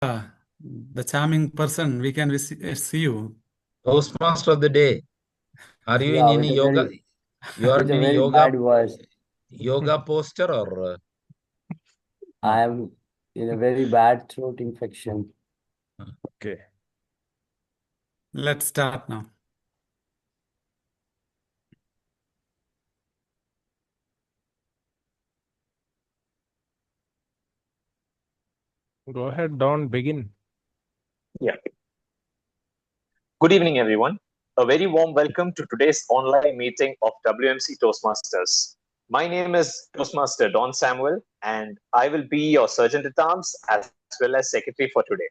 the charming person. We can see you. Toastmaster of the day. Are you in Yeah, any yoga? You are with in a any very yoga bad voice. poster or I am in a very bad throat infection. okay. Let's start now. Go ahead, Don, begin. Yeah. Good evening, everyone. A very warm welcome to today's online meeting of WMC Toastmasters. My name is Toastmaster Don Samuel, and I will be your Sergeant at Arms as well as Secretary for today.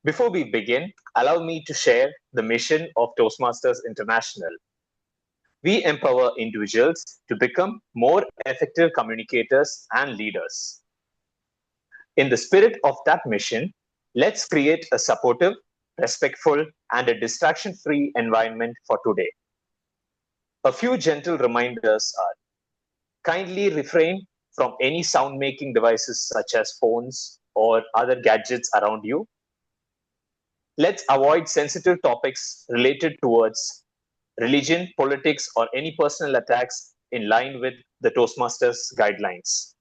Before we begin, allow me to share the mission of Toastmasters International. We empower individuals to become more effective communicators and leaders. In the spirit of that mission, let's create a supportive, respectful, and a distraction-free environment for today. A few gentle reminders are: kindly refrain from any sound-making devices such as phones or other gadgets around you. Let's avoid sensitive topics related towards religion, politics, or any personal attacks in line with the Toastmasters guidelines.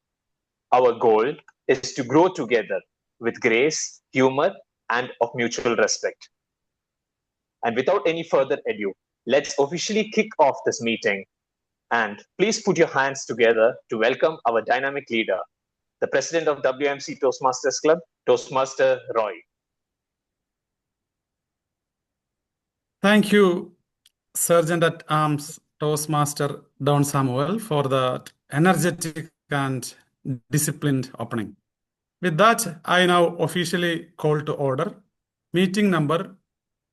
Our goal is to grow together with grace, humor, and of mutual respect. And without any further ado, let's officially kick off this meeting. And please put your hands together to welcome our dynamic leader, the president of WMC Toastmasters Club, Toastmaster Roy. Thank you, Sergeant at Arms Toastmaster Don Samuel, for that energetic and disciplined opening. With that, I now officially call to order meeting number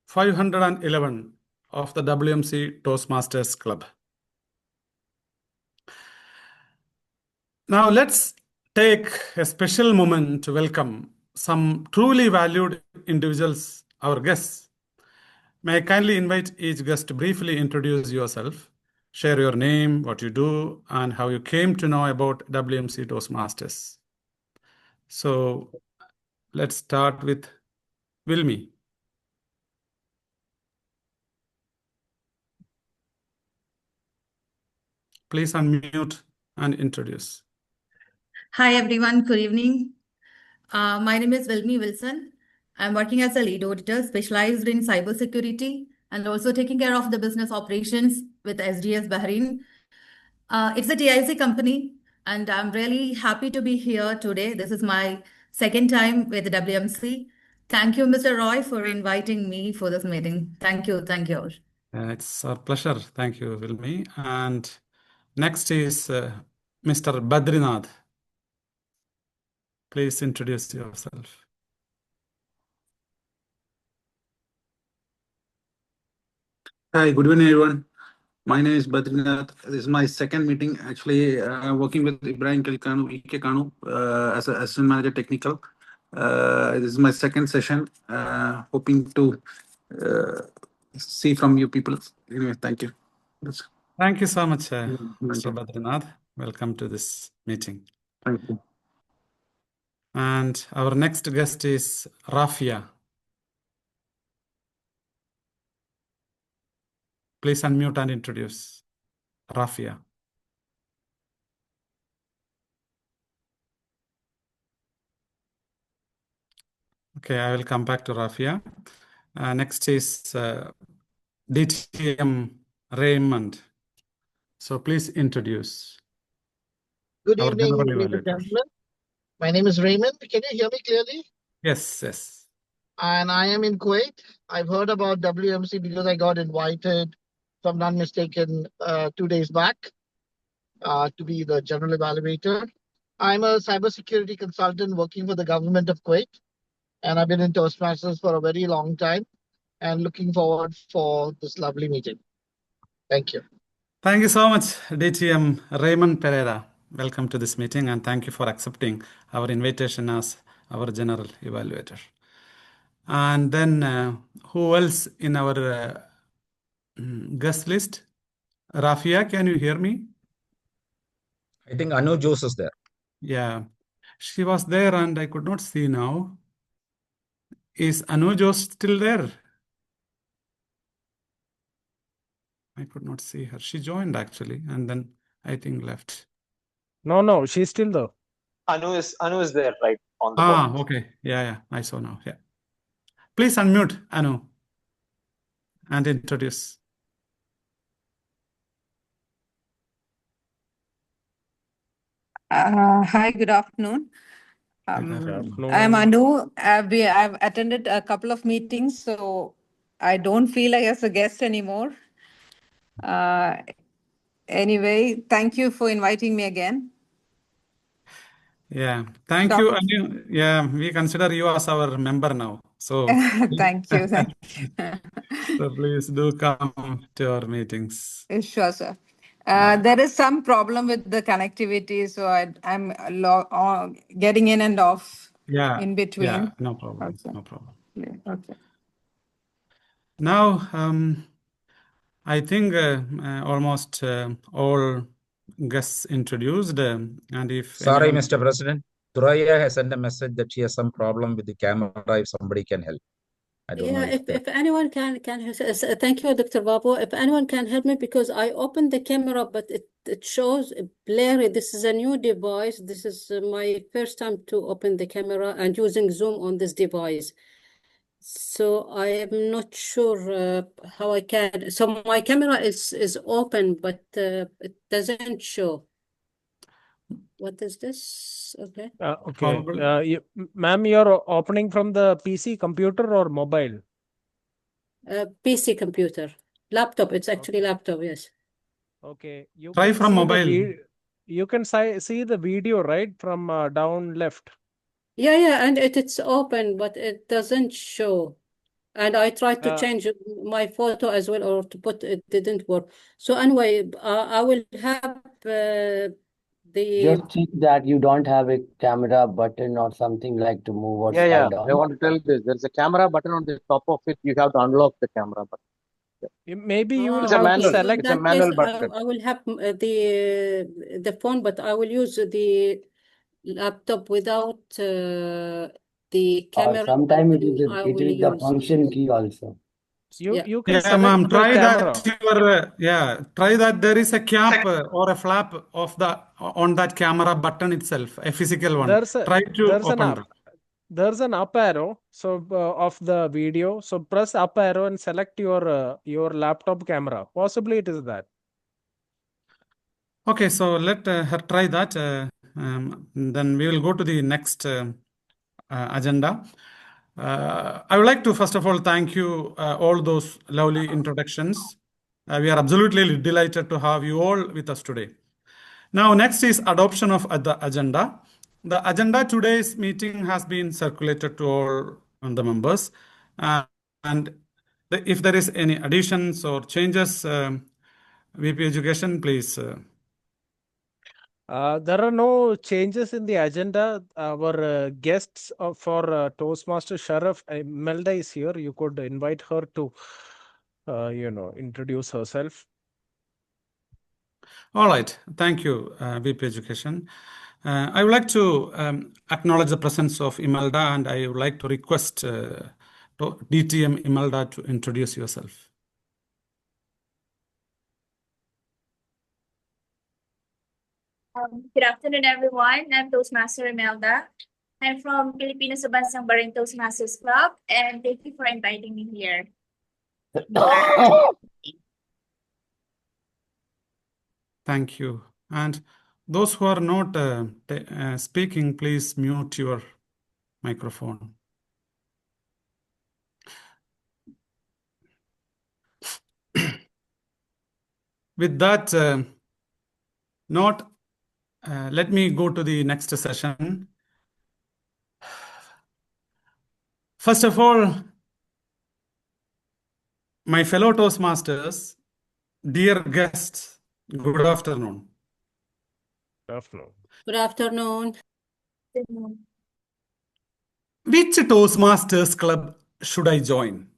511 of the WMC Toastmasters Club. Now let's take a special moment to welcome some truly valued individuals, our guests. May I kindly invite each guest to briefly introduce yourself, share your name, what you do, and how you came to know about WMC Toastmasters. So let's start with Wilmy. Please unmute and introduce. Hi, everyone. Good evening. My name is Wilmy Wilson. I'm working as a lead auditor specialized in cybersecurity and also taking care of the business operations with SDS Bahrain. It's a TIC company, and I'm really happy to be here today. This is my second time with WMC. Thank you, Mr. Roy, for inviting me for this meeting. Thank you. Thank you. It's our pleasure. Thank you, Wilmy. And next is Mr. Badrinath. Please introduce yourself. Hi, good evening, everyone. My name is Badrinath. This is my second meeting. Actually, working with Ibrahim Kalikanu, EK Kanu, as an assistant manager technical. This is my second session. Hoping to see from you people. Anyway, thank you. Thank you so much, Mr. Badrinath. Welcome to this meeting. Thank you. And our next guest is Rafia. Please unmute and introduce Rafia. Okay, I will come back to Rafia. Next is DTM Raymond. So please introduce. Good our evening, General ladies and Evaluator. gentlemen. My name is Raymond. Can you hear me clearly? Yes, yes. And I am in Kuwait. I've heard about WMC because I got invited, if I'm not mistaken, 2 days back to be the General Evaluator. I'm a cybersecurity consultant working for the government of Kuwait. And I've been in Toastmasters for a very long time and looking forward for this lovely meeting. Thank you. Thank you so much, DTM Raymond Pereira. Welcome to this meeting and thank you for accepting our invitation as our General Evaluator. And then who else in our guest list? Rafia, can you hear me? I think Anuj is there. Yeah, she was there and I could not see now. Is Anuj still there? I could not see her. She joined actually, and then I think left. No, she's still there. Anu is there right on the board. Okay. Yeah, I saw now. Yeah. Please unmute Anu and introduce. Hi, good afternoon. Good afternoon. I'm Anu. I've attended a couple of meetings, so I don't feel like as a guest anymore. Anyway, thank you for inviting me again. Yeah, thank you, Anu. Yeah, we consider you as our member now. So, Thank you. so please do come to our meetings. Sure, sir. There is some problem with the connectivity, so I'm getting in and off in between. Yeah, no problem. Okay. No problem. Yeah, okay. Now, I think almost all guests introduced, and if Sorry, anyone... Mr. President. Thuraya has sent a message that she has some problem with the camera. If somebody can help, I don't know. If anyone can thank you, Dr. Babu. If anyone can help me, because I opened the camera, but it shows blurry. This is a new device. This is my first time to open the camera and using Zoom on this device. So I am not sure how I can. So my camera is open, but it doesn't show. What is this? Okay. Okay. Ma'am, you're opening from the PC, computer, or mobile? PC, computer, laptop. It's actually laptop. Yes. Okay. You Try can from see mobile. You can see the video, right, from down left. Yeah, and it's open, but it doesn't show. And I tried to change my photo as well, or to put it didn't work. So anyway, I will have Just check that you don't have a camera button or something like to move or slide I on. want to tell this. There's a camera button on the top of it. You have to unlock the camera button. Maybe you will It's a have to manual. select. It's a manual button. I will have the phone, but I will use the laptop without the camera. Sometimes it I is will the use. function key also. You can Yeah, select ma'am, the try camera. that. Try that. There is a cap or a flap of on that camera button itself, a physical one. Try to open that. There's an up arrow of the video. So press up arrow and select your laptop camera. Possibly it is that. Okay, so let her try that. Then we will go to the next agenda. I would like to first of all thank you all those lovely introductions. We are absolutely delighted to have you all with us today. Now, next is adoption of the agenda. The agenda today's meeting has been circulated to all the members. And if there is any additions or changes, VP Education, please. There are no changes in the agenda. Our guests for Toastmaster Sharaf Melda is here. You could invite her to, introduce herself. All right. Thank you, VP Education. I would like to acknowledge the presence of Imelda, and I would like to request DTM Imelda to introduce yourself. Good afternoon, everyone. I'm Toastmaster Imelda. I'm from Filipino sa Bansang Baring Toastmasters Club, and thank you for inviting me here. Thank you. And those who are not speaking, please mute your microphone. With that note, let me go to the next session. First of all, my fellow Toastmasters, dear guests, good afternoon. Good afternoon. Good afternoon. Which Toastmasters club should I join?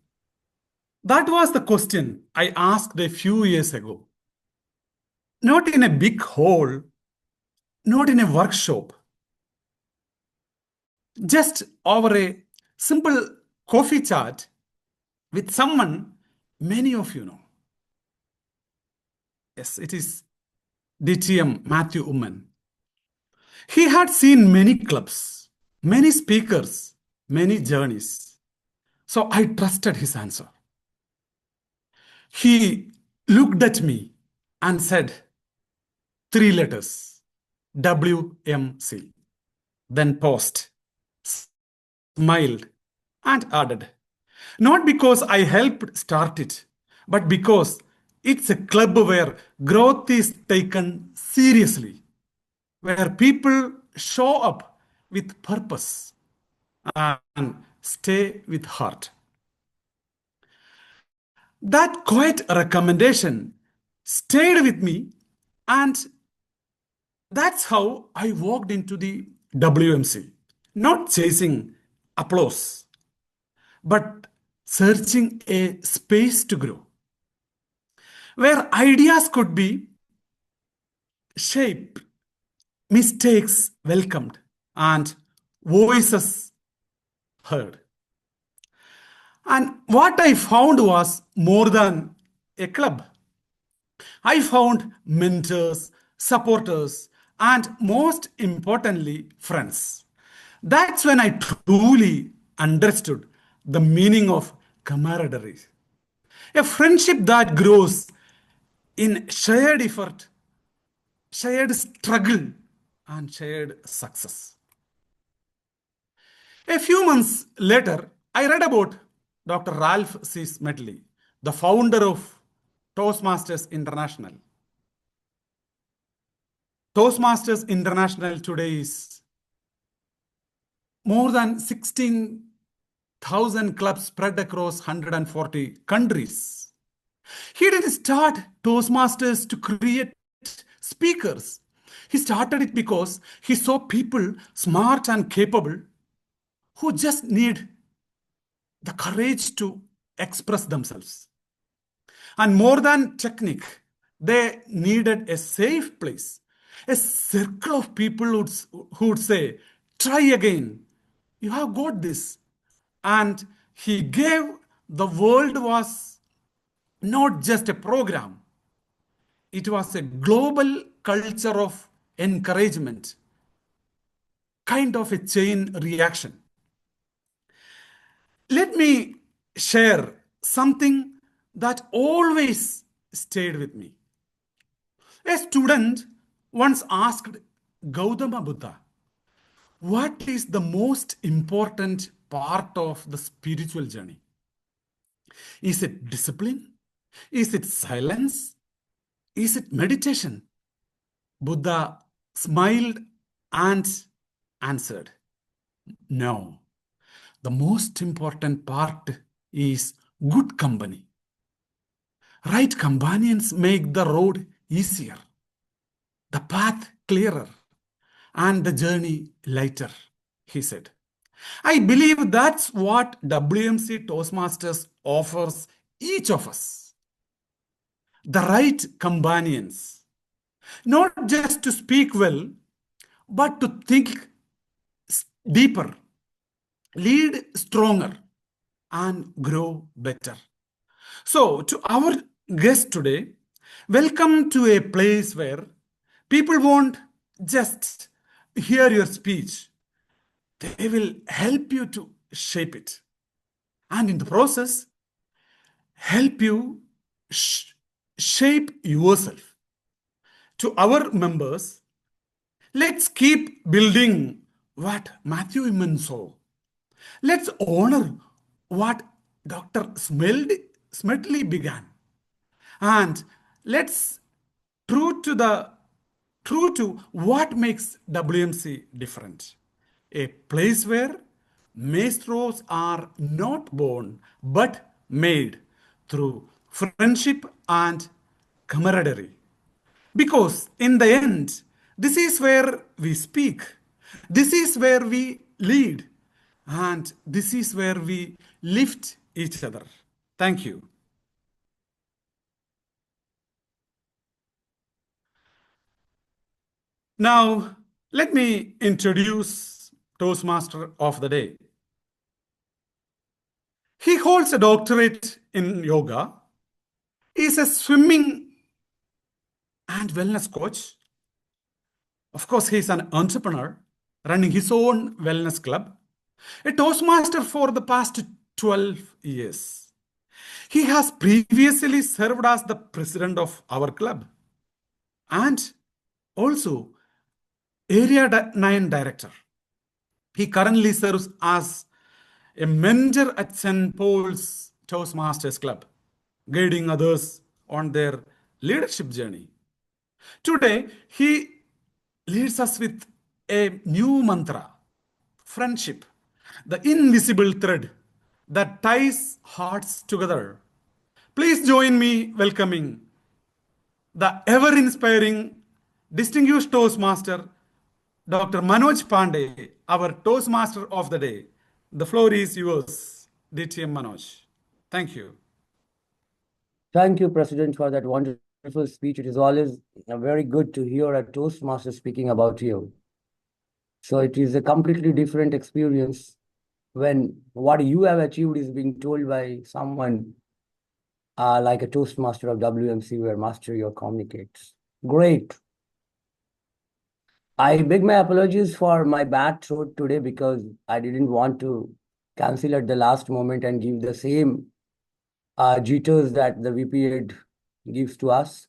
That was the question I asked a few years ago. Not in a big hall, not in a workshop, just over a simple coffee chat with someone many of you know. Yes, it is DTM Matthew Umman. He had seen many clubs, many speakers, many journeys. So I trusted his answer. He looked at me and said, 3 letters, WMC. Then paused, smiled, and added, not because I helped start it, but because it's a club where growth is taken seriously, where people show up with purpose and stay with heart. That quiet recommendation stayed with me, and that's how I walked into the WMC, not chasing applause, but searching a space to grow, where ideas could be shaped, mistakes welcomed, and voices heard. And what I found was more than a club. I found mentors, supporters, and most importantly, friends. That's when I truly understood the meaning of camaraderie. A friendship that grows in shared effort, shared struggle, and shared success. A few months later, I read about Dr. Ralph C. Smedley, the founder of Toastmasters International. Toastmasters International today is more than 16,000 clubs spread across 140 countries. He didn't start Toastmasters to create speakers. He started it because he saw people smart and capable who just need the courage to express themselves. And more than technique, they needed a safe place, a circle of people who would say, try again, you have got this. And he gave the world was not just a program, it was a global culture of encouragement, kind of a chain reaction. Let me share something that always stayed with me. A student once asked Gautama Buddha, what is the most important part of the spiritual journey? Is it discipline? Is it silence? Is it meditation? Buddha smiled and answered, no. The most important part is good company. Right companions make the road easier, the path clearer, and the journey lighter, he said. I believe that's what WMC Toastmasters offers each of us. The right companions, not just to speak well, but to think deeper, lead stronger, and grow better. So, to our guest today, welcome to a place where people won't just hear your speech, they will help you to shape it. And in the process, help you shape yourself. To our members, let's keep building what Matthew Imman saw. Let's honor what Dr. Smedley began. And let's true to what makes WMC different. A place where maestros are not born but made through friendship and camaraderie. Because in the end, this is where we speak, this is where we lead, and this is where we lift each other. Thank you. Now, let me introduce Toastmaster of the Day. He holds a doctorate in yoga. He is a swimming and wellness coach. Of course, he is an entrepreneur running his own wellness club, a Toastmaster for the past 12 years. He has previously served as the president of our club and also Area 9 director. He currently serves as a mentor at St. Paul's Toastmasters Club, guiding others on their leadership journey. Today, he leads us with a new mantra, friendship, the invisible thread that ties hearts together. Please join me welcoming the ever-inspiring, distinguished Toastmaster, Dr. Manoj Pandey, our Toastmaster of the day. The floor is yours, DTM Manoj. Thank you. Thank you, President, for that wonderful speech. It is always very good to hear a Toastmaster speaking about you. So it is a completely different experience when what you have achieved is being told by someone like a Toastmaster of WMC where master your communicates. Great. I beg my apologies for my bad throat today because I didn't want to cancel at the last moment and give the same jitters that the VP Head gives to us.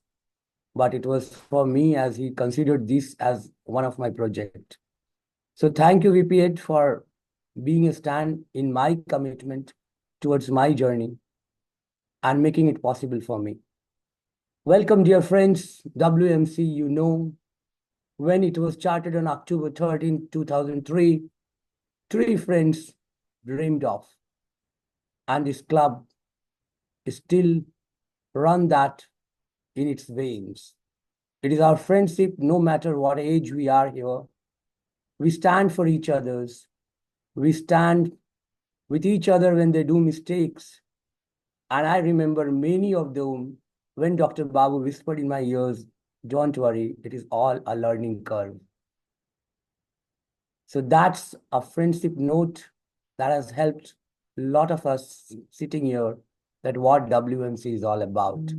But it was for me as he considered this as one of my projects. So thank you, VP Head, for being a stand in my commitment towards my journey and making it possible for me. Welcome, dear friends. WMC, you know, when it was chartered on October 13, 2003, 3 friends dreamed of. And this club is still run that in its veins. It is our friendship, no matter what age we are here. We stand for each other's. We stand with each other when they do mistakes. And I remember many of them when Dr. Babu whispered in my ears, don't worry, it is all a learning curve. So that's a friendship note that has helped a lot of us sitting here that what WMC is all about.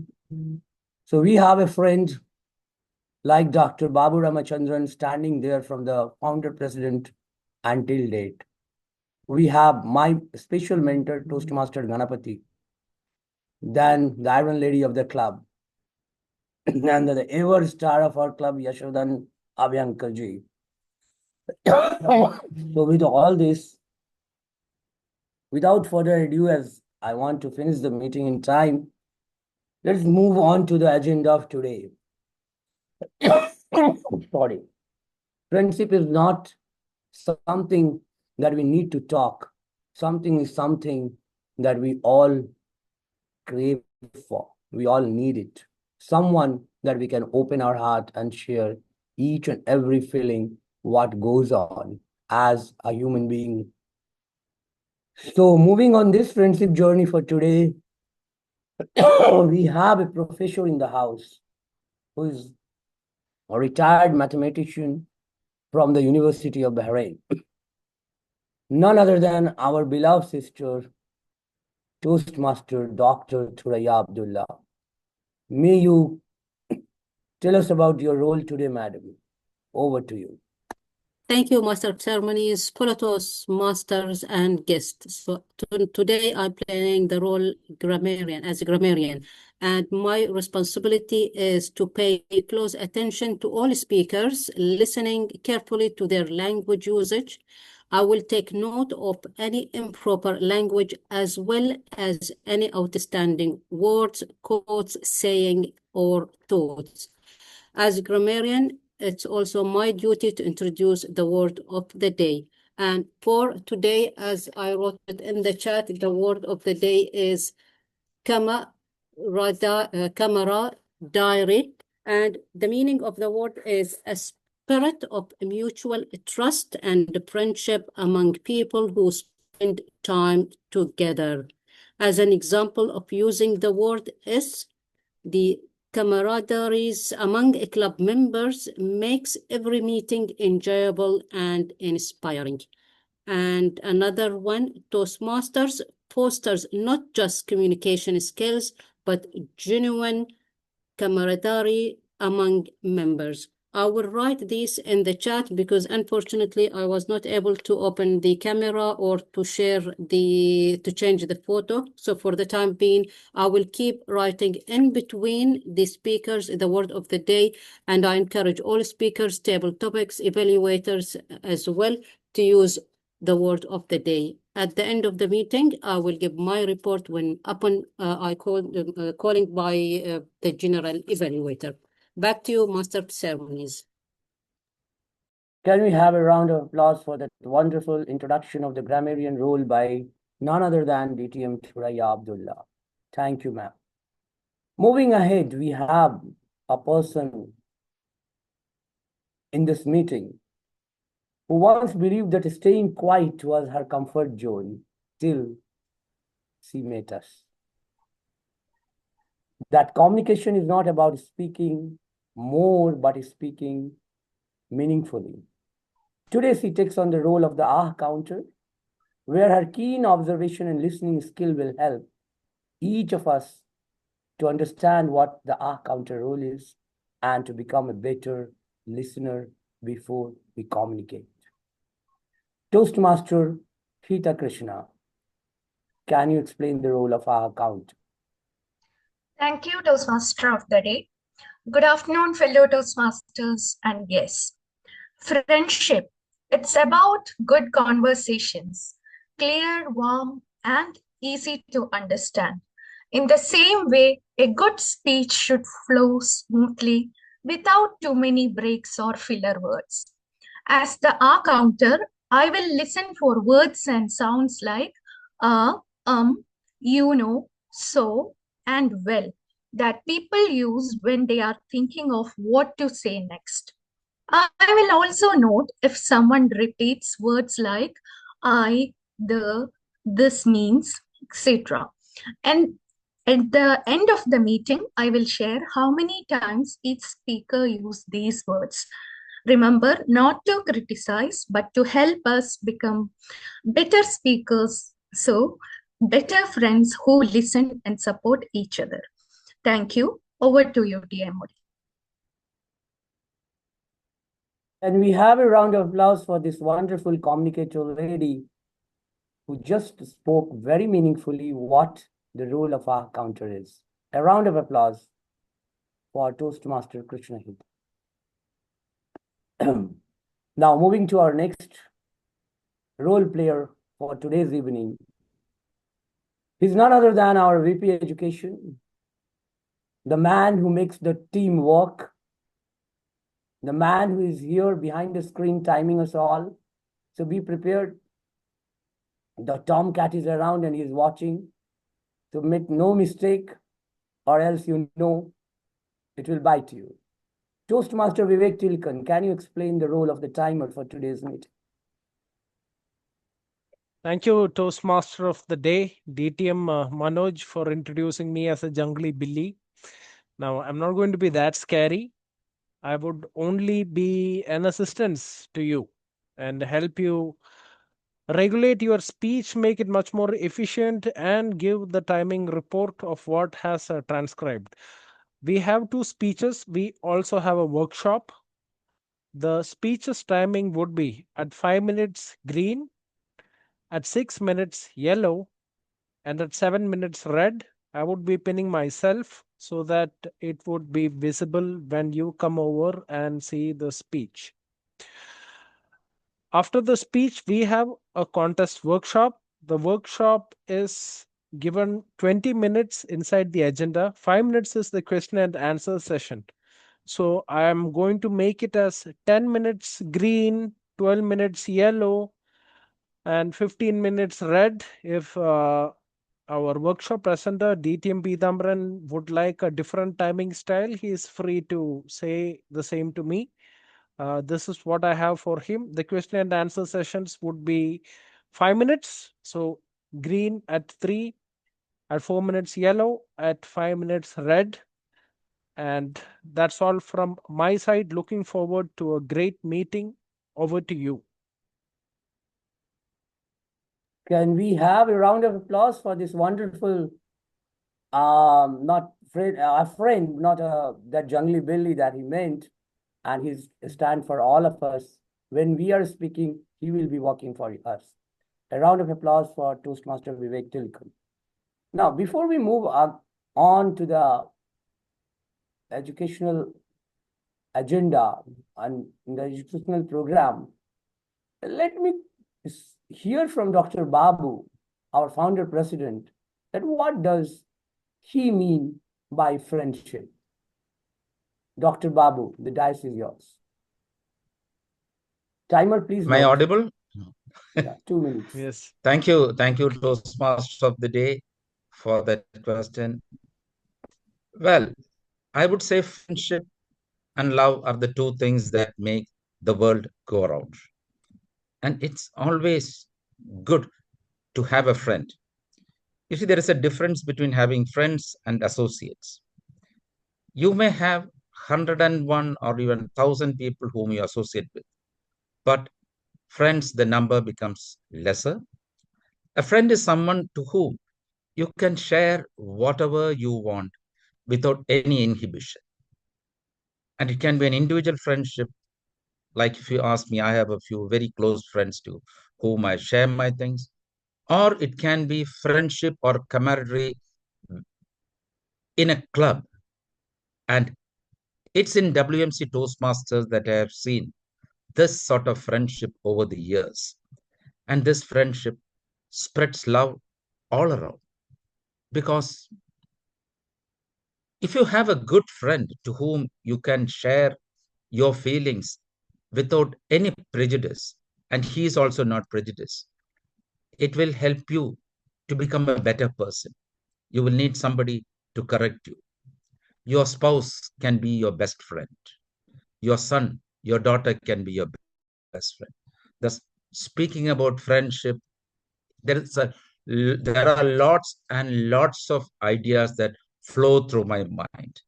So we have a friend like Dr. Babu Ramachandran standing there from the founder president until date. We have my special mentor, Toastmaster Ganapati, then the Iron Lady of the club, and the ever star of our club, Yashodan Abhyankarji. So with all this, without further ado, as I want to finish the meeting in time, let's move on to the agenda of today. Sorry. Friendship is not something that we need to talk. Something is something that we all crave for. We all need it. Someone that we can open our heart and share each and every feeling, what goes on as a human being. So moving on this friendship journey for today, we have a professor in the house who is a retired mathematician from the University of Bahrain. None other than our beloved sister, Toastmaster Dr. Thuraya Abdullah. May you tell us about your role today, madam. Over to you. Thank you, Master of Ceremonies, Politos, Masters, and guests. So today I'm playing the role as a grammarian, and my responsibility is to pay close attention to all speakers, listening carefully to their language usage. I will take note of any improper language as well as any outstanding words, quotes, saying, or thoughts. As a grammarian, it's also my duty to introduce the word of the day. And for today, as I wrote it in the chat, the word of the day is camaraderie. And the meaning of the word is a spirit of mutual trust and friendship among people who spend time together. As an example of using the word is the camaraderie among club members makes every meeting enjoyable and inspiring. And another one, Toastmasters fosters not just communication skills, but genuine camaraderie among members. I will write this in the chat because unfortunately I was not able to open the camera or to change the photo. So for the time being, I will keep writing in between the speakers the word of the day, and I encourage all speakers, table topics, evaluators as well to use the word of the day. At the end of the meeting, I will give my report when upon calling by the General Evaluator. Back to you, Master of Ceremonies. Can we have a round of applause for that wonderful introduction of the grammarian role by none other than DTM Thuraya Abdullah. Thank you, ma'am. Moving ahead, we have a person in this meeting who once believed that staying quiet was her comfort zone till she met us. That communication is not about speaking more, but speaking meaningfully. Today, she takes on the role of the ah counter, where her keen observation and listening skill will help each of us to understand what the ah counter role is and to become a better listener before we communicate. Toastmaster Hita Krishna, can you explain the role of ah counter? Thank you, Toastmaster of the Day. Good afternoon, fellow Toastmasters and guests. Friendship, it's about good conversations, clear, warm, and easy to understand. In the same way, a good speech should flow smoothly without too many breaks or filler words. As the ah counter, I will listen for words and sounds like you know, so, and well that people use when they are thinking of what to say next. I will also note if someone repeats words like I, the, this means, etc. And at the end of the meeting, I will share how many times each speaker used these words. Remember, not to criticize, but to help us become better speakers. So, better friends who listen and support each other. Thank you. Over to you, DM. And we have a round of applause for this wonderful communicator lady who just spoke very meaningfully what the role of our counter is. A round of applause for Toastmaster Krishna Hita. Now, moving to our next role player for today's evening. He's none other than our VP Education, the man who makes the team work, the man who is here behind the screen timing us all. So be prepared. The tomcat is around and he's watching. So make no mistake, or else you know it will bite you. Toastmaster Vivek Tilkan, can you explain the role of the timer for today's meeting? Thank you, Toastmaster of the Day, DTM Manoj, for introducing me as a jungly Billy. Now, I'm not going to be that scary. I would only be an assistance to you and help you regulate your speech, make it much more efficient, and give the timing report of what has transcribed. We have 2 speeches. We also have a workshop. The speech's timing would be at 5 minutes green, at 6 minutes yellow, and at 7 minutes red. I would be pinning myself so that it would be visible when you come over and see the speech. After the speech, we have a contest workshop. The workshop is given 20 minutes inside the agenda. 5 minutes is the question and answer session. So I am going to make it as 10 minutes green, 12 minutes yellow, and 15 minutes red. If our workshop presenter, DTM Peethambaran, would like a different timing style, he is free to say the same to me. This is what I have for him. The question and answer sessions would be 5 minutes. So green at 3, at 4 minutes yellow, at 5 minutes red. And that's all from my side. Looking forward to a great meeting. Over to you. Can we have a round of applause for this wonderful, not friend, a friend, not that jungly Billy that he meant, and his stand for all of us. When we are speaking, he will be working for us. A round of applause for Toastmaster Vivek Tilakam. Now, before we move on to the educational agenda and in the educational program, let me hear from Dr. Babu, our founder president, that what does he mean by friendship? Dr. Babu, the dice is yours. Timer, please. Am I audible? Yeah, 2 minutes. Yes. Thank you, Toastmaster of the day, for that question. Well, I would say friendship and love are the two things that make the world go around. And it's always good to have a friend. You see, there is a difference between having friends and associates. You may have 101 or even 1,000 people whom you associate with, but friends, the number becomes lesser. A friend is someone to whom you can share whatever you want without any inhibition. And it can be an individual friendship. Like if you ask me, I have a few very close friends to whom I share my things. Or it can be friendship or camaraderie in a club. And it's in WMC Toastmasters that I have seen this sort of friendship over the years. And this friendship spreads love all around. Because if you have a good friend to whom you can share your feelings without any prejudice, and he is also not prejudiced, it will help you to become a better person. You will need somebody to correct you. Your spouse can be your best friend. Your son, your daughter can be your best friend. Thus, speaking about friendship, there are lots and lots of ideas that flow through my mind.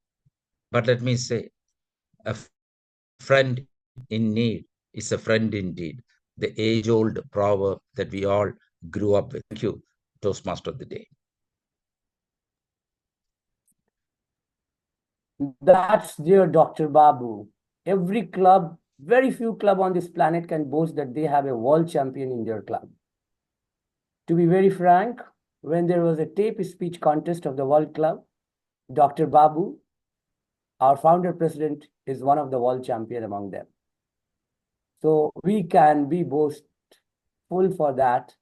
But let me say, a friend in need is a friend indeed. The age-old proverb that we all grew up with. Thank you, Toastmaster of the day. That's dear Dr. Babu. Every club, very few club on this planet can boast that they have a world champion in their club. To be very frank, when there was a tape speech contest of the World Club, Dr. Babu, our founder president, is one of the world champion among them. So we can be boastful for that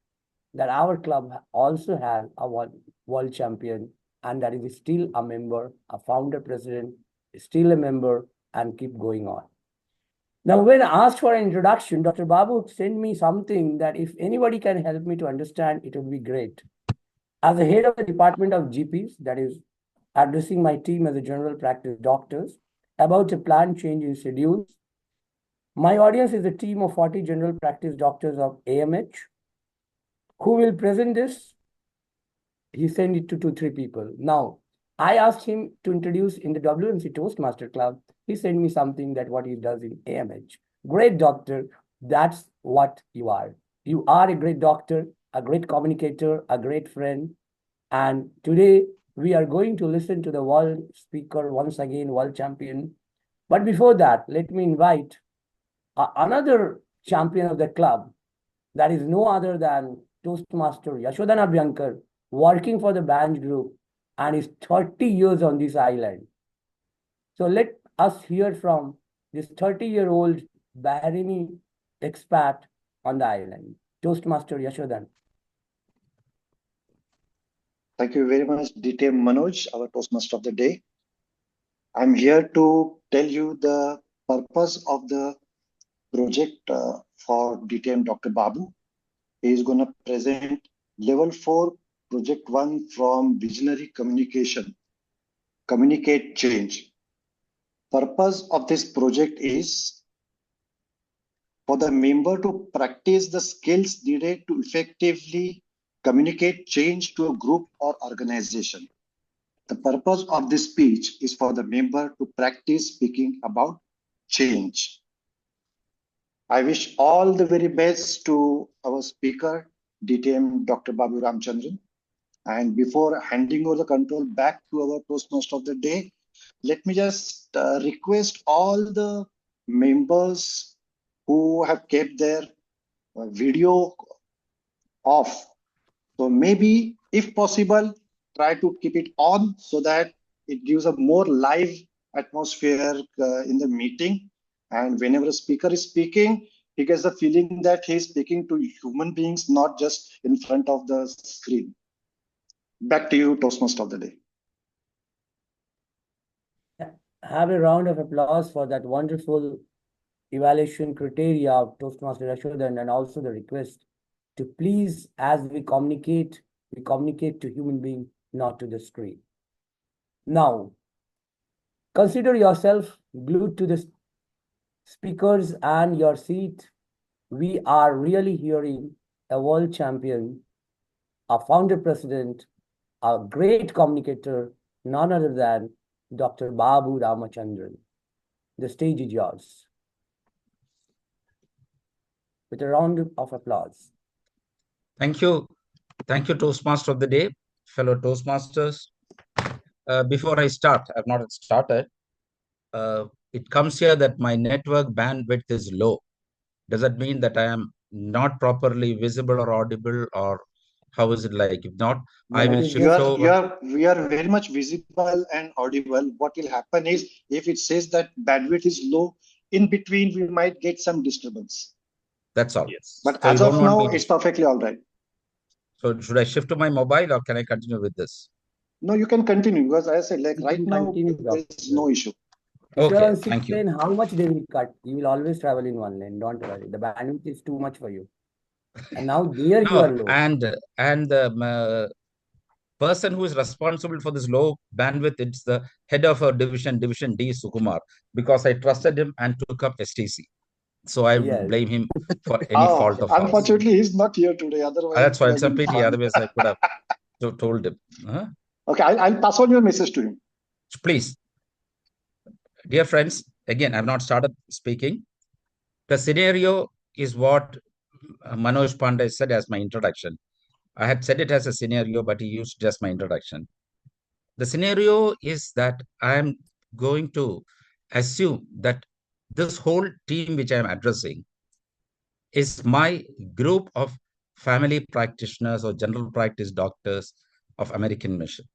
our club also has a world champion, and that is still a member, a founder president, still a member, and keep going on. Now, when asked for an introduction, Dr. Babu sent me something that if anybody can help me to understand, it would be great. As the head of the Department of GPs, that is addressing my team as a general practice doctors about a planned change in schedules, my audience is a team of 40 general practice doctors of AMH who will present this. He sent it to 2-3 people. Now, I asked him to introduce in the WMC Toastmaster Club. He sent me something that what he does in AMH. Great doctor, that's what you are. You are a great doctor, a great communicator, a great friend. And today we are going to listen to the world speaker once again, world champion. But before that, let me invite another champion of the club. That is no other than Toastmaster Yashodhana Byankar, working for the Banj Group and is 30 years on this island. So let us hear from this 30-year-old Bahraini expat on the island. Toastmaster Yashodhan. Thank you very much, DTM Manoj, our Toastmaster of the day. I'm here to tell you the purpose of the project for DTM Dr. Babu. He is going to present level 4 project 1 from visionary communication, communicate change. Purpose of this project is for the member to practice the skills needed to effectively communicate change to a group or organization. The purpose of this speech is for the member to practice speaking about change. I wish all the very best to our speaker, DTM Dr. Babu Ramchandran. And before handing over the control back to our Toastmaster of the day, let me just request all the members who have kept their video off. So maybe, if possible, try to keep it on so that it gives a more live atmosphere in the meeting. And whenever a speaker is speaking, he gets the feeling that he is speaking to human beings, not just in front of the screen. Back to you, Toastmaster of the day. Have a round of applause for that wonderful evaluation criteria of Toastmaster Ashodan, and also the request to please, as we communicate to human being, not to the screen. Now, consider yourself glued to the speakers and your seat. We are really hearing a world champion, a founder president, a great communicator, none other than Dr. Babu Ramachandran. The stage is yours. With a round of applause. Thank you. Thank you, Toastmaster of the day, fellow Toastmasters. Before I start, I've not started. It comes here that my network bandwidth is low. Does that mean that I am not properly visible or audible, or how is it like? If not, I will shift over. We are very much visible and audible. What will happen is, if it says that bandwidth is low, in between we might get some disturbance. That's all. Yes. But so as of now, it's perfectly all right. So should I shift to my mobile, or can I continue with this? No, you can continue, because as I said, like right now, there is no issue. Okay, thank you. Lane, how much they will cut? You will always travel in one lane. Don't worry. The bandwidth is too much for you. And now there you are low. And the person who is responsible for this low bandwidth, it's the head of our division D, Sukumar, because I trusted him and took up STC. So I blame him for any fault of ours. Unfortunately, he's not here today. Otherwise, that's why it's a pity. Otherwise, I could have told him. Okay, I'll pass on your message to him. Please. Dear friends, again, I've not started speaking. The scenario is what Manoj Pandey said as my introduction. I had said it as a scenario, but he used just my introduction. The scenario is that I am going to assume that this whole team which I am addressing is my group of family practitioners or general practice doctors of American Mission,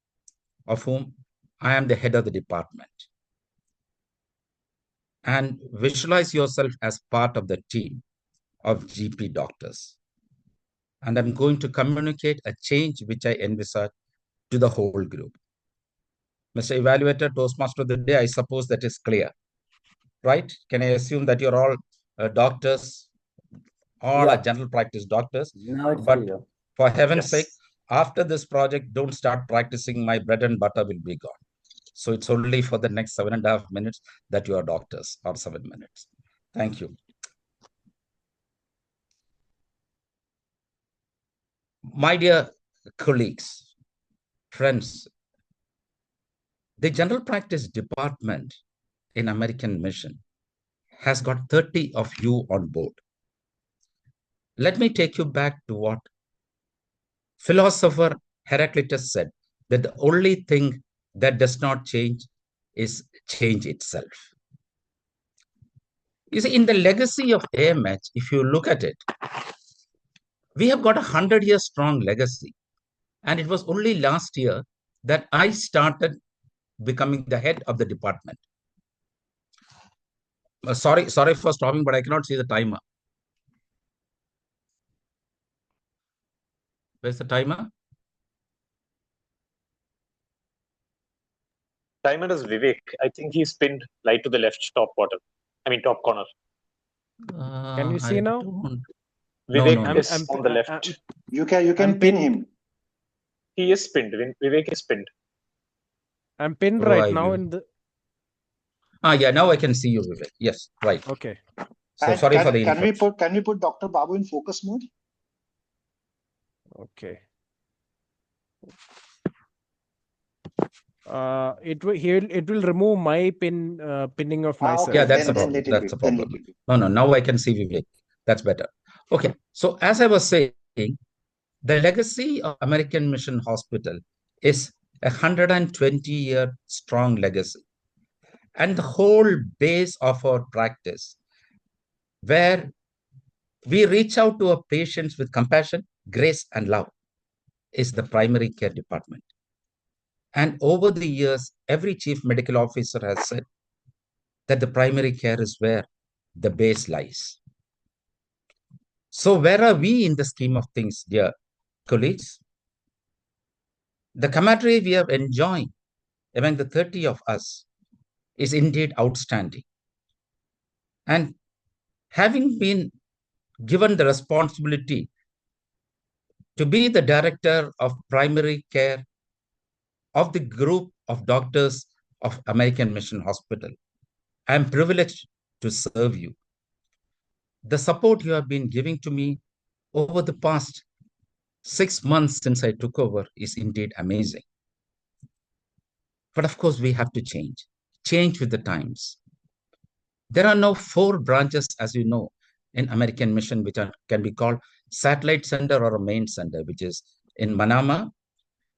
of whom I am the head of the department. And visualize yourself as part of the team of GP doctors. And I'm going to communicate a change which I envisage to the whole group. Mr. Evaluator, Toastmaster of the day, I suppose that is clear, right? Can I assume that you're all doctors, all are general practice doctors? Now it's but clear. For heaven's sake, after this project, don't start practicing. My bread and butter will be gone. So it's only for the next 7.5 minutes that you are doctors, or 7 minutes. Thank you. My dear colleagues, friends, the general practice department in American Mission has got 30 of you on board. Let me take you back to what philosopher Heraclitus said, that the only thing that does not change is change itself. You see, in the legacy of AMH, if you look at it, we have got a 100-year strong legacy. And it was only last year that I started becoming the head of the department. Sorry for stopping, but I cannot see the timer. Where's the timer? Timer is Vivek. I think he's pinned right to the left top bottom. I mean, top corner. Can you see now? Vivek is on the left. You can pin him. He is pinned. Vivek is pinned. I'm pinned right now in the... Yeah, now I can see you, Vivek. Yes, right. Okay. So sorry for the Can we put Dr. Babu in focus mode? Okay. It will remove my pinning of myself. Yeah, that's a problem. That's a problem. No, now I can see Vivek. That's better. Okay. So as I was saying, The legacy of American Mission Hospital is a 120-year strong legacy. And the whole base of our practice, where we reach out to our patients with compassion, grace, and love, is the primary care department. And over the years, every chief medical officer has said that the primary care is where the base lies. So where are we in the scheme of things, dear colleagues? The camaraderie we are enjoying among the 30 of us is indeed outstanding. And having been given the responsibility to be the director of primary care of the group of doctors of American Mission Hospital, I am privileged to serve you. The support you have been giving to me over the past 6 months since I took over is indeed amazing. But of course, we have to change with the times. There are now 4 branches, as you know, in American Mission, which can be called satellite center or a main center, which is in Manama,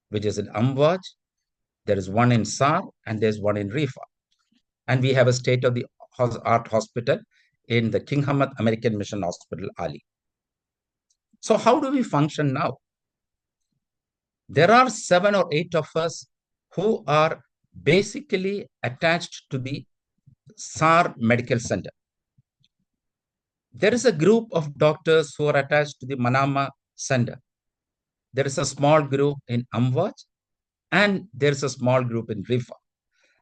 which is in Amwaj. There is one in SAR, and there's one in Rifa. And we have a state-of-the-art hospital in the King Hamad American Mission Hospital, Ali. So how do we function now? There are 7 or 8 of us who are basically attached to the SAR Medical Center. There is a group of doctors who are attached to the Manama Center. There is a small group in Amwaj, and there is a small group in Rifa.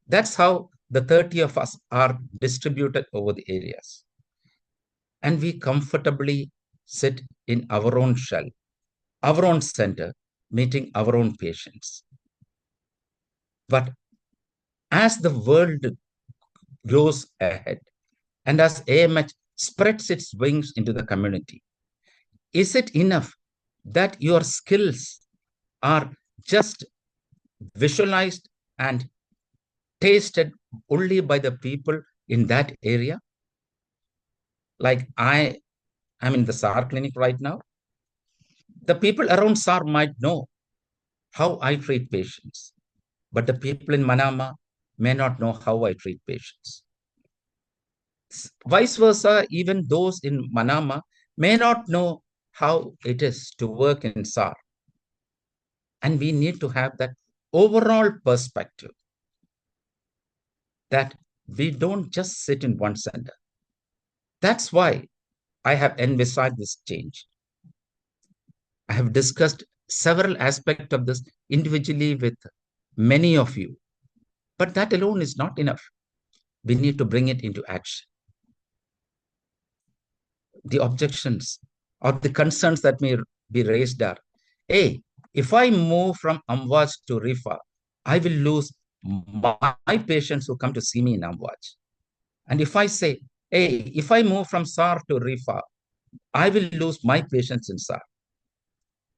That's how the 30 of us are distributed over the areas. And we comfortably sit in our own shell, our own center, meeting our own patients. But as the world goes ahead, and as AMH spreads its wings into the community, is it enough that your skills are just visualized and tasted only by the people in that area? Like I am in the SAR clinic right now. The people around SAR might know how I treat patients, but the people in Manama may not know how I treat patients. Vice versa, even those in Manama may not know how it is to work in SAR. And we need to have that overall perspective that we don't just sit in one center. That's why I have envisaged this change. I have discussed several aspects of this individually with many of you, but that alone is not enough. We need to bring it into action. The objections or the concerns that may be raised are, hey, if I move from Amwaj to Rifa, I will lose my patients who come to see me in Amwaj. And if I say, hey, if I move from SAR to Rifa, I will lose my patients in SAR.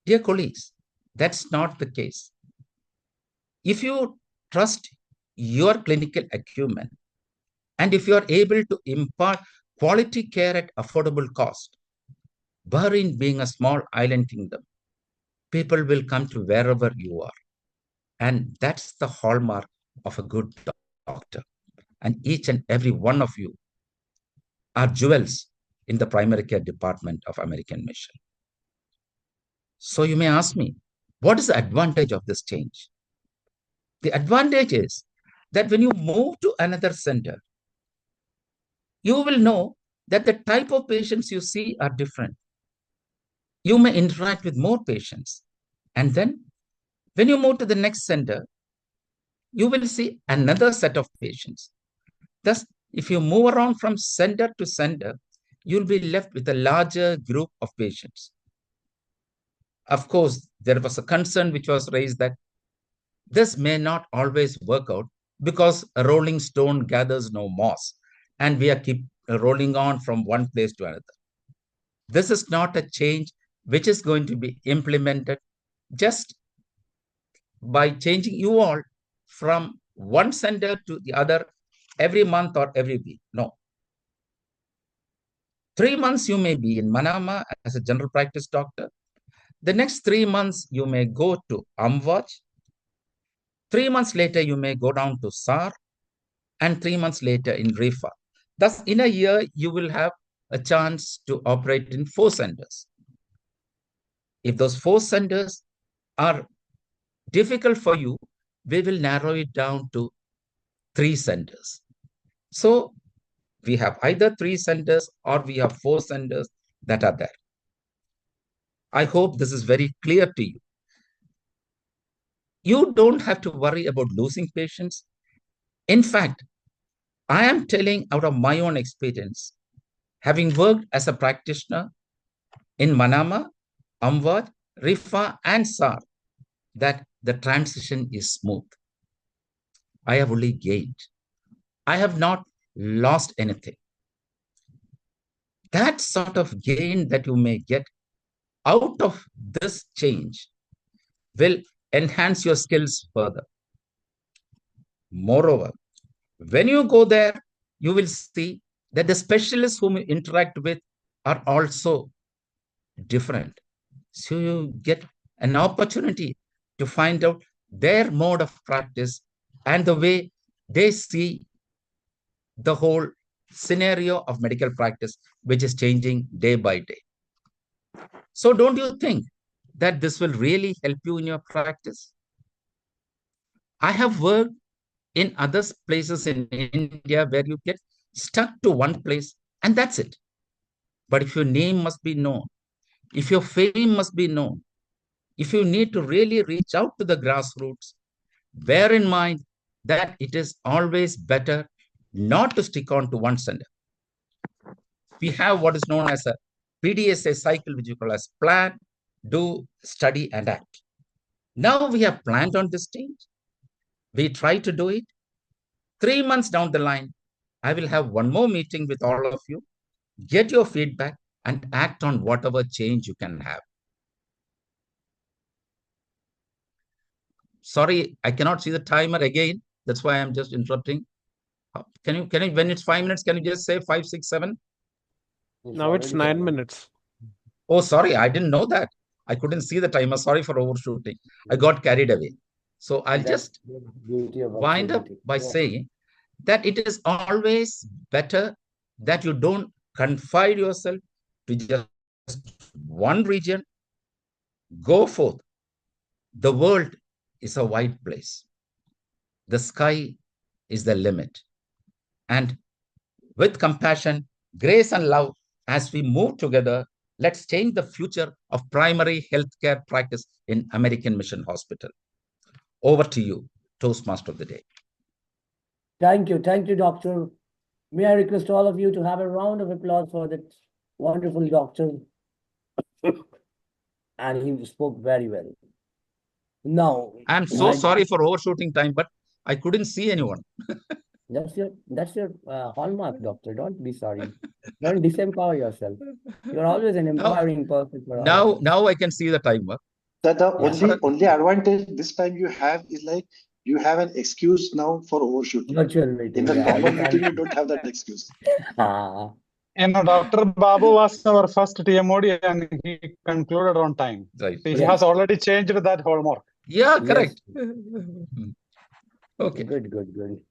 Dear colleagues, that's not the case. If you trust your clinical acumen, and if you are able to impart quality care at affordable cost, Bahrain being a small island kingdom, people will come to wherever you are. And that's the hallmark of a good doctor. And each and every one of you are jewels in the primary care department of American Mission. So you may ask me, what is the advantage of this change? The advantage is that when you move to another center, you will know that the type of patients you see are different. You may interact with more patients. And then when you move to the next center, you will see another set of patients. Thus, if you move around from center to center, you'll be left with a larger group of patients. Of course, there was a concern which was raised that this may not always work out because a rolling stone gathers no moss, and we are keep rolling on from one place to another. This is not a change which is going to be implemented just by changing you all from one center to the other every month or every week. No. 3 months you may be in Manama as a general practice doctor. The next 3 months, you may go to Amwaj. 3 months later, you may go down to SAR, and 3 months later in RIFA. Thus, in a year, you will have a chance to operate in 4 centers. If those 4 centers are difficult for you, we will narrow it down to 3 centers. So we have either 3 centers or we have 4 centers that are there. I hope this is very clear to you. You don't have to worry about losing patients. In fact, I am telling out of my own experience, having worked as a practitioner in Manama, Amwad, Rifa, and SAR, that the transition is smooth. I have only gained. I have not lost anything. That sort of gain that you may get out of this change will enhance your skills further. Moreover, when you go there, you will see that the specialists whom you interact with are also different. So you get an opportunity to find out their mode of practice and the way they see the whole scenario of medical practice, which is changing day by day. So don't you think that this will really help you in your practice? I have worked in other places in India where you get stuck to one place and that's it. But if your name must be known, if your fame must be known, if you need to really reach out to the grassroots, bear in mind that it is always better not to stick on to one center. We have what is known as a PDSA cycle, which you call as plan, do, study, and act. Now we have planned on this stage. We try to do it. 3 months down the line, I will have one more meeting with all of you, get your feedback, and act on whatever change you can have. Sorry, I cannot see the timer again. That's why I'm just interrupting. Can you, when it's 5 minutes, can you just say 5, 6, 7? Now it's 9 minutes. Oh, sorry, I didn't know that. I couldn't see the timer. Sorry for overshooting. I got carried away. So I'll just wind up by saying that it is always better that you don't confine yourself to just one region. Go forth. The world is a wide place. The sky is the limit. And with compassion, grace, and love, as we move together, let's change the future of primary healthcare practice in American Mission Hospital. Over to you, Toastmaster of the Day. Thank you, Doctor. May I request all of you to have a round of applause for that wonderful doctor? And he spoke very well. Now, I'm so sorry for overshooting time, but I couldn't see anyone. That's your hallmark, doctor. Don't be sorry. Don't disempower yourself. You're always an empowering person. Now I can see the timer. The only advantage this time you have is like you have an excuse now for overshooting. In the normal meeting, you don't have that excuse. Dr. Babu was our first TMOD and he concluded on time. Right. He has already changed that hallmark. Yeah, correct. Yes. Okay. Good.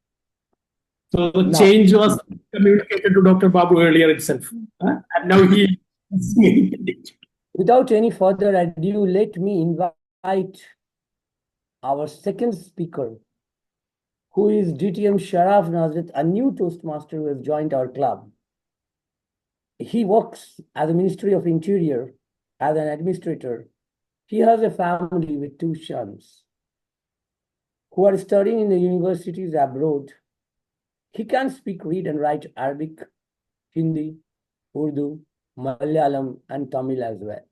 So the change was communicated to Dr. Babu earlier itself. And now he is Without any further ado, let me invite our second speaker, who is DTM Sharaf Nazrit, a new Toastmaster who has joined our club. He works at the Ministry of Interior as an administrator. He has a family with 2 sons who are studying in the universities abroad. He can speak, read, and write Arabic, Hindi, Urdu, Malayalam, and Tamil as well.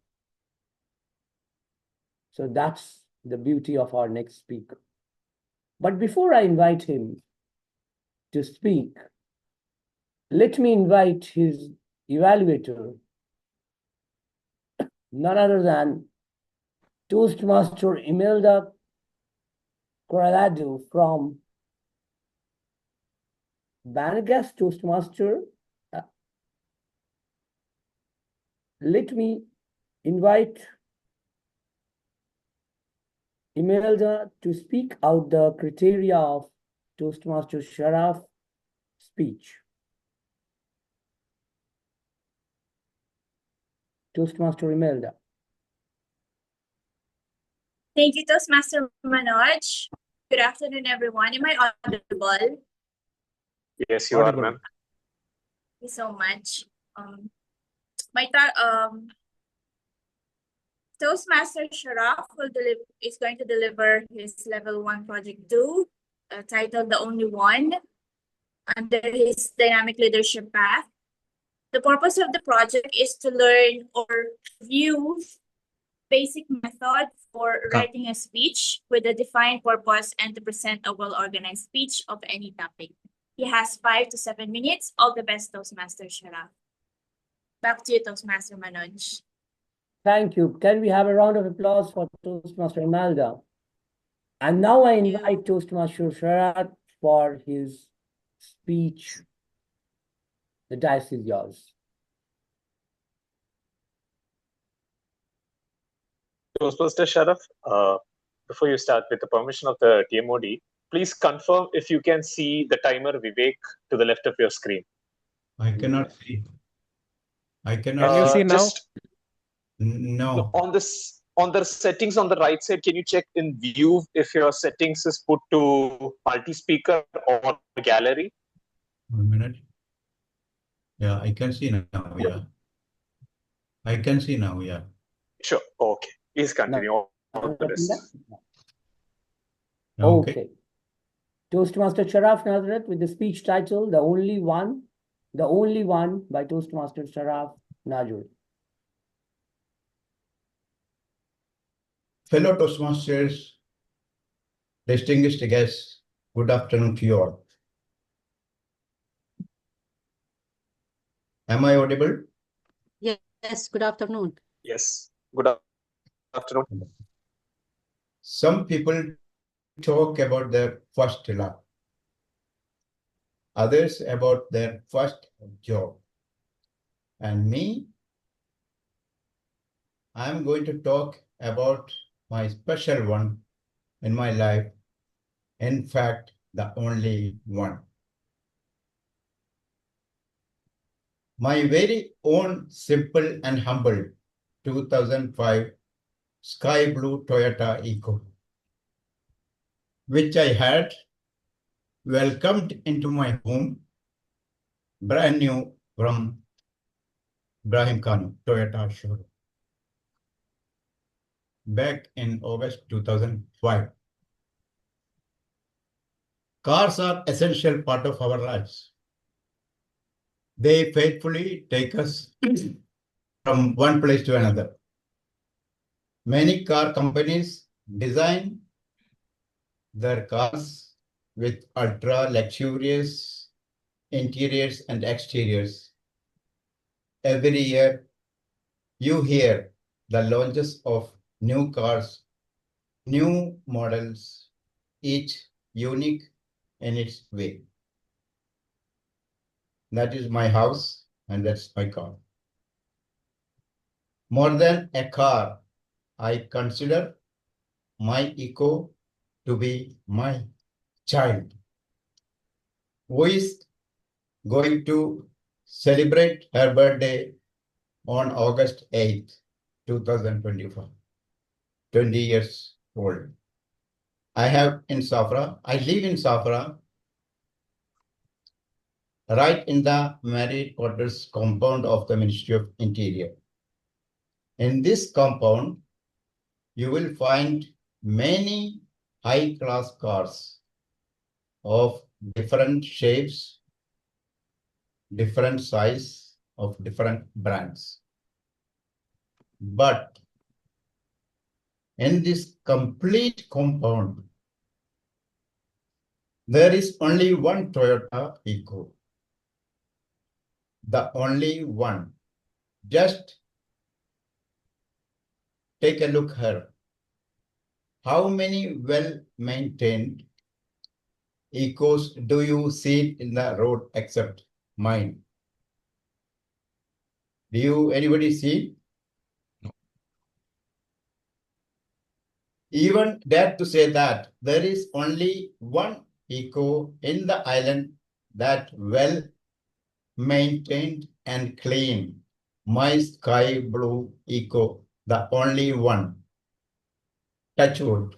So that's the beauty of our next speaker. But before I invite him to speak, let me invite his evaluator, none other than Toastmaster Imelda Corralado from Banagas Toastmaster. Let me invite Imelda to speak out the criteria of Toastmaster Sharaf speech. Toastmaster Imelda. Thank you, Toastmaster Manoj. Good afternoon, everyone. Am I audible? Yes, you are, ma'am. Thank you so much. Toastmaster Sharaf is going to deliver his level 1 project 2, titled The Only One, under his dynamic leadership path. The purpose of the project is to learn or view basic method for writing a speech with a defined purpose and to present a well-organized speech of any topic. He has 5 to 7 minutes. All the best, Toastmaster Sharaf. Back to you, Toastmaster Manoj. Thank you. Can we have a round of applause for Toastmaster Imelda? And now I invite Toastmaster Sharaf for his speech. The dice is yours. Toastmaster Sharaf, before you start, with the permission of the TMOD, please confirm if you can see the timer Vivek to the left of your screen. I cannot see. I cannot Can you see now? No. On the settings on the right side, can you check in view if your settings is put to multi-speaker or gallery? 1 minute. Yeah, I can see now. Yeah. I can see now. Yeah. Sure. Okay. Please continue. All the best. Okay. Toastmaster Sharaf Nazareth with the speech title, The Only One by Toastmaster Sharaf Nazareth. Fellow Toastmasters, distinguished guests, good afternoon to you all. Am I audible? Yes, good afternoon. Yes, good afternoon. Some people talk about their first love, others about their first job. And me, I'm going to talk about my special one in my life. In fact, the only one. My very own simple and humble 2005 sky blue Toyota Eco, which I had welcomed into my home, brand new from Ibrahim Khan Toyota showroom, back in August 2005. Cars are essential part of our lives. They faithfully take us from one place to another. Many car companies design their cars with ultra luxurious interiors and exteriors. Every year, you hear the launches of new cars, new models, each unique in its way. That is my house and that's my car. More than a car, I consider my Eco to be my child, who is going to celebrate her birthday on August 8th, 2025, 20 years old. I live in Safra, right in the married quarters compound of the Ministry of Interior. In this compound, you will find many high-class cars of different shapes, different size, of different brands. But in this complete compound, there is only one Toyota Eco. The only one. Just take a look here. How many well-maintained Ecos do you see in the road except mine? Do you anybody see? No. even dare to say that there is only one eco in the island that well maintained and clean. My sky blue eco, the only one. Touch wood.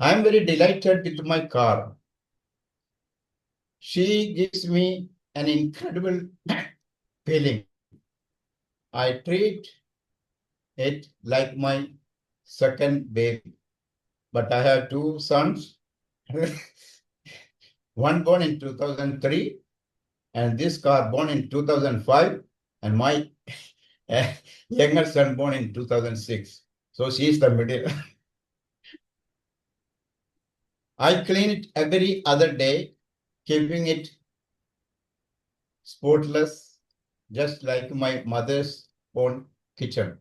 I'm very delighted with my car. She gives me an incredible feeling. I treat it like my second baby. But I have two sons, one born in 2003, and this car born in 2005, and my younger son born in 2006. So she's the middle. I clean it every other day, keeping it spotless, just like my mother's own kitchen.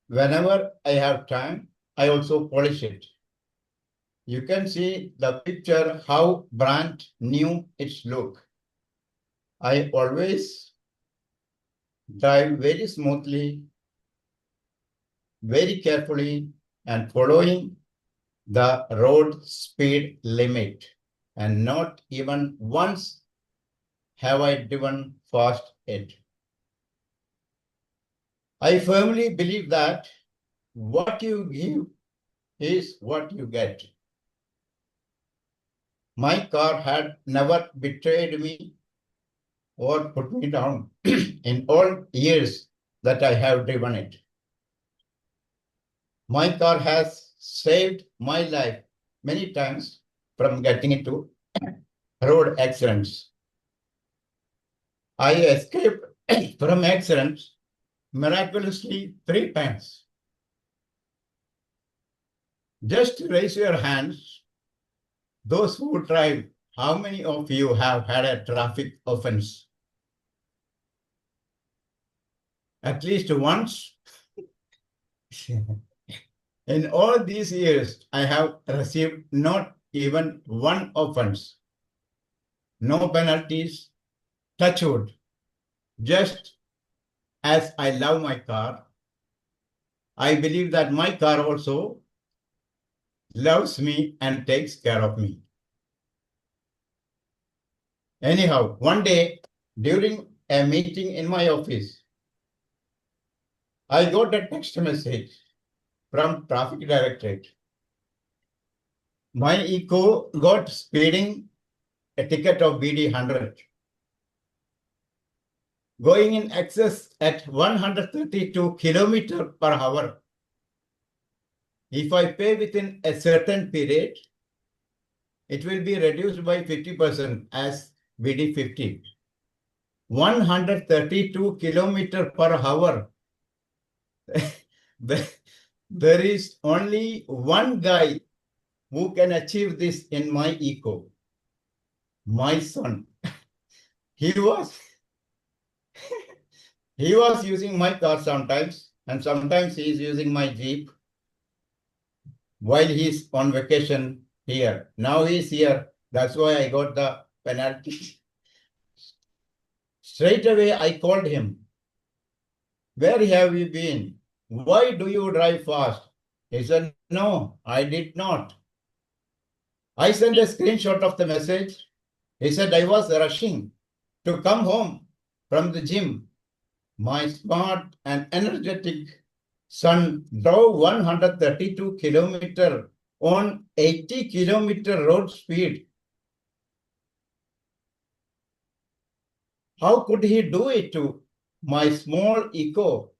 Whenever I have time, I also polish it. You can see the picture how brand new its look. I always drive very smoothly, very carefully, and following the road speed limit. And not even once have I driven fast yet. I firmly believe that what you give is what you get. My car had never betrayed me or put me down in all years that I have driven it. My car has saved my life many times from getting into road accidents. I escaped from accidents miraculously 3 times. Just raise your hands, those who drive, how many of you have had a traffic offense? At least once? In all these years, I have received not even one offense. No penalties, touch wood. Just as I love my car, I believe that my car also loves me and takes care of me. Anyhow, one day during a meeting in my office, I got a text message from Traffic Directorate. My eco got speeding a ticket of BD 100. Going in excess at 132 kilometers per hour. If I pay within a certain period, it will be reduced by 50% as BD 50. 132 kilometers per hour. There is only one guy who can achieve this in my eco. My son. He was using my car sometimes, and sometimes he is using my Jeep while he's on vacation here. Now he's here. That's why I got the penalty. Straight away, I called him. Where have you been? Why do you drive fast? He said, no, I did not. I sent a screenshot of the message. He said, I was rushing to come home from the gym. My smart and energetic son drove 132 kilometers on 80 kilometer road speed. How could he do it to my small eco?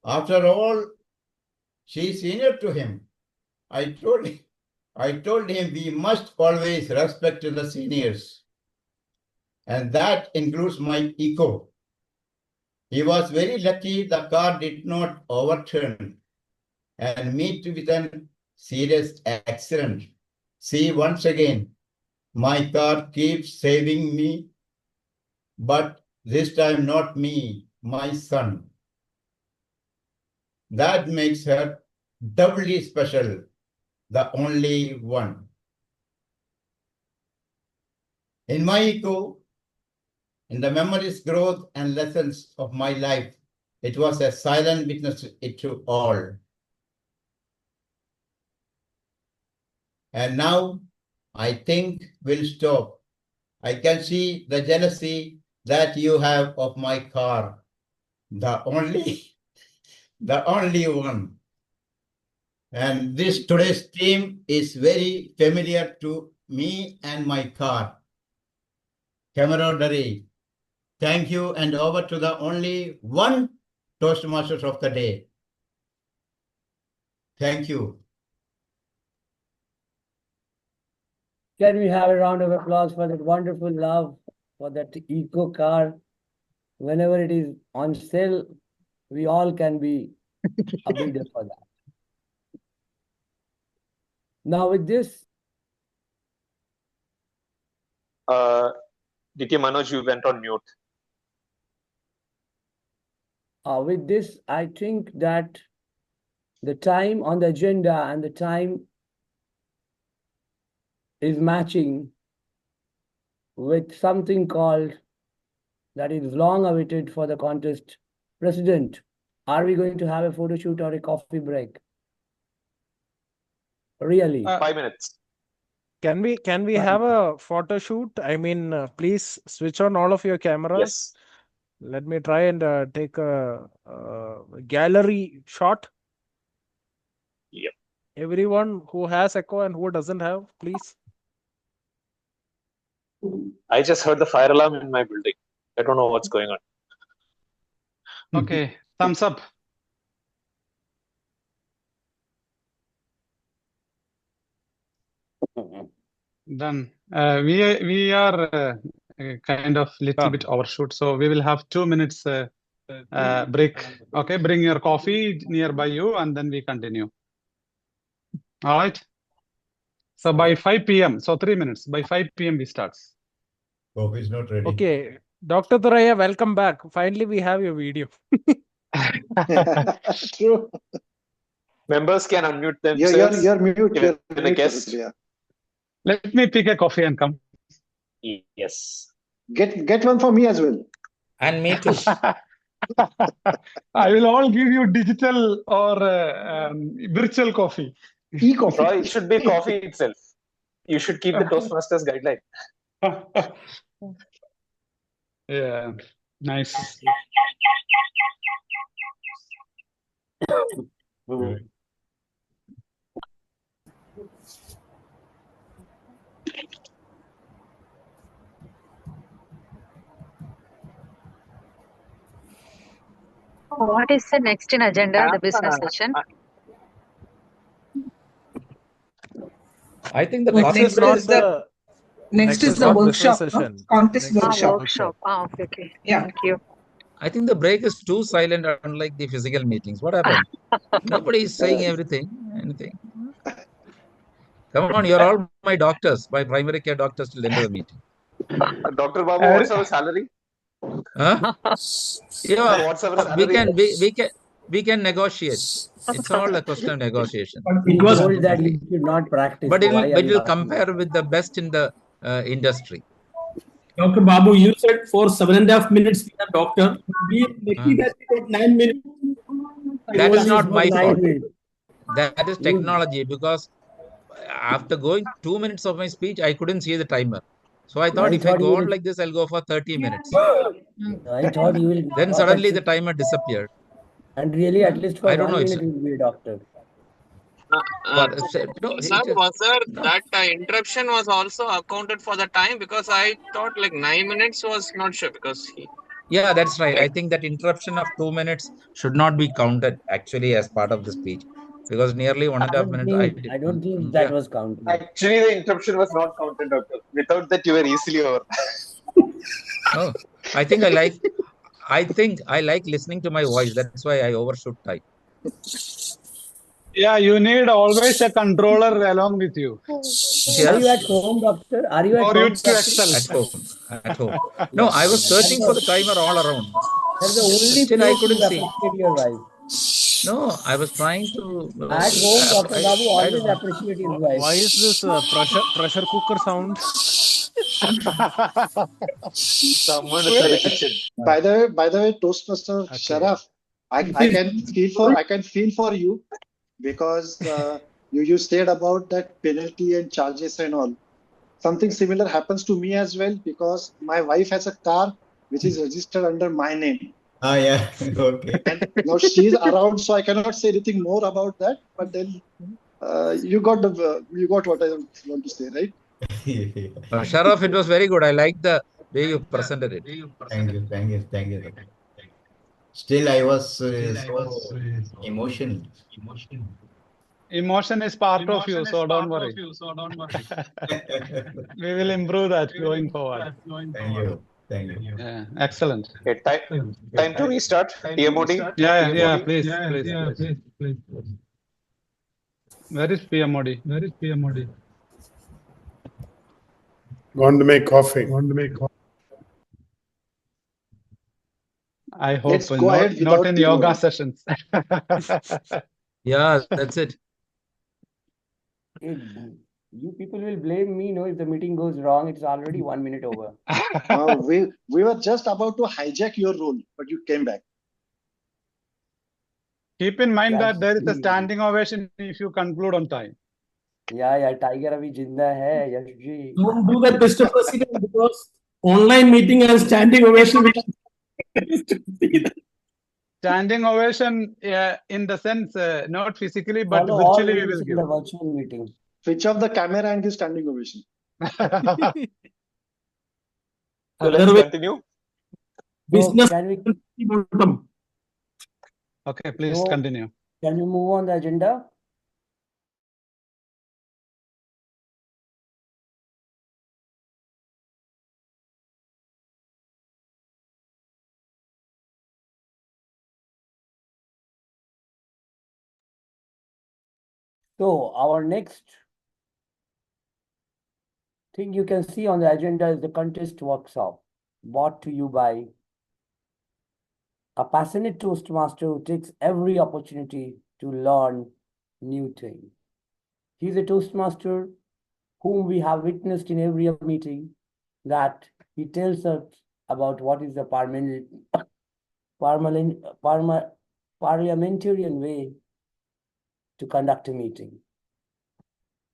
After all, she is senior to him. I told him we must always respect the seniors. And that includes my eco. He was very lucky the car did not overturn and meet with a serious accident. See, once again, my car keeps saving me, but this time not me, my son. That makes her doubly special, the only one. In my eco, in the memories, growth, and lessons of my life, It was a silent witness to all. And now I think we'll stop. I can see the jealousy that you have of my car. The only one. And this today's theme is very familiar to me and my car. Camaraderie. Thank you, and over to the only one Toastmasters of the day. Thank you. Can we have a round of applause for that wonderful love for that eco car? Whenever it is on sale, we all can be a bidder for that. Now with this, DTM Manoj, you went on mute. I think that the time on the agenda and the time is matching with something called that is long awaited for the contest. President, are we going to have a photo shoot or a coffee break? Really? 5 minutes. Can we have a photo shoot? I mean, please switch on all of your cameras. Yes. Let me try and take a gallery shot. Yep. Everyone who has echo and who doesn't have, please. I just heard the fire alarm in my building. I don't know what's going on. Okay, thumbs up. Done. We are kind of little bit overshoot, so we will have 2 minutes break. Okay, bring your coffee nearby you, and then we continue. All right. So by 5 p.m., so 3 minutes. By 5 p.m. we start. Coffee is not ready. Okay, Dr. Thuraiya, welcome back. Finally, we have your video. True. Members can unmute themselves. You're mute. You're a mute, guest. yeah. Let me pick a coffee and come. Yes. Get one for me as well. And me too. I will all give you digital or virtual coffee. E-coffee. No, it should be coffee itself. You should keep the Toastmasters guideline. Yeah, nice. What is the next in agenda, the business session? I think the Next coffee is break not is the the Next is the not workshop, business session. contest Next is workshop. Workshop. Okay. Yeah. Thank you. I think the break is too silent, unlike the physical meetings. What happened? Nobody is saying anything. Come on, you're all my doctors, my primary care doctors till the end of the meeting. Dr. Babu, what's our salary? Huh? Yeah, What's our salary? we can negotiate. It's all a question of negotiation. it was told that you should not practice. But it Why are you will asking compare that? with the best in the industry. Dr. Babu, you said for 7.5 minutes we are doctor. We lucky that we got 9 minutes. That is not my fault. minutes. That is technology, because after going 2 minutes of my speech, I couldn't see the timer. So I thought if I go on like this, I'll go for 30 minutes. I thought you will. Then suddenly the timer disappeared. And really, at least for I don't 1 know, minute, you will be a doctor. Sir, was there that interruption was also accounted for the time? Because I thought like 9 minutes was not sure because he. Yeah, that's right. I think that interruption of 2 minutes should not be counted actually as part of the speech, because nearly 1.5 minutes. I don't think that was counted. Actually, the interruption was not counted, doctor. Without that, you were easily over. Oh, I think I like listening to my voice. That's why I overshoot time. Yeah, you need always a controller along with you. Are you at home, doctor? Are you at Or home? you to excel. At home. No, I was searching for the timer all around. That's the only Still, I place couldn't you see. appreciate your wife. No, I was trying to. At home, Dr. Babu always appreciate his wife. Why is this pressure cooker sound? Someone is in the kitchen. By the way, Toastmaster Sharaf, I can feel for you because you said about that penalty and charges and all. Something similar happens to me as well because my wife has a car which is registered under my name. Ah, yeah. Okay. And now she's around, so I cannot say anything more about that. But then you got what I want to say, right? Sharaf, it was very good. I like the way you presented it. Thank you. Still, I was so emotional. Emotion is part of you, so don't worry. We will improve that going forward. Thank you. Yeah, excellent. Okay, time to restart. PMOD. Yeah, please. Where is PMOD? Going to make coffee. I hope Let's go ahead not in without yoga PMOD. sessions. Yeah, that's it. You people will blame me, if the meeting goes wrong. It's already 1 minute over. We were just about to hijack your role, but you came back. Keep in mind that there is a standing ovation if you conclude on time. Yeah, Tiger abhi jinda hai, Yash ji. Don't do that, Mr. President, because online meeting and standing ovation. Standing ovation in the sense, not physically, but Follow all virtually we rules will in give. the virtual meeting. Switch off the camera and give standing ovation. So let's continue. Business. Can we? Okay, please continue. Can we move on the agenda? So our next thing you can see on the agenda is the contest workshop, brought to you by a passionate Toastmaster who takes every opportunity to learn new things. He's a Toastmaster whom we have witnessed in every meeting that he tells us about what is the parliamentarian way to conduct a meeting.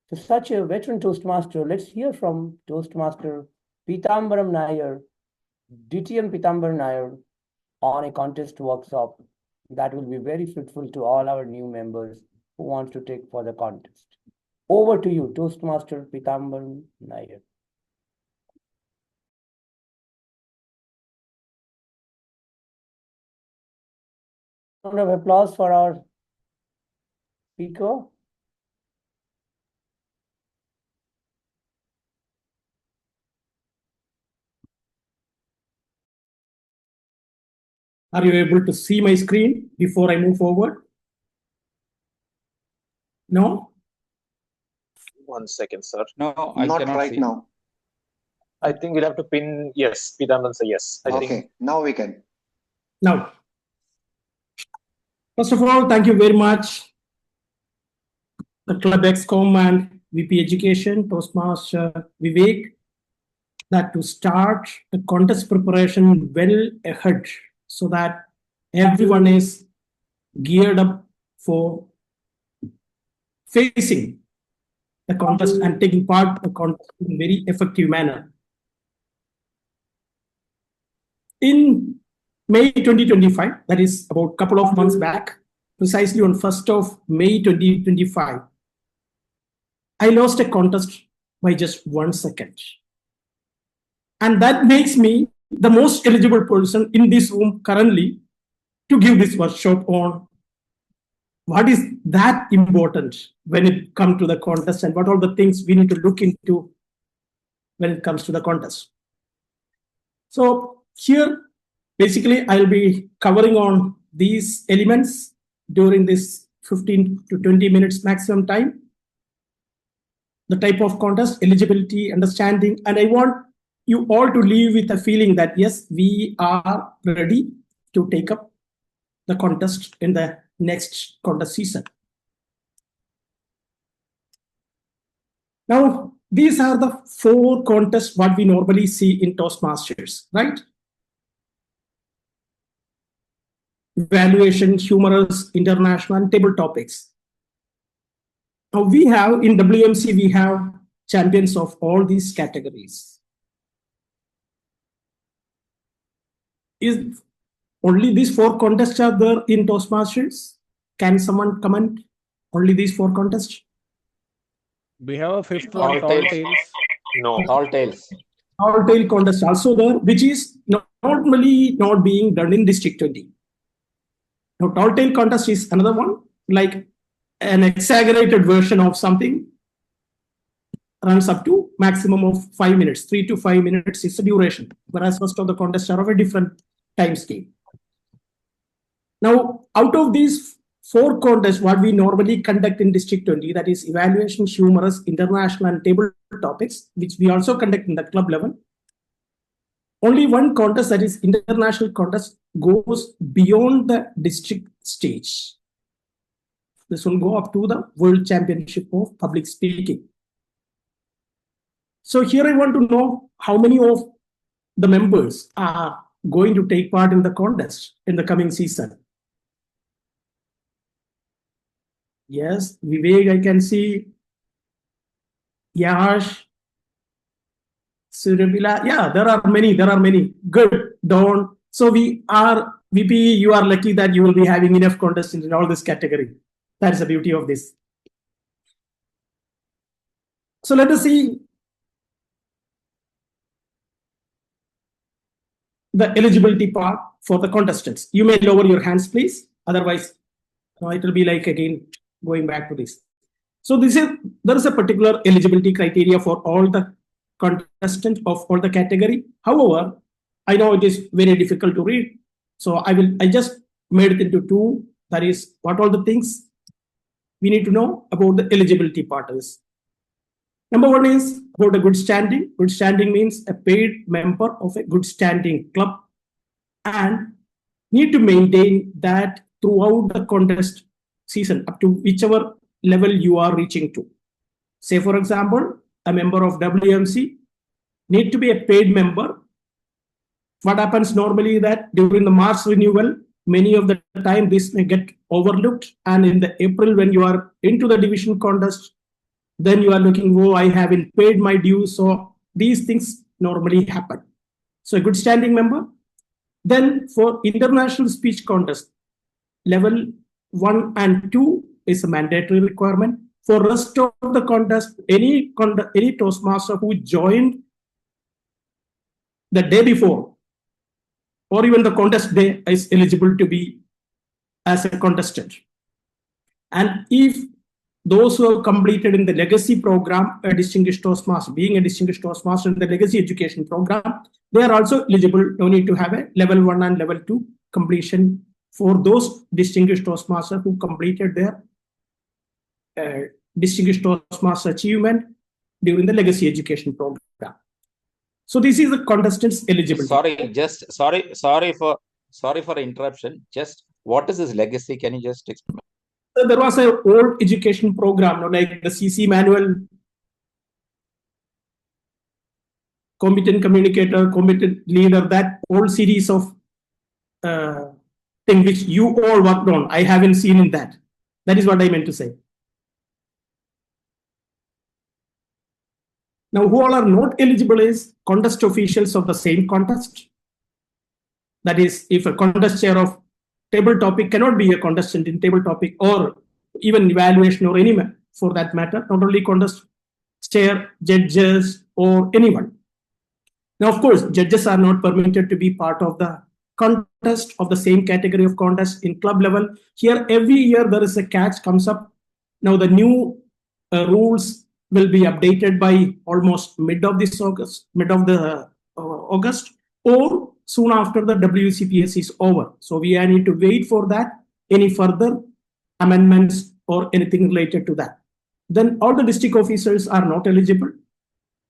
So such a veteran Toastmaster, let's hear from Toastmaster Peethambaran Nair, DTM Peethambaran Nair, on a contest workshop that will be very fruitful to all our new members who want to take for the contest. Over to you, Toastmaster Peethambaran Nair. Round of applause for our speaker. Are you able to see my screen before I move forward? No? 1 second, sir. No, Not right see. now. I think we'll have to pin yes. Peethambaran say yes. Okay, now we can. Now, first of all, thank you very much, the Club ExCom and VP Education, Toastmaster Vivek, that to start the contest preparation well ahead so that everyone is geared up for facing the contest and taking part in the contest in a very effective manner. In May 2025, that is about a couple of months back, precisely on 1st of May 2025, I lost a contest by just 1 second. And that makes me the most eligible person in this room currently to give this workshop on what is that important when it comes to the contest and what are the things we need to look into when it comes to the contest. So here, basically, I'll be covering on these elements during this 15 to 20 minutes maximum time. The type of contest, eligibility, understanding, and I want you all to leave with a feeling that, yes, we are ready to take up the contest in the next contest season. Now, these are the 4 contests what we normally see in Toastmasters, right? evaluation, humorous, international, and table topics. Now we have in WMC, we have champions of all these categories. Is only these 4 contests are there in Toastmasters? Can someone comment? Only these 4 contests? We have a 5th one, Tall Tales. No, Tall Tales. Tall Tail contest also there, which is normally not being done in District 20. Now, Tall Tail contest is another one, like an exaggerated version of something, runs up to maximum of 5 minutes, 3 to 5 minutes is the duration, whereas most of the contests are of a different time scale. Now, out of these 4 contests, what we normally conduct in District 20, that is evaluation, humorous, international, and table topics, which we also conduct in the club level. Only one contest, that is international contest, goes beyond the district stage. This will go up to the World Championship of Public Speaking. So here I want to know how many of the members are going to take part in the contest in the coming season. Yes, Vivek, I can see. Yash, Surabila. Yeah, there are many. Good, Don. So we are, VP, you are lucky that you will be having enough contestants in all this category. That is the beauty of this. So let us see the eligibility part for the contestants. You may lower your hands, please. Otherwise, it will be like again going back to this. So there is a particular eligibility criteria for all the contestants of all the category. However, I know it is very difficult to read. So I just made it into 2. That is what all the things we need to know about the eligibility part is. Number 1 is about a good standing. Good standing means a paid member of a good standing club and need to maintain that throughout the contest season up to whichever level you are reaching to. Say, for example, a member of WMC need to be a paid member. What happens normally that during the March renewal, many of the time this may get overlooked, and in the April when you are into the division contest, then you are looking, oh, I haven't paid my dues. So these things normally happen. So a good standing member. Then for international speech contest, level 1 and 2 is a mandatory requirement. For rest of the contest, any Toastmaster who joined the day before or even the contest day is eligible to be as a contestant. And if those who have completed in the legacy program a distinguished Toastmaster, being a distinguished Toastmaster in the legacy education program, they are also eligible. No need to have a level 1 and level 2 completion for those distinguished Toastmasters who completed their distinguished Toastmaster achievement during the legacy education program. So this is the contestants eligibility. Sorry for interruption. Just what is this legacy? Can you just explain? So there was an old education program, like the CC manual, competent communicator, competent leader, that whole series of thing which you all worked on. I haven't seen in that. That is what I meant to say. Now, who all are not eligible is contest officials of the same contest. That is, if a contest chair of table topic cannot be a contestant in table topic or even evaluation or any for that matter, not only contest chair, judges, or anyone. Now, of course, judges are not permitted to be part of the contest of the same category of contest in club level. Here, every year there is a catch comes up. Now, the new rules will be updated by almost mid of August, or soon after the WCPS is over. So we need to wait for that, any further amendments or anything related to that. Then all the district officers are not eligible.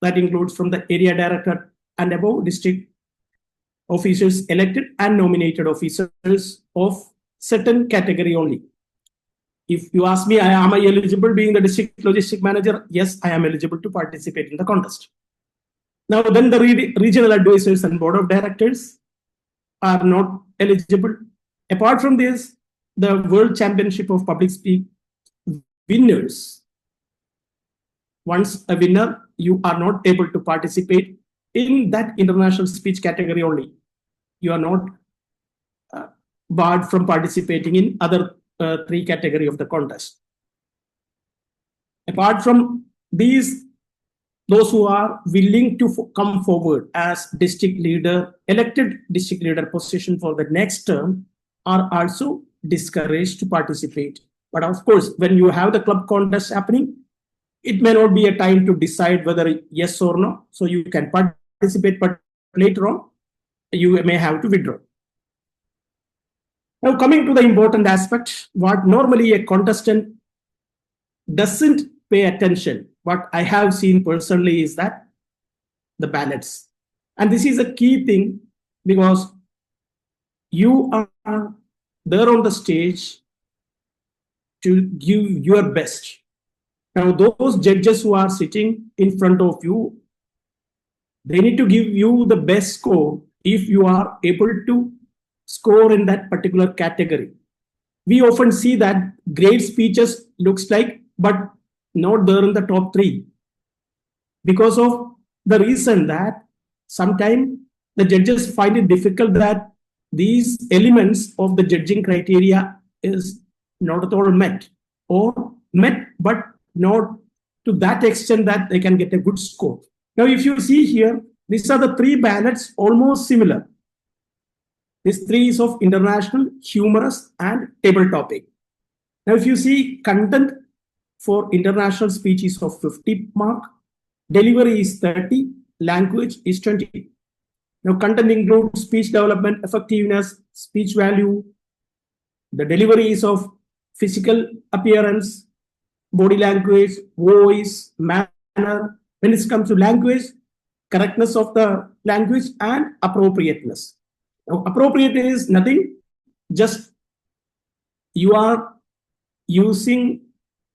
That includes from the area director and above district officers elected and nominated officers of certain category only. If you ask me, am I eligible being the district logistic manager? Yes, I am eligible to participate in the contest. Now, then the regional advisors and board of directors are not eligible. Apart from this, the World Championship of Public Speak winners, once a winner, you are not able to participate in that international speech category only. You are not barred from participating in other 3 categories of the contest. Apart from these, those who are willing to come forward as district leader, elected district leader position for the next term are also discouraged to participate. But of course, when you have the club contest happening, it may not be a time to decide whether yes or no. So you can participate, but later on, you may have to withdraw. Now, coming to the important aspect, what normally a contestant doesn't pay attention, what I have seen personally is that the ballots. And this is a key thing because you are there on the stage to give your best. Now, those judges who are sitting in front of you, they need to give you the best score if you are able to score in that particular category. We often see that great speeches looks like, but not there in the top 3. Because of the reason that sometimes the judges find it difficult that these elements of the judging criteria is not at all met, or met, but not to that extent that they can get a good score. Now, if you see here, these are the 3 ballots almost similar. This 3 is of international, humorous, and table topic. Now, if you see content for international speech is of 50 mark, delivery is 30, language is 20. Now, content includes speech development, effectiveness, speech value. The delivery is of physical appearance, body language, voice, manner. When it comes to language, correctness of the language and appropriateness. Now, appropriate is nothing, just you are using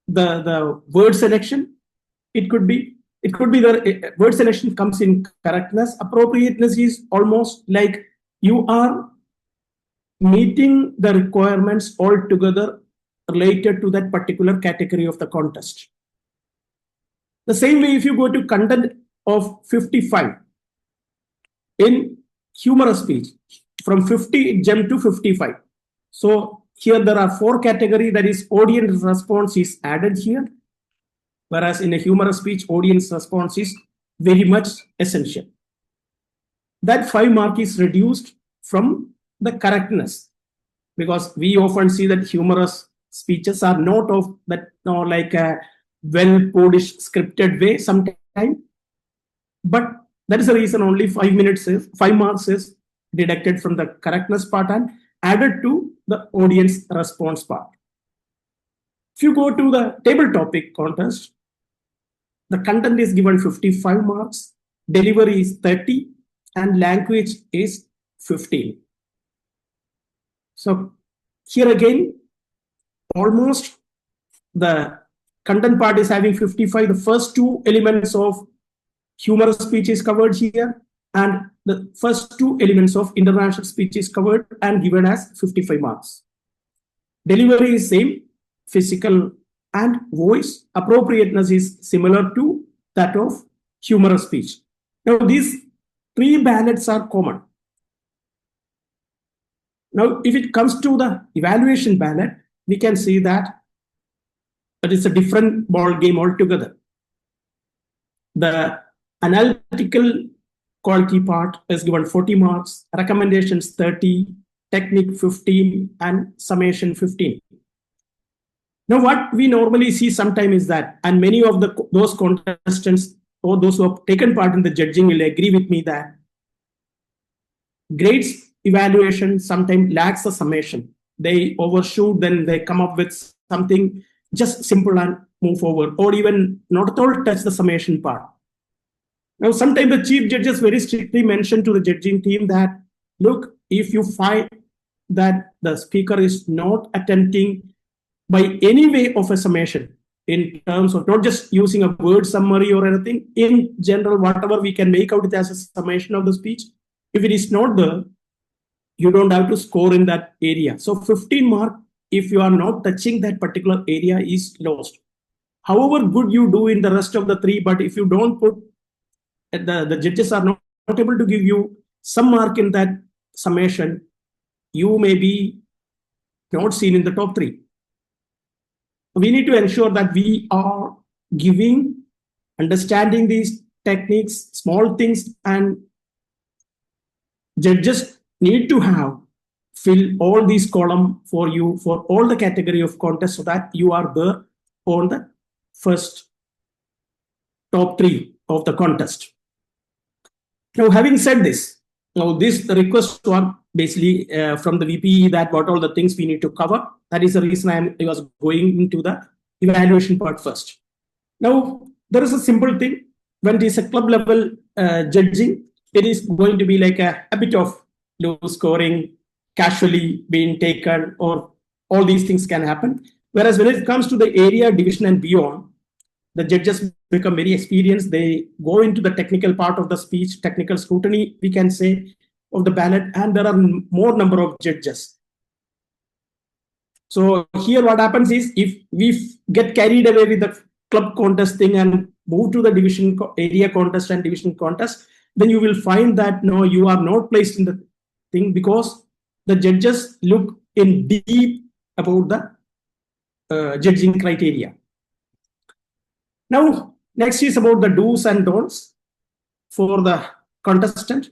the word selection. It could be the word selection comes in correctness. Appropriateness is almost like you are meeting the requirements altogether related to that particular category of the contest. The same way, if you go to content of 55 in humorous speech, from 50 it jumped to 55. So here there are 4 categories, that is audience response is added here, whereas in a humorous speech, audience response is very much essential. That 5 mark is reduced from the correctness, because we often see that humorous speeches are not of that, like a well-polished scripted way sometimes, but that is the reason only 5 marks is deducted from the correctness part and added to the audience response part. If you go to the table topic contest, the content is given 55 marks, delivery is 30, and language is 15. So here again, almost the content part is having 55. The first 2 elements of humorous speech is covered here, and the first 2 elements of international speech is covered and given as 55 marks. Delivery is same, physical and voice. Appropriateness is similar to that of humorous speech. Now, these 3 ballots are common. Now, if it comes to the evaluation ballot, we can see that it is a different ball game altogether. The analytical quality part is given 40 marks, recommendations 30, technique 15, and summation 15. Now, what we normally see sometimes is that, and many of those contestants or those who have taken part in the judging will agree with me that grades evaluation sometimes lacks the summation. They overshoot, then they come up with something just simple and move forward, or even not at all touch the summation part. Now, sometimes the chief judges very strictly mention to the judging team that, look, if you find that the speaker is not attempting by any way of a summation, in terms of not just using a word summary or anything, in general, whatever we can make out it as a summation of the speech, if it is not there, you don't have to score in that area. So 15 mark, if you are not touching that particular area, is lost. However good you do in the rest of the 3, but if you don't put, the judges are not able to give you some mark in that summation, you may be not seen in the top 3. We need to ensure that we are giving, understanding these techniques, small things, and judges need to have fill all these columns for you for all the category of contest, so that you are there on the first top 3 of the contest. Now, having said this, now this request one basically from the VP that what all the things we need to cover. That is the reason I was going into the evaluation part first. Now, there is a simple thing. When it is a club level judging, it is going to be like a bit of low scoring, casually being taken, or all these things can happen. Whereas when it comes to the area, division, and beyond, the judges become very experienced. They go into the technical part of the speech, technical scrutiny, we can say, of the ballot, and there are more number of judges. So here what happens is, if we get carried away with the club contest thing and move to the division area contest and division contest, then you will find that no, you are not placed in the thing, because the judges look in deep about the judging criteria. Now, next is about the do's and don'ts for the contestant.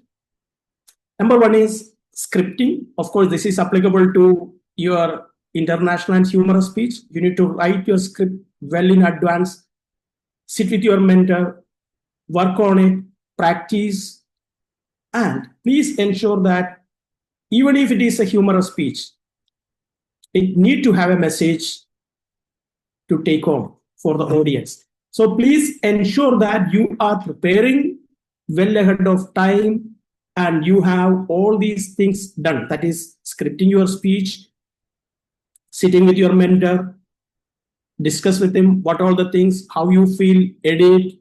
Number 1 is scripting. Of course, this is applicable to your international and humorous speech. You need to write your script well in advance, sit with your mentor, work on it, practice, and please ensure that even if it is a humorous speech, it need to have a message to take home for the audience. So please ensure that you are preparing well ahead of time and you have all these things done. That is scripting your speech, sitting with your mentor, discuss with him what all the things, how you feel, edit,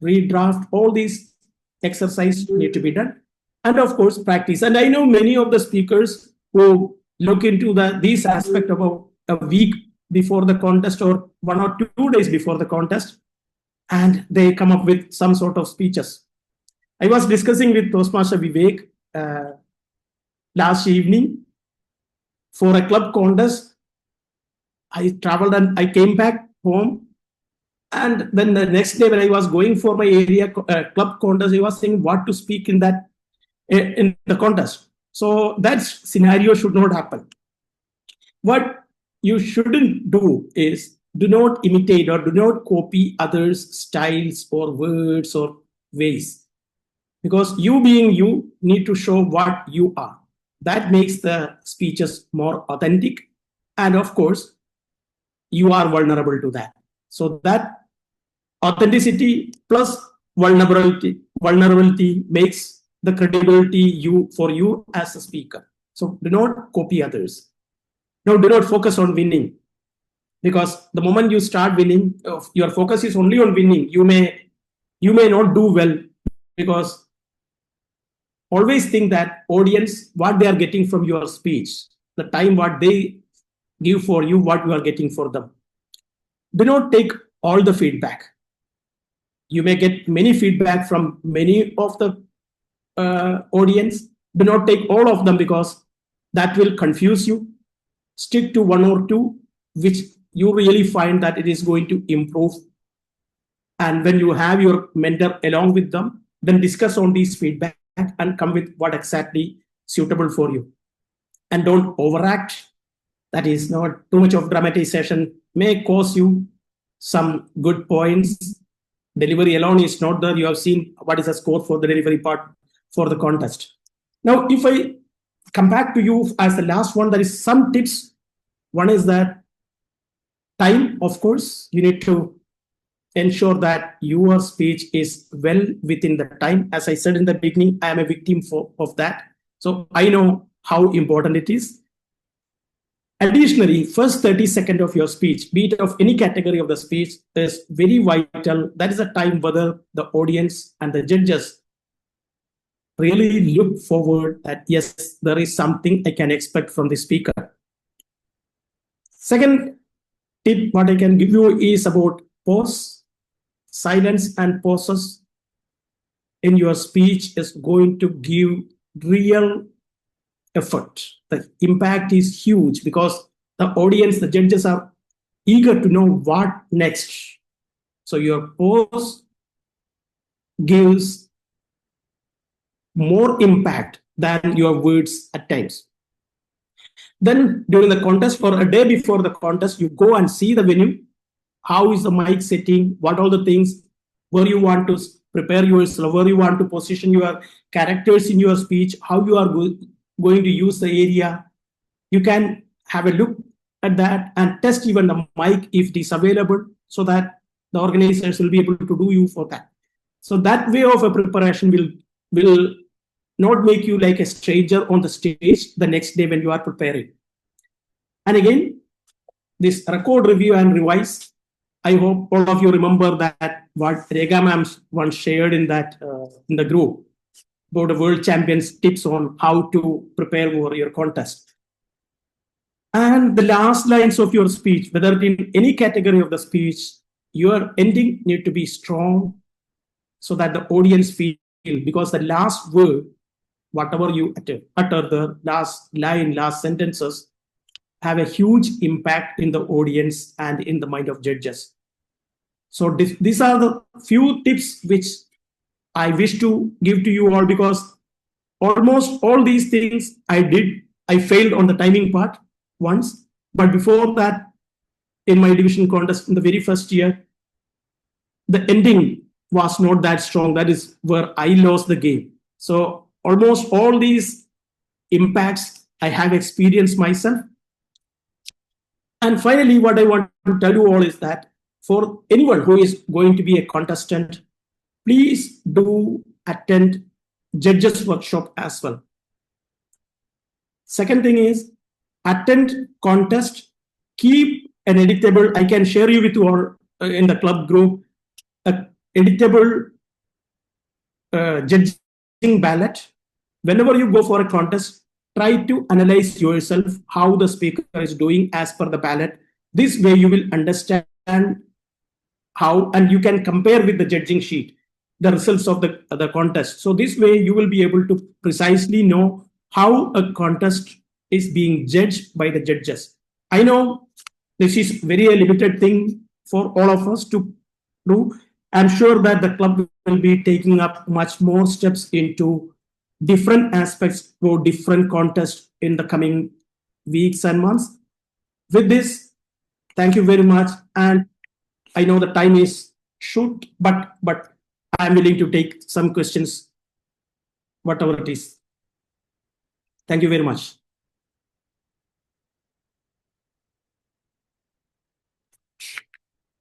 redraft, all these exercises need to be done. And of course, practice. And I know many of the speakers who look into these aspects about a week before the contest or 1 or 2 days before the contest, and they come up with some sort of speeches. I was discussing with Toastmaster Vivek last evening for a club contest. I traveled and I came back home, and then the next day when I was going for my area club contest, I was saying what to speak in that in the contest. So that scenario should not happen. What you shouldn't do is do not imitate or do not copy others' styles or words or ways, because you being you need to show what you are. That makes the speeches more authentic, and of course you are vulnerable to that. So that authenticity plus vulnerability makes the credibility for you as a speaker. So do not copy others. Now, do not focus on winning, because the moment you start winning, your focus is only on winning. You may not do well, because always think that audience, what they are getting from your speech, the time what they give for you, what you are getting for them. Do not take all the feedback. You may get many feedback from many of the audience. Do not take all of them, because that will confuse you. Stick to 1 or 2, which you really find that it is going to improve. And when you have your mentor along with them, then discuss on these feedback and come with what exactly suitable for you. And don't overact. That is not too much of dramatization may cause you some good points. Delivery alone is not there. You have seen what is the score for the delivery part for the contest. Now, if I come back to you as the last one, there is some tips. One is that time, of course, you need to ensure that your speech is well within the time. As I said in the beginning, I am a victim of that. So I know how important it is. Additionally, first 30 seconds of your speech, be it of any category of the speech, is very vital. That is a time whether the audience and the judges really look forward that, yes, there is something I can expect from the speaker. Second tip, what I can give you is about pause. Silence and pauses in your speech is going to give real effort. The impact is huge because the audience, the judges are eager to know what next. So your pause gives more impact than your words at times. Then during the contest or a day before the contest, you go and see the venue. How is the mic setting? What are the things where you want to prepare yourself, where you want to position your characters in your speech, how you are going to use the area. You can have a look at that and test even the mic if it is available, so that the organizers will be able to do you for that. So that way of a preparation will not make you like a stranger on the stage the next day when you are preparing. And again, this record, review, and revise. I hope all of you remember that what Rega ma'am once shared in that in the group about the world champions tips on how to prepare for your contest. And the last lines of your speech, whether in any category of the speech, your ending need to be strong so that the audience feel, because the last word, whatever you utter, the last line, last sentences, have a huge impact in the audience and in the mind of judges. So these are the few tips which I wish to give to you all, because almost all these things I failed on the timing part once, but before that, in my division contest in the very first year, the ending was not that strong. That is where I lost the game. So almost all these impacts I have experienced myself. And finally, what I want to tell you all is that for anyone who is going to be a contestant, please do attend judges workshop as well. Second thing is, attend contest, keep an editable. I can share you with you all in the club group, an editable judging ballot. Whenever you go for a contest, try to analyze yourself how the speaker is doing as per the ballot. This way you will understand how, and you can compare with the judging sheet the results of the contest. So this way you will be able to precisely know how a contest is being judged by the judges. I know this is very a limited thing for all of us to do. I'm sure that the club will be taking up much more steps into different aspects for different contests in the coming weeks and months. With this, thank you very much. And I know the time is short, but I'm willing to take some questions, whatever it is. Thank you very much.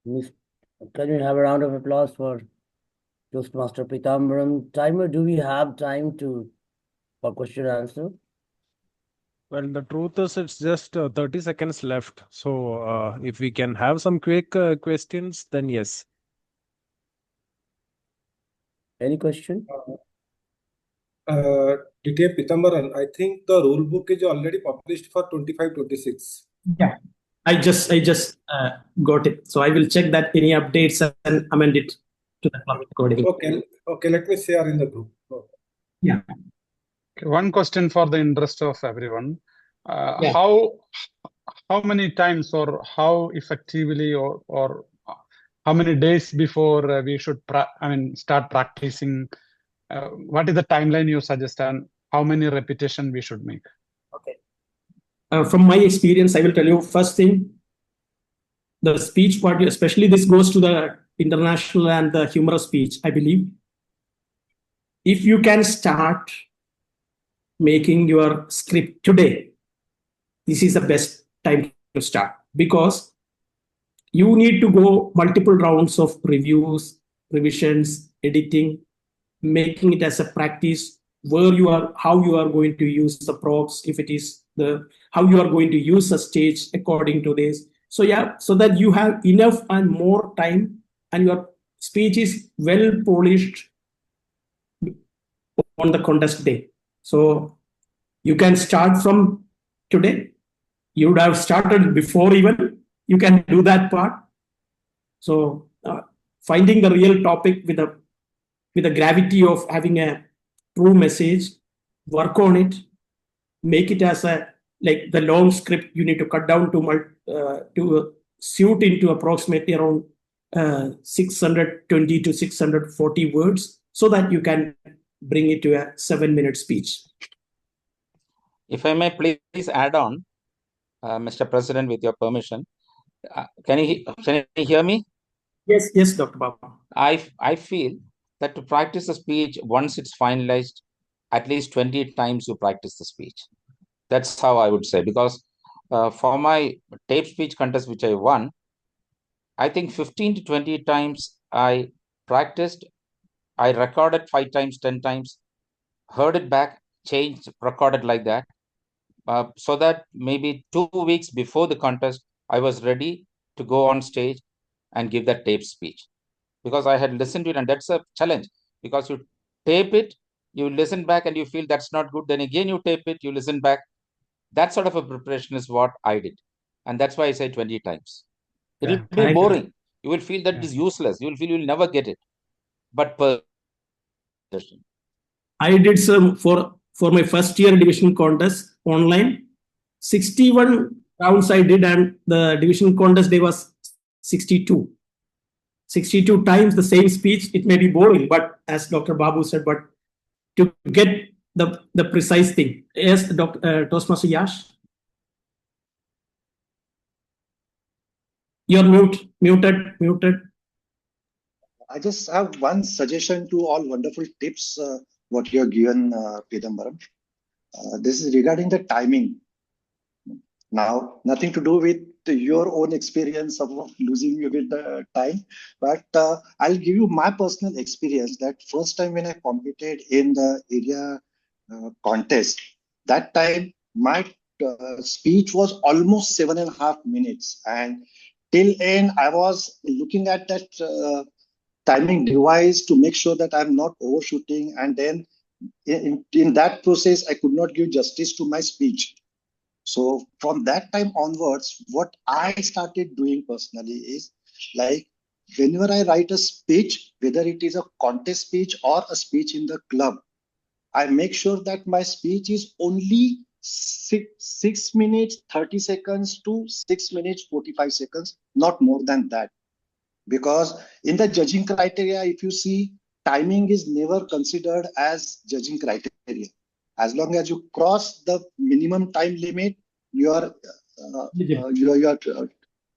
Can we have a round of applause for Toastmaster Peethambaran? Timer, do we have time for question and answer? Well, the truth is it's just 30 seconds left. So if we can have some quick questions, then yes. Any question? DTM Peethambaran, I think the rule book is already published for 25-26. Yeah, I just got it. So I will check that any updates and amend it to the club accordingly. Okay, let me share in the group. Okay. Yeah. Okay, one question for the interest of everyone. Yeah. How many times or how effectively or how many days before we should start practicing? What is the timeline you suggest, and how many repetition we should make? Okay. From my experience, I will tell you, first thing, the speech part, especially this goes to the international and the humorous speech, I believe. If you can start making your script today, this is the best time to start, because you need to go multiple rounds of reviews, revisions, editing, making it as a practice where you are, how you are going to use the props, if it is how you are going to use the stage according to this. So yeah, so that you have enough and more time and your speech is well polished on the contest day. So you can start from today. You would have started before even. You can do that part. So finding the real topic with the gravity of having a true message, work on it, make it as a like the long script you need to cut down to suit into approximately around 620 to 640 words so that you can bring it to a 7-minute speech. If I may please add on, Mr. President, with your permission, can you hear me? Yes, Dr. Babu. I feel that to practice a speech, once it's finalized, at least 20 times you practice the speech. That's how I would say, because for my tape speech contest, which I won, I think 15 to 20 times I practiced. I recorded 5 times, 10 times, heard it back, changed, recorded like that. So that maybe 2 weeks before the contest, I was ready to go on stage and give that tape speech, because I had listened to it, and that's a challenge, because you tape it, you listen back and you feel that's not good, then again you tape it, you listen back. That sort of a preparation is what I did, and that's why I say 20 times. It will be boring. You will feel that it is useless. You will feel you will never get it. But I did some for my first year division contest online. 61 rounds I did, and the division contest day was 62. 62 times the same speech. It may be boring, but as Dr. Babu said, but to get the precise thing. Yes, Toastmaster Yash. You're muted. I just have one suggestion to all wonderful tips what you have given, Peethambaran. This is regarding the timing. Now, nothing to do with your own experience of losing with the time, but I'll give you my personal experience that first time when I competed in the area contest, that time my speech was almost 7.5 minutes, and till end I was looking at that timing device to make sure that I'm not overshooting, and then in that process I could not give justice to my speech. So from that time onwards, what I started doing personally is, like, whenever I write a speech, whether it is a contest speech or a speech in the club, I make sure that my speech is only 6 minutes 30 seconds to 6 minutes 45 seconds, not more than that. Because in the judging criteria, if you see, timing is never considered as judging criteria. As long as you cross the minimum time limit, you are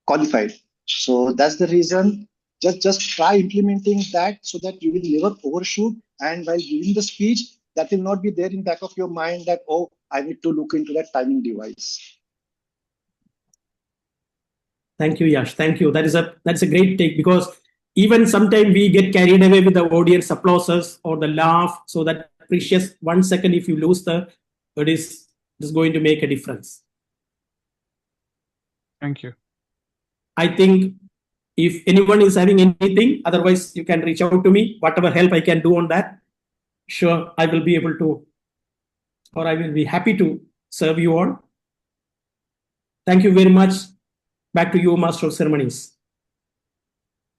qualified. So that's the reason. Just try implementing that so that you will never overshoot. And while giving the speech, that will not be there in back of your mind that, oh, I need to look into that timing device. Thank you, Yash. Thank you. That's a great take, because even sometimes we get carried away with the audience applauses or the laugh. So that precious 1 second, if you lose it is going to make a difference. Thank you. I think if anyone is having anything, otherwise you can reach out to me. Whatever help I can do on that, sure, I will be able to, or I will be happy to serve you all. Thank you very much. Back to you, Master of Ceremonies.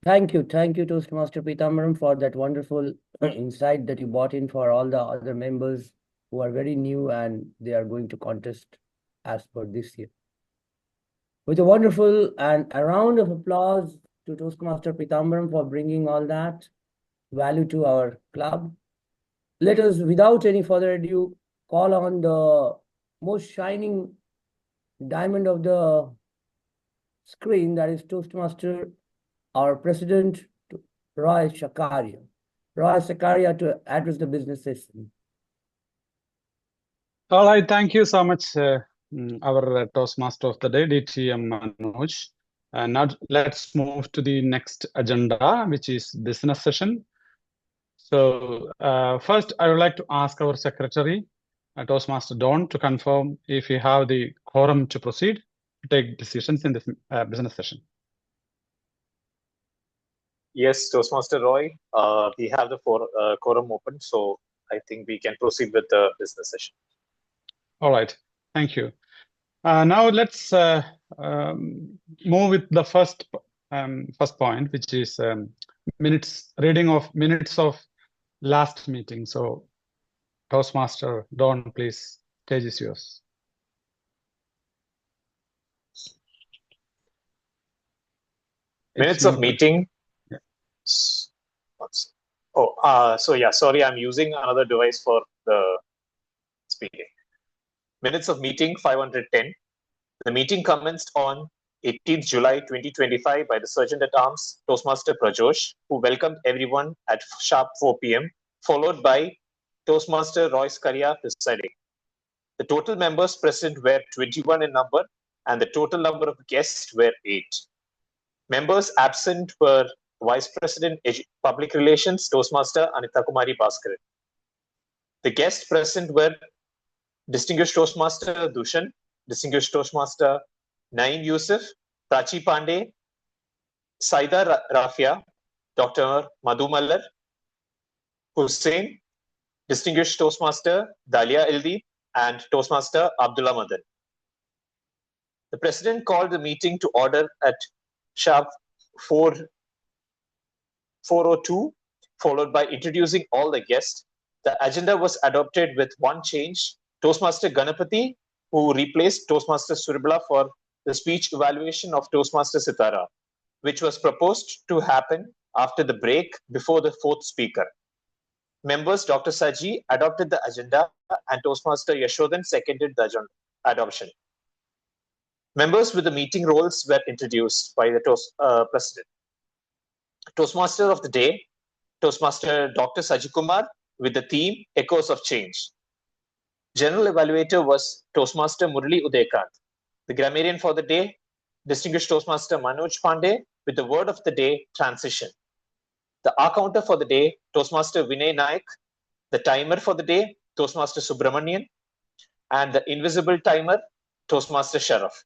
Thank you, Toastmaster Peethambaran, for that wonderful insight that you brought in for all the other members who are very new and they are going to contest as per this year. With a wonderful and a round of applause to Toastmaster Peethambaran for bringing all that value to our club. Let us, without any further ado, call on the most shining diamond of the screen, that is Toastmaster, our President, Roy Shakaria. Roy Shakaria to address the business session. All right, thank you so much, our Toastmaster of the day, DTM Manoj. Now let's move to the next agenda, which is business session. So first, I would like to ask our secretary, Toastmaster Don, to confirm if we have the quorum to proceed to take decisions in this business session. Yes, Toastmaster Roy, we have the quorum open, so I think we can proceed with the business session. All right. Thank you. Now let's move with the first point, which is reading of minutes of last meeting. So, Toastmaster Don, please, stage is yours. Minutes of meeting. Yeah. So yeah, sorry, I'm using another device for the speaking. Minutes of meeting 510. The meeting commenced on 18th July 2025 by the Sergeant at Arms, Toastmaster Prajosh, who welcomed everyone at sharp 4 p.m., followed by Toastmaster Royce Karia presiding. The total members present were 21 in number, and the total number of guests were 8. Members absent were Vice President Public Relations, Toastmaster Anita Kumari Bhaskaran. The guests present were Distinguished Toastmaster Dushan, Distinguished Toastmaster Naeem Yusuf, Prachi Pandey, Saida Rafia, Dr. Madhu Mallar, Hussein, Distinguished Toastmaster Dalia Ildeep, and Toastmaster Abdullah Madan. The President called the meeting to order at sharp 4:02, followed by introducing all the guests. The agenda was adopted with one change. Toastmaster Ganapati, who replaced Toastmaster Surabala for the speech evaluation of Toastmaster Sitara, which was proposed to happen after the break before the fourth speaker. Members Dr. Saji adopted the agenda and Toastmaster Yashodan seconded the adoption. Members with the meeting roles were introduced by the President. Toastmaster of the day, Toastmaster Dr. Saji Kumar, with the theme Echoes of Change. General Evaluator was Toastmaster Murali Udayakant. The grammarian for the day, Distinguished Toastmaster Manoj Pandey, with the word of the day, transition. The R-counter for the day, Toastmaster Vinay Naik. The timer for the day, Toastmaster Subramanian. And the invisible timer, Toastmaster Sharaf.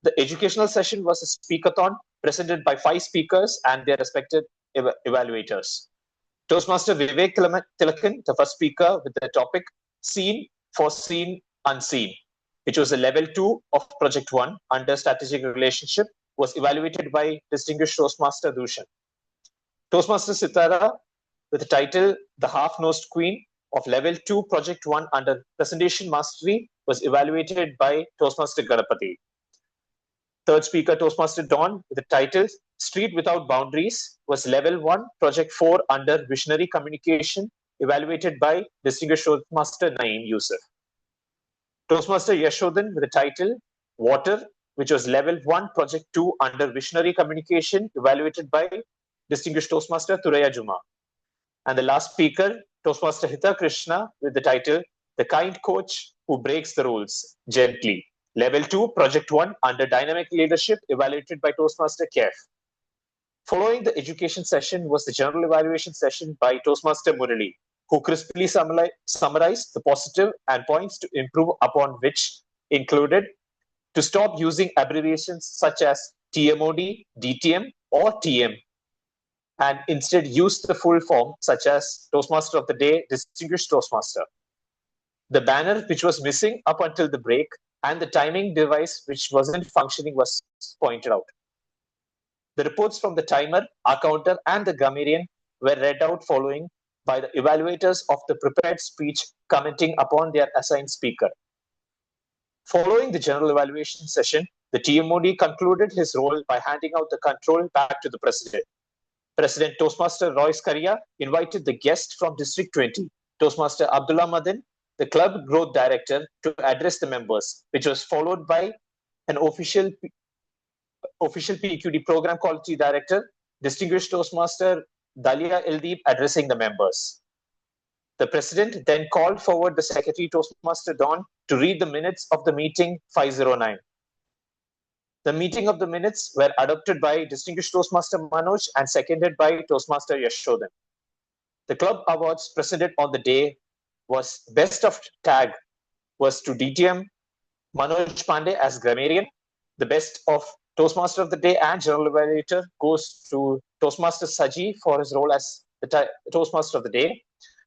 The educational session was a speakathon presented by 5 speakers and their respective evaluators. Toastmaster Vivek Tilakan, the first speaker, with the topic Seen, Foreseen, Unseen, which was a level 2 of Project 1 under Strategic Relationship, was evaluated by Distinguished Toastmaster Dushan. Toastmaster Sitara, with the title The Half-Nosed Queen of Level 2 Project 1 under Presentation Mastery, was evaluated by Toastmaster Ganapati. Third speaker, Toastmaster Don, with the title Street Without Boundaries, was Level 1 Project 4 under Visionary Communication, evaluated by Distinguished Toastmaster Naeem Yusuf. Toastmaster Yashodan, with the title Water, which was Level 1 Project 2 under Visionary Communication, evaluated by Distinguished Toastmaster Thuraya Juma. And the last speaker, Toastmaster Hita Krishna, with the title The Kind Coach Who Breaks the Rules Gently, Level 2 Project 1 under Dynamic Leadership, evaluated by Toastmaster Kef. Following the education session was the general evaluation session by Toastmaster Murali, who crisply summarized the positive and points to improve upon, which included to stop using abbreviations such as TMOD, DTM, or TM, and instead use the full form such as Toastmaster of the Day, Distinguished Toastmaster. The banner which was missing up until the break and the timing device which wasn't functioning was pointed out. The reports from the timer, R-counter, and the grammarian were read out following by the evaluators of the prepared speech commenting upon their assigned speaker. Following the general evaluation session, the TMOD concluded his role by handing out the control back to the President. President Toastmaster Royce Karia invited the guest from District 20, Toastmaster Abdullah Madan, the Club Growth Director, to address the members, which was followed by an official PQD Program Quality Director, Distinguished Toastmaster Dalia Ildeep, addressing the members. The President then called forward the Secretary Toastmaster Don to read the minutes of the meeting 509. The meeting of the minutes were adopted by Distinguished Toastmaster Manoj and seconded by Toastmaster Yashodan. The club awards presented on the day was Best of Tag was to DTM Manoj Pandey as grammarian. The Best of Toastmaster of the Day and General Evaluator goes to Toastmaster Saji for his role as the Toastmaster of the Day.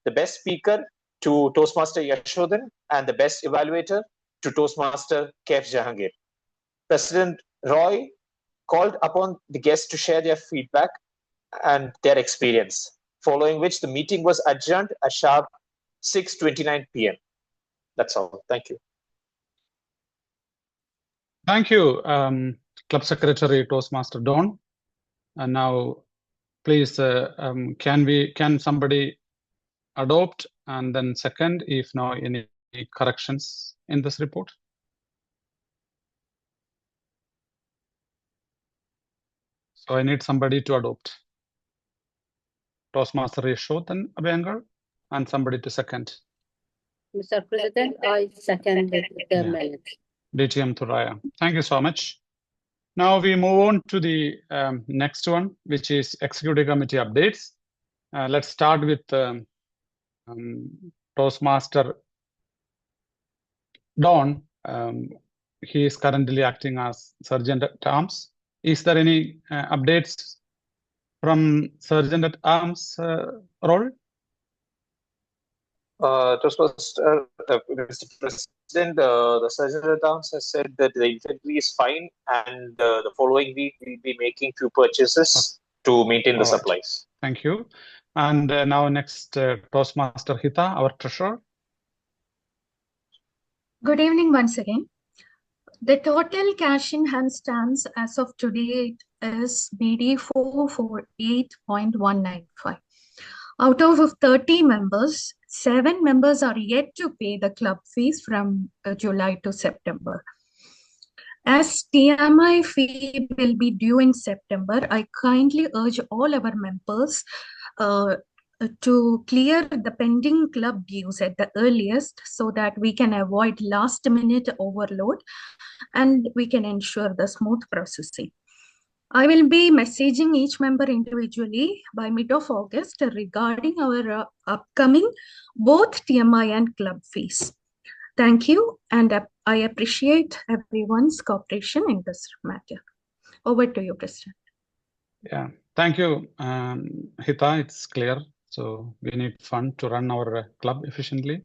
the best speaker to Toastmaster Yashodhan, and the best evaluator to Toastmaster Kef Jahangir. President Roy called upon the guests to share their feedback and their experience, following which the meeting was adjourned at sharp 6:29 p.m. That's all. Thank you. Thank you, Club Secretary Toastmaster Don. And now, please, can somebody adopt and then second, if no any corrections in this report? So I need somebody to adopt. Toastmaster Yashodhan Abhyangar and somebody to second. Mr. President, I second the minutes. DTM Thuraya. Thank you so much. Now we move on to the next one, which is Executive Committee updates. Let's start with Toastmaster Don. He is currently acting as Sergeant at Arms. Is there any updates from Sergeant at Arms role? Mr. President, the Sergeant at Arms has said that the infantry is fine, and the following week we'll be making few purchases to maintain the supplies. Thank you. And now next, Toastmaster Hita, our treasurer. Good evening once again. The total cash in hand stands as of today is BD 448.195. Out of 30 members, 7 members are yet to pay the club fees from July to September. As TMI fee will be due in September, I kindly urge all our members to clear the pending club dues at the earliest so that we can avoid last-minute overload and we can ensure the smooth processing. I will be messaging each member individually by mid of August regarding our upcoming both TMI and club fees. Thank you, and I appreciate everyone's cooperation in this matter. Over to you, President. Yeah, thank you, Hita. It's clear. So we need fund to run our club efficiently,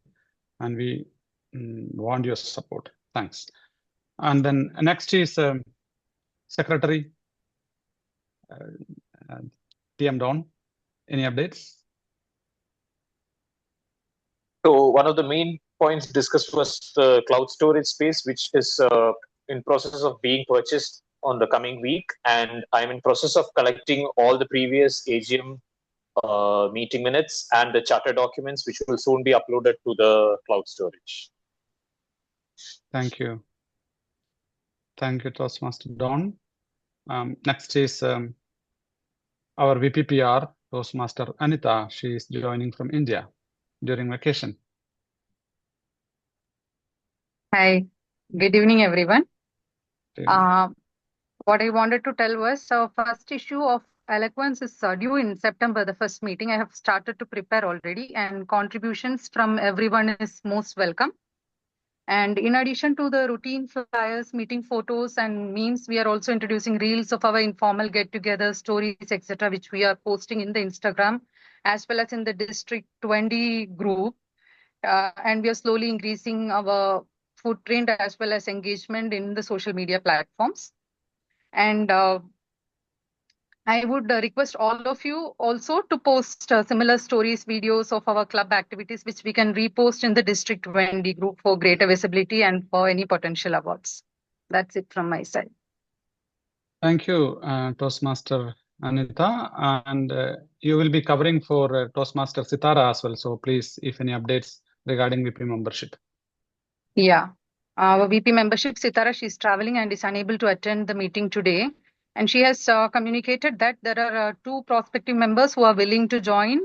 and we want your support. Thanks. And then next is Secretary TM Don. Any updates? So one of the main points discussed was the cloud storage space, which is in process of being purchased on the coming week, and I'm in process of collecting all the previous AGM meeting minutes and the charter documents, which will soon be uploaded to the cloud storage. Thank you. Thank you, Toastmaster Don. Next is our VPPR, Toastmaster Anita. She is joining from India during vacation. Hi, good evening, everyone. What I wanted to tell was first issue of eloquence is due in September, the first meeting. I have started to prepare already, and contributions from everyone is most welcome. And in addition to the routine flyers, meeting photos and memes, we are also introducing reels of our informal get-together stories, etc., which we are posting in the Instagram as well as in the District 20 group. And we are slowly increasing our footprint as well as engagement in the social media platforms. And I would request all of you also to post similar stories, videos of our club activities, which we can repost in the District 20 group for greater visibility and for any potential awards. That's it from my side. Thank you, Toastmaster Anita. And you will be covering for Toastmaster Sitara as well. So please, if any updates regarding VP membership. Yeah, our VP membership, Sitara, she's traveling and is unable to attend the meeting today. And she has communicated that there are 2 prospective members who are willing to join.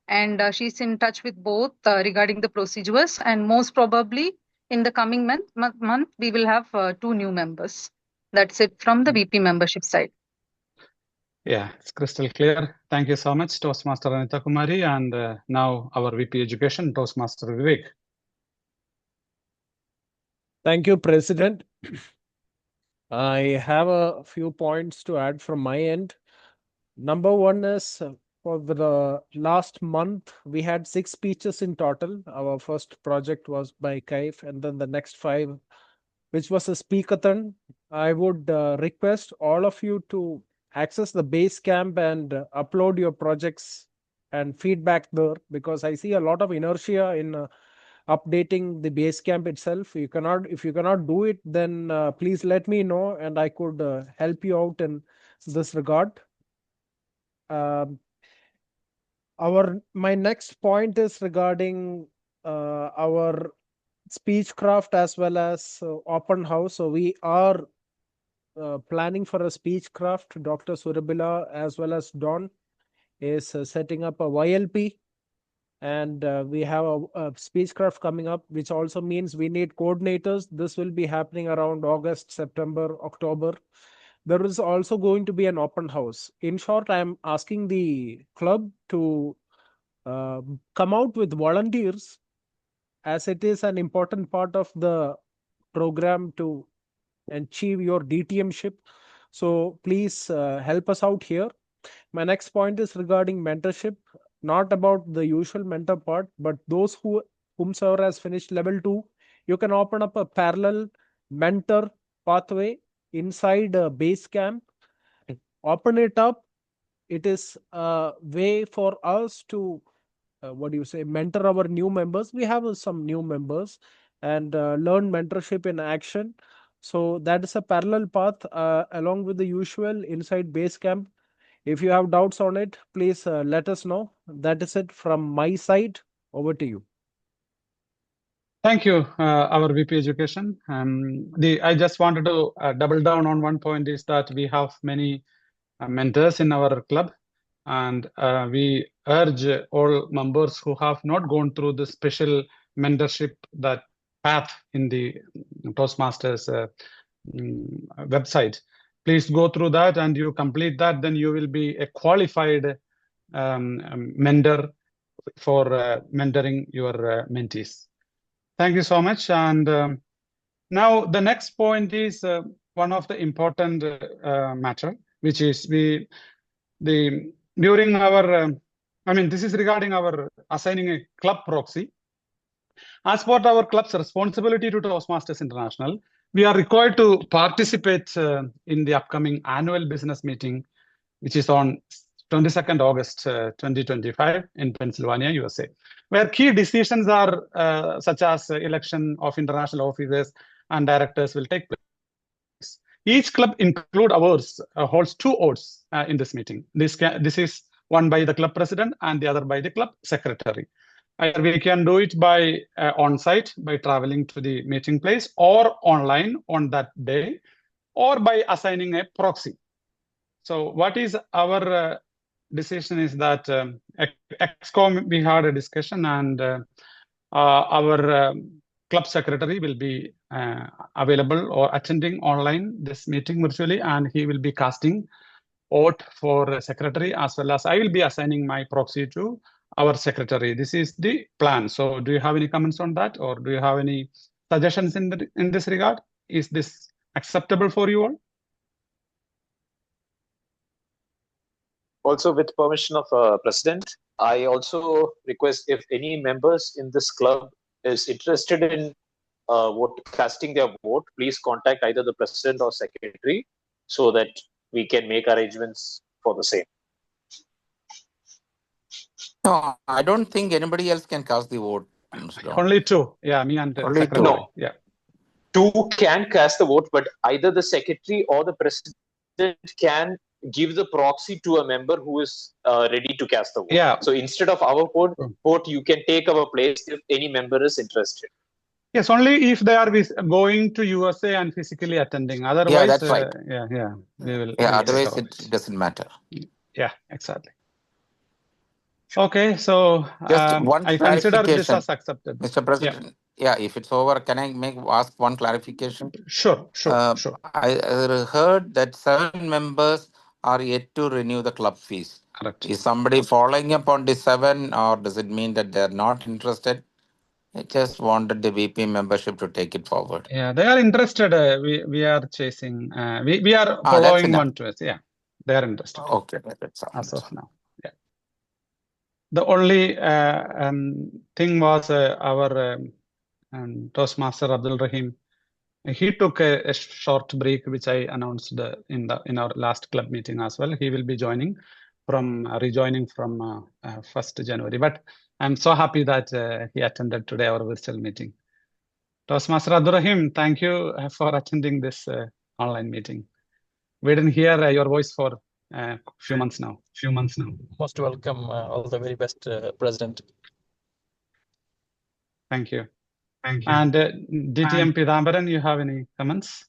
And she's in touch with both regarding the procedures. And most probably in the coming month we will have 2 new members. That's it from the VP membership side. Yeah, it's crystal clear. Thank you so much, Toastmaster Anita Kumari. And now our VP Education, Toastmaster Vivek. Thank you, President. I have a few points to add from my end. Number one is For the last month, we had 6 speeches in total. Our first project was by Kaif, and then the next 5, which was a speakathon. I would request all of you to access the Basecamp and upload your projects and feedback there, because I see a lot of inertia in updating the Basecamp itself. If you cannot do it, then please let me know, and I could help you out in this regard. My next point is regarding our speechcraft as well as open house. So we are planning for a speechcraft. Dr. Surabila as well as Don is setting up a YLP, and we have a speechcraft coming up, which also means we need coordinators. This will be happening around August, September, October. There is also going to be an open house. In short, I'm asking the club to come out with volunteers, as it is an important part of the program to achieve your DTM-ship. So please help us out here. My next point is regarding mentorship, not about the usual mentor part, but those whomsoever has finished level 2, you can open up a parallel mentor pathway inside Basecamp. Open it up. It is a way for us to mentor our new members. We have some new members, and learn mentorship in action. So that is a parallel path along with the usual inside Basecamp. If you have doubts on it, please let us know. That is it from my side. Over to you. Thank you, our VP Education. I just wanted to double down on one point, is that we have many mentors in our club, and we urge all members who have not gone through the special mentorship, that path in the Toastmasters website. Please go through that, and you complete that, then you will be a qualified mentor for mentoring your mentees. Thank you so much. And now the next point is one of the important matter, which is during our, this is regarding our assigning a club proxy. As part of our club's responsibility to Toastmasters International, we are required to participate in the upcoming annual business meeting, which is on 22nd August 2025 in Pennsylvania, USA, where key decisions are such as election of international officers and directors will take place. Each club, include ours, holds 2 votes in this meeting. This is one by the club president and the other by the club secretary. Either we can do it by on-site, by traveling to the meeting place, or online on that day, or by assigning a proxy. So what is our decision is that EXCOM, we had a discussion, and our club secretary will be available or attending online this meeting virtually, and he will be casting vote for secretary, as well as I will be assigning my proxy to our secretary. This is the plan. So do you have any comments on that, or do you have any suggestions in this regard? Is this acceptable for you all? Also, with permission of President, I also request if any members in this club is interested in casting their vote, please contact either the President or Secretary so that we can make arrangements for the same. No, I don't think anybody else can cast the vote. Only 2. Yeah, me and only secretary. 2. No. Yeah. 2 can cast the vote, but either the Secretary or the President can give the proxy to a member who is ready to cast the vote. Yeah. So instead of our vote, you can take our place if any member is interested. Yes, only if they are going to USA and physically attending. Otherwise, that's right. we will. Otherwise, it doesn't matter. Yeah, exactly. Okay, so just one I consider this clarification, as accepted. Mr. President. Yeah, if it's over, can I ask one clarification? Sure. I heard that 7 members are yet to renew the club fees. Correct. Is somebody following up on the 7, or does it mean that they're not interested? I just wanted the VP membership to take it forward. Yeah, they are interested. We are chasing. We are following one to us. Yeah, they are interested. Okay, that's all. As of now. Yeah. The only thing was our Toastmaster Abdul Rahim. He took a short break, which I announced in our last club meeting as well. He will be rejoining from 1st January. But I'm so happy that he attended today our virtual meeting. Toastmaster Abdul Rahim, thank you for attending this online meeting. We didn't hear your voice for a few months now. Most welcome. All the very best, President. Thank you. And DTM Peethambaran, you have any comments?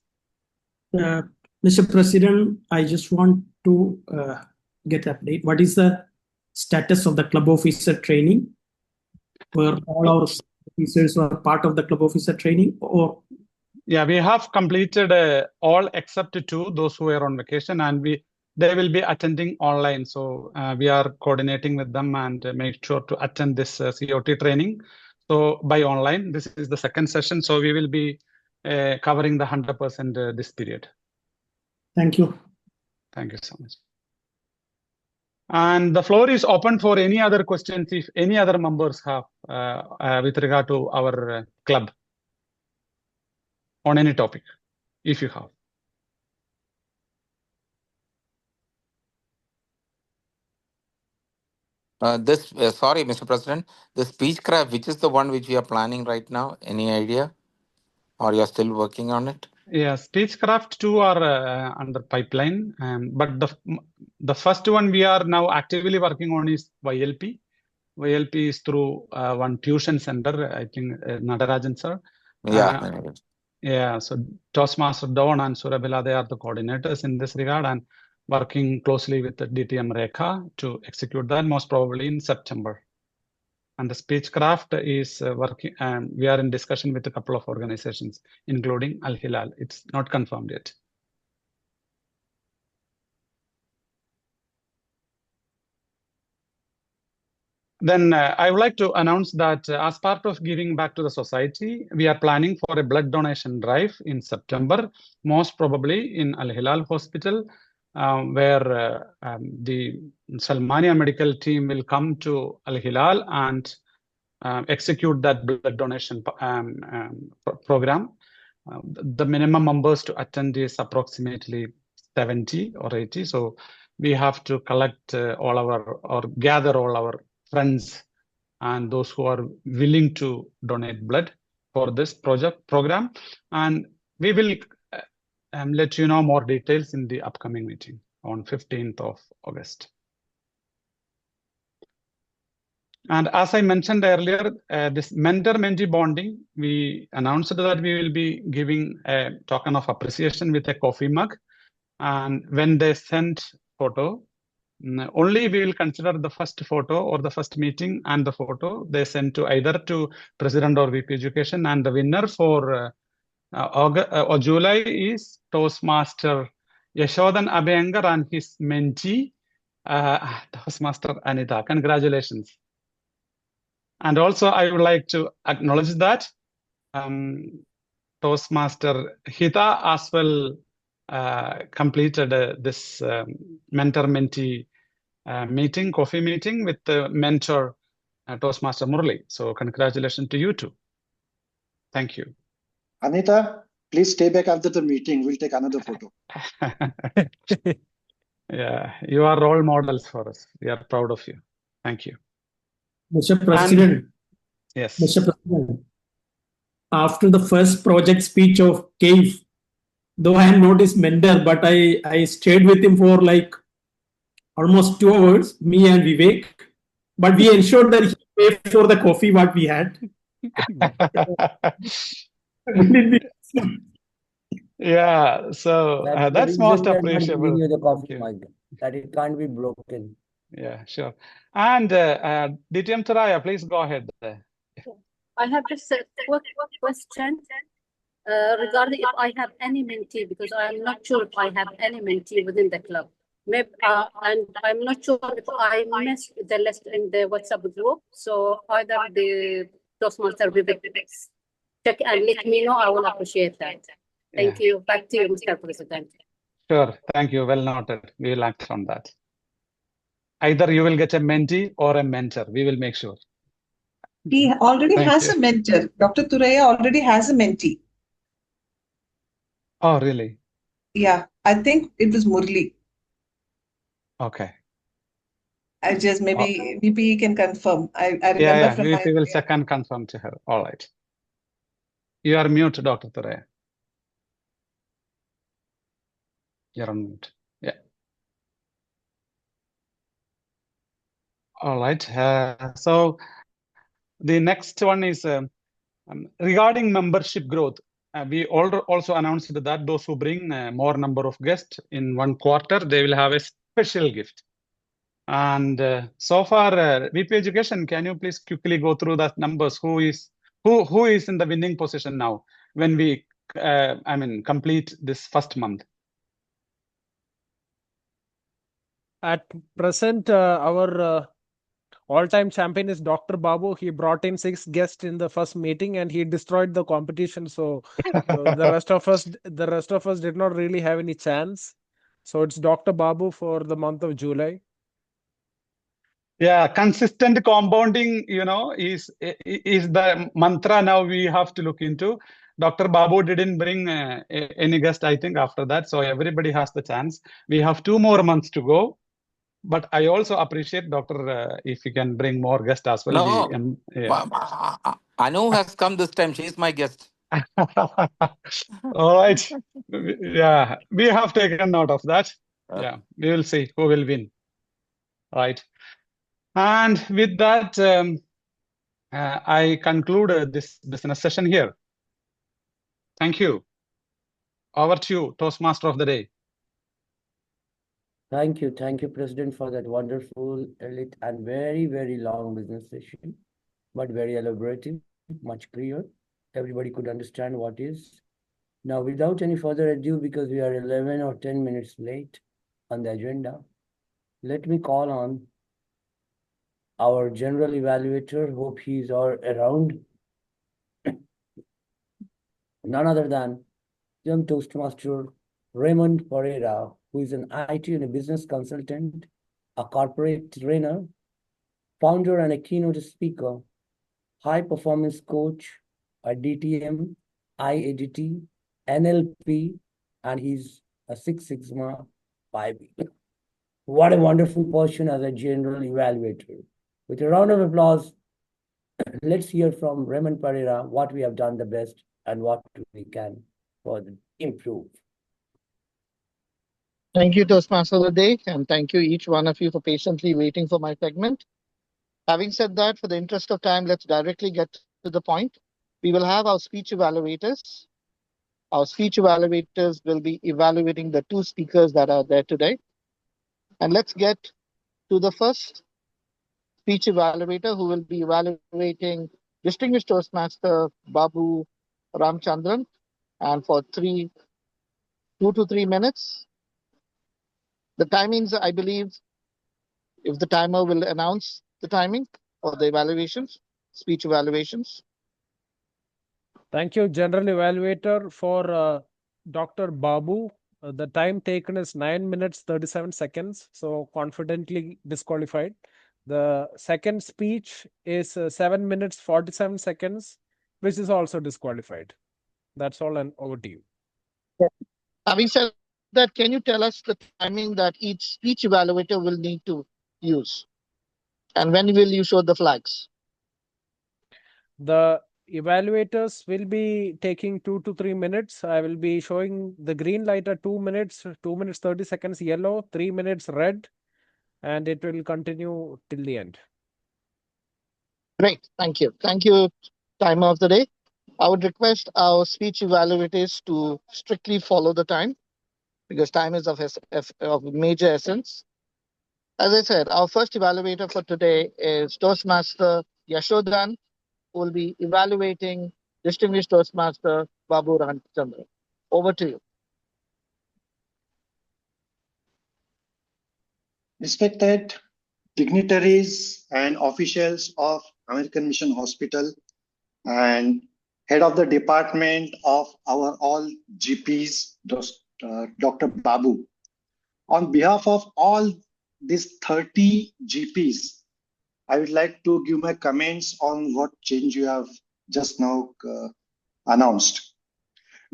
Mr. President, I just want to get an update. What is the status of the club officer training? Were all our officers were part of the club officer training? Or yeah, we have completed all except 2, those who were on vacation, and they will be attending online. So we are coordinating with them and make sure to attend this COT training. So by online, this is the second session. So we will be covering the 100% this period. Thank you. Thank you so much. And the floor is open for any other questions if any other members have with regard to our club on any topic, if you have. Sorry, Mr. President, the Speechcraft, which is the one which we are planning right now? Any idea? Or you're still working on it? Yeah, Speechcraft 2 are under pipeline, but the first one we are now actively working on is YLP. YLP is through one tuition center, I think Nadarajan sir. Yeah, so Toastmaster Dawn and Surabila, they are the coordinators in this regard and working closely with the DTM Rekha to execute that most probably in September. And the Speechcraft is working, and we are in discussion with a couple of organizations, including Al Hilal. It's not confirmed yet. Then I would like to announce that as part of giving back to the society, we are planning for a blood donation drive in September, most probably in Al Hilal Hospital, where the Salmania medical team will come to Al Hilal and execute that blood donation program. The minimum numbers to attend is approximately 70 or 80. So we have to collect gather all our friends and those who are willing to donate blood for this program. And we will let you know more details in the upcoming meeting on 15th of August. And as I mentioned earlier, this mentor-mentee bonding, we announced that we will be giving a token of appreciation with a coffee mug. And when they send photo, only we will consider the first photo or the first meeting and the photo they send to either to President or VP Education. And the winner for July is Toastmaster Yashodan Abhengar and his mentee, Toastmaster Anita. Congratulations. And also, I would like to acknowledge that Toastmaster Hita as well completed this mentor-mentee meeting, coffee meeting with the mentor Toastmaster Murli. So congratulations to you too. Thank you. Anita, please stay back after the meeting. We'll take another photo. Yeah, you are role models for us. We are proud of you. Thank you. Mr. President. Yes. Mr. President. After the first project speech of CAVE, though I am not his mentor, but I stayed with him for like almost 2 hours, me and Vivek. But we ensured that he paid for the coffee what we had. Yeah, so that's most appreciable. The coffee mug, that it can't be broken. Yeah, sure. And DTM Taraya, please go ahead. I have just a quick question regarding if I have any mentee, because I'm not sure if I have any mentee within the club. Maybe, and I'm not sure if I missed the list in the WhatsApp group. So either the Toastmaster will check and let me know. I will appreciate that. Thank you. Back to you, Mr. President. Sure. Thank you. Well noted. We will act on that. Either you will get a mentee or a mentor. We will make sure. He already Thank has you. a mentor. Dr. Thuraiya already has a mentee. Oh, really? Yeah, I think it was Murli. Okay. I just maybe VP can confirm. I remember Yeah. from We will yeah. second confirm to her. All right. You are mute, Dr. Thuraiya. You're on mute. Yeah. All right. So the next one is regarding membership growth. We also announced that those who bring more number of guests in one quarter, they will have a special gift. And so far, VP Education, can you please quickly go through the numbers? Who is in the winning position now when we complete this first month? At present, our all-time champion is Dr. Babu. He brought in 6 guests in the first meeting and he destroyed the competition. So the rest of us did not really have any chance. So it's Dr. Babu for the month of July. Yeah, consistent compounding, is the mantra now we have to look into. Dr. Babu didn't bring any guest, I think, after that. So everybody has the chance. We have 2 more months to go. But I also appreciate Doctor if you can bring more guests as well. No, Anu has come this time. She's my guest. All right. Yeah, we have taken note of that. Yeah, we will see who will win. Right. And with that, I conclude this business session here. Thank you. Over to you, Toastmaster of the day. Thank you, President, for that wonderful, elite, and very, very long business session, but very elaborative, much clearer. Everybody could understand what is. Now, without any further ado, because we are 11 or 10 minutes late on the agenda, let me call on our General Evaluator. Hope he's around. None other than young Toastmaster Raymond Pereira, who is an IT and a business consultant, a corporate trainer, founder and a keynote speaker, high performance coach, a DTM, IADT, NLP, and he's a Six Sigma 5. What a wonderful person as a general evaluator. With a round of applause, let's hear from Raymond Pereira what we have done the best and what we can further improve. Thank you, Toastmaster of the Day, and thank you each one of you for patiently waiting for my segment. Having said that, for the interest of time, let's directly get to the point. We will have our speech evaluators. Our speech evaluators will be evaluating the 2 speakers that are there today. And let's get to the first speech evaluator, who will be evaluating Distinguished Toastmaster Babu Ramchandran, and for 2 to 3 minutes. The timings, I believe, if the timer will announce the timing of the evaluations, speech evaluations. Thank you, General Evaluator, for Dr. Babu. The time taken is 9 minutes, 37 seconds. So confidently disqualified. The second speech is 7 minutes, 47 seconds, which is also disqualified. That's all, and over to you. Having said that, can you tell us the timing that each speech evaluator will need to use? And when will you show the flags? The evaluators will be taking 2 to 3 minutes. I will be showing the green light at 2 minutes, 2 minutes 30 seconds yellow, 3 minutes red, and it will continue till the end. Great, thank you. Thank you, timer of the day. I would request our speech evaluators to strictly follow the time, because time is of major essence. As I said, our first evaluator for today is Toastmaster Yashodhan, who will be evaluating Distinguished Toastmaster Babu Ramchandran. Over to you. Respected dignitaries and officials of American Mission Hospital and head of the department of our all GPs, Dr. Babu. On behalf of all these 30 GPs, I would like to give my comments on what change you have just now announced.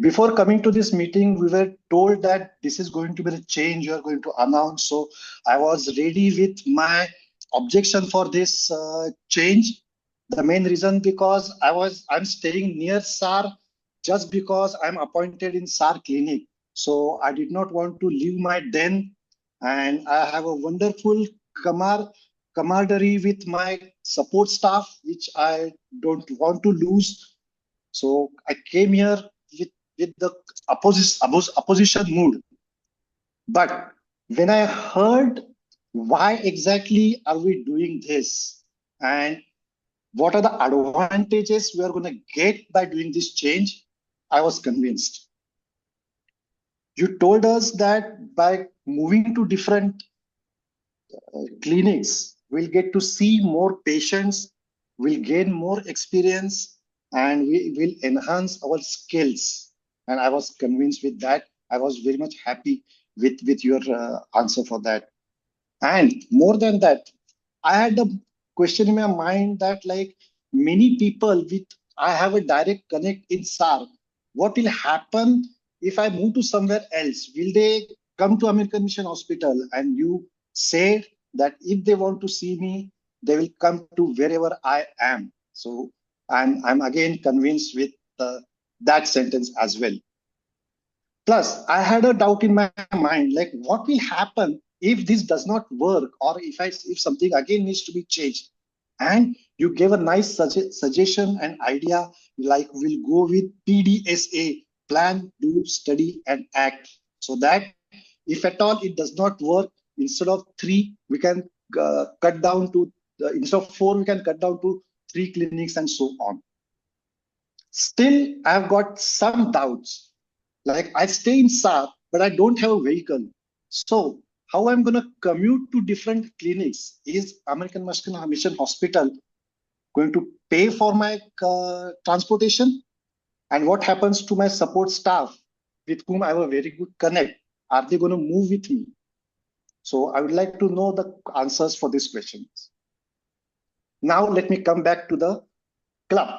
Before coming to this meeting, we were told that this is going to be the change you are going to announce. So I was ready with my objection for this change. The main reason because I'm staying near SAR just because I'm appointed in SAR clinic. So I did not want to leave my den, and I have a wonderful camaraderie with my support staff, which I don't want to lose. So I came here with the opposition mood. But when I heard why exactly are we doing this and what are the advantages we are going to get by doing this change, I was convinced. You told us that by moving to different clinics, we'll get to see more patients, we'll gain more experience, and we will enhance our skills. And I was convinced with that. I was very much happy with your answer for that. And more than that, I had a question in my mind that like many people I have a direct connect in SAR. What will happen if I move to somewhere else? Will they come to American Mission Hospital? And you said that if they want to see me, they will come to wherever I am. So I'm again convinced with that sentence as well. Plus, I had a doubt in my mind, like what will happen if this does not work, or if something again needs to be changed. And you gave a nice suggestion and idea, like we'll go with PDSA, plan, do, study, and act. So that if at all it does not work, instead of 3, we can cut down to, instead of 4, we can cut down to 3 clinics and so on. Still, I've got some doubts. Like I stay in SAR, but I don't have a vehicle. So how I'm going to commute to different clinics? Is American Mission Hospital going to pay for my transportation? And what happens to my support staff with whom I have a very good connect? Are they going to move with me? So I would like to know the answers for these questions. Now let me come back to the club.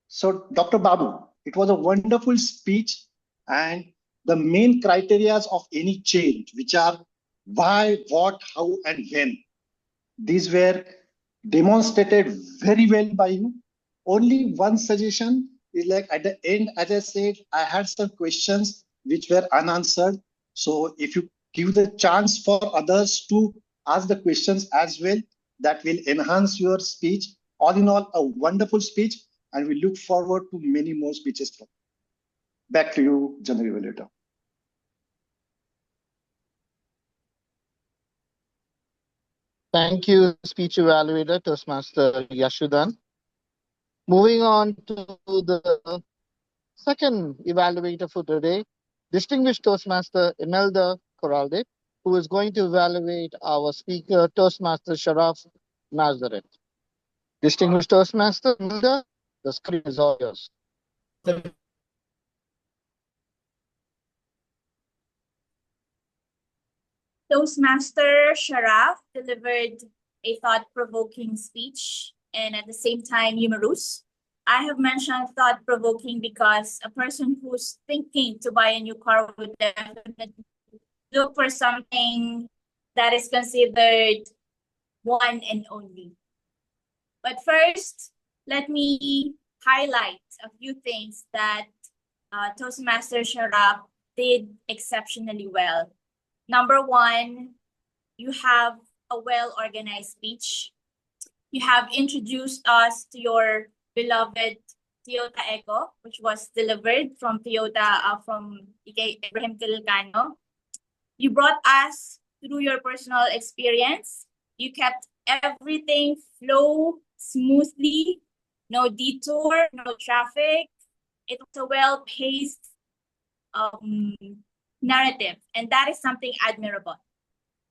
So Dr. Babu, it was a wonderful speech, and the main criteria of any change, which are why, what, how, and when, these were demonstrated very well by you. Only one suggestion is like at the end, as I said, I had some questions which were unanswered. So if you give the chance for others to ask the questions as well, that will enhance your speech. All in all, a wonderful speech, and we look forward to many more speeches. Back to you, General Evaluator. Thank you, Speech Evaluator, Toastmaster Yashudan. Moving on to the second evaluator for today, Distinguished Toastmaster Imelda Corralde, who is going to evaluate our speaker, Toastmaster Sharaf Nazareth. Distinguished Toastmaster Imelda, the screen is all yours. Toastmaster Sharaf delivered a thought-provoking speech and at the same time humorous. I have mentioned thought-provoking because a person who's thinking to buy a new car would definitely look for something that is considered one and only. But first, let me highlight a few things that Toastmaster Sharaf did exceptionally well. Number one, you have a well-organized speech. You have introduced us to your beloved Toyota Echo, which was delivered from Toyota from Ibrahim Kilcano. You brought us through your personal experience. You kept everything flow smoothly, no detour, no traffic. It was a well-paced narrative, and that is something admirable.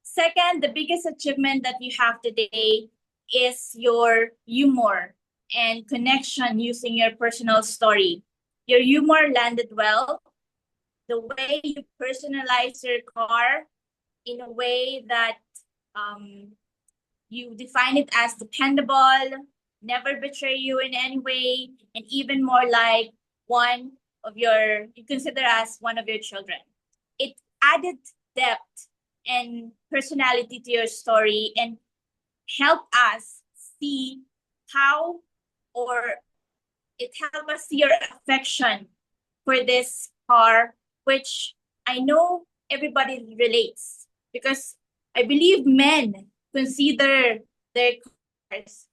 Second, the biggest achievement that you have today is your humor and connection using your personal story. Your humor landed well. The way you personalize your car in a way that You define it as dependable, never betray you in any way, and even more like you consider as one of your children. It added depth and personality to your story and helped us see it helped us see your affection for this car, which I know everybody relates because I believe men consider their cars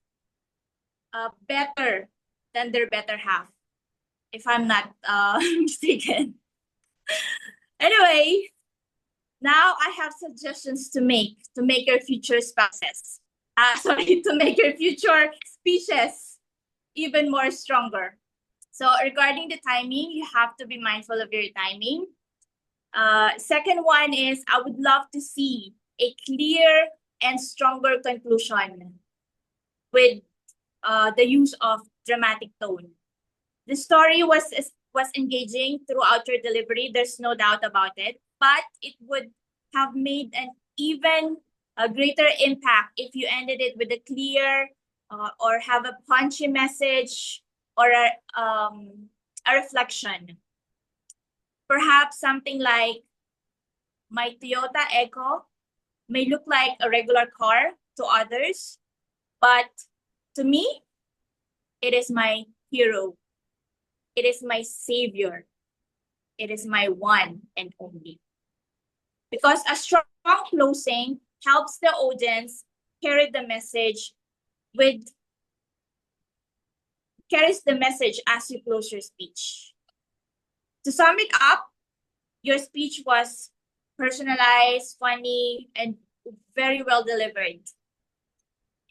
better than their better half, if I'm not mistaken. Anyway, now I have suggestions to make your future spouses. To make your future speeches even more stronger. So regarding the timing, you have to be mindful of your timing. Second one is I would love to see a clear and stronger conclusion with the use of dramatic tone. The story was engaging throughout your delivery. There's no doubt about it, but it would have made an even greater impact if you ended it with a clear or have a punchy message or a reflection. Perhaps something like, my Toyota Echo may look like a regular car to others, but to me, it is my hero. It is my savior. It is my one and only. Because a strong closing helps the audience carry the message carries the message as you close your speech. To sum it up, your speech was personalized, funny, and very well delivered.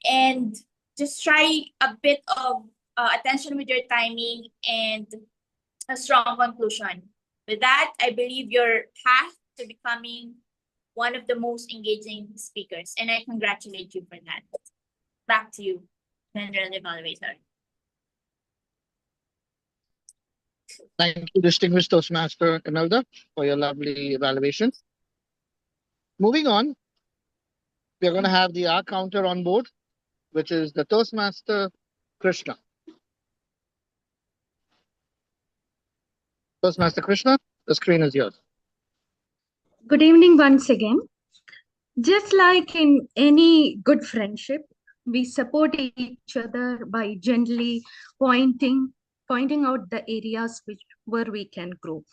And just try a bit of attention with your timing and a strong conclusion. With that, I believe your path to becoming one of the most engaging speakers, and I congratulate you for that. Back to you, General Evaluator. Thank you, distinguished Toastmaster Imelda, for your lovely evaluation. Moving on, we're going to have the R counter on board, which is the Toastmaster Krishna. Toastmaster Krishna, the screen is yours. Good evening once again. Just like in any good friendship, we support each other by gently pointing out the areas where we can grow.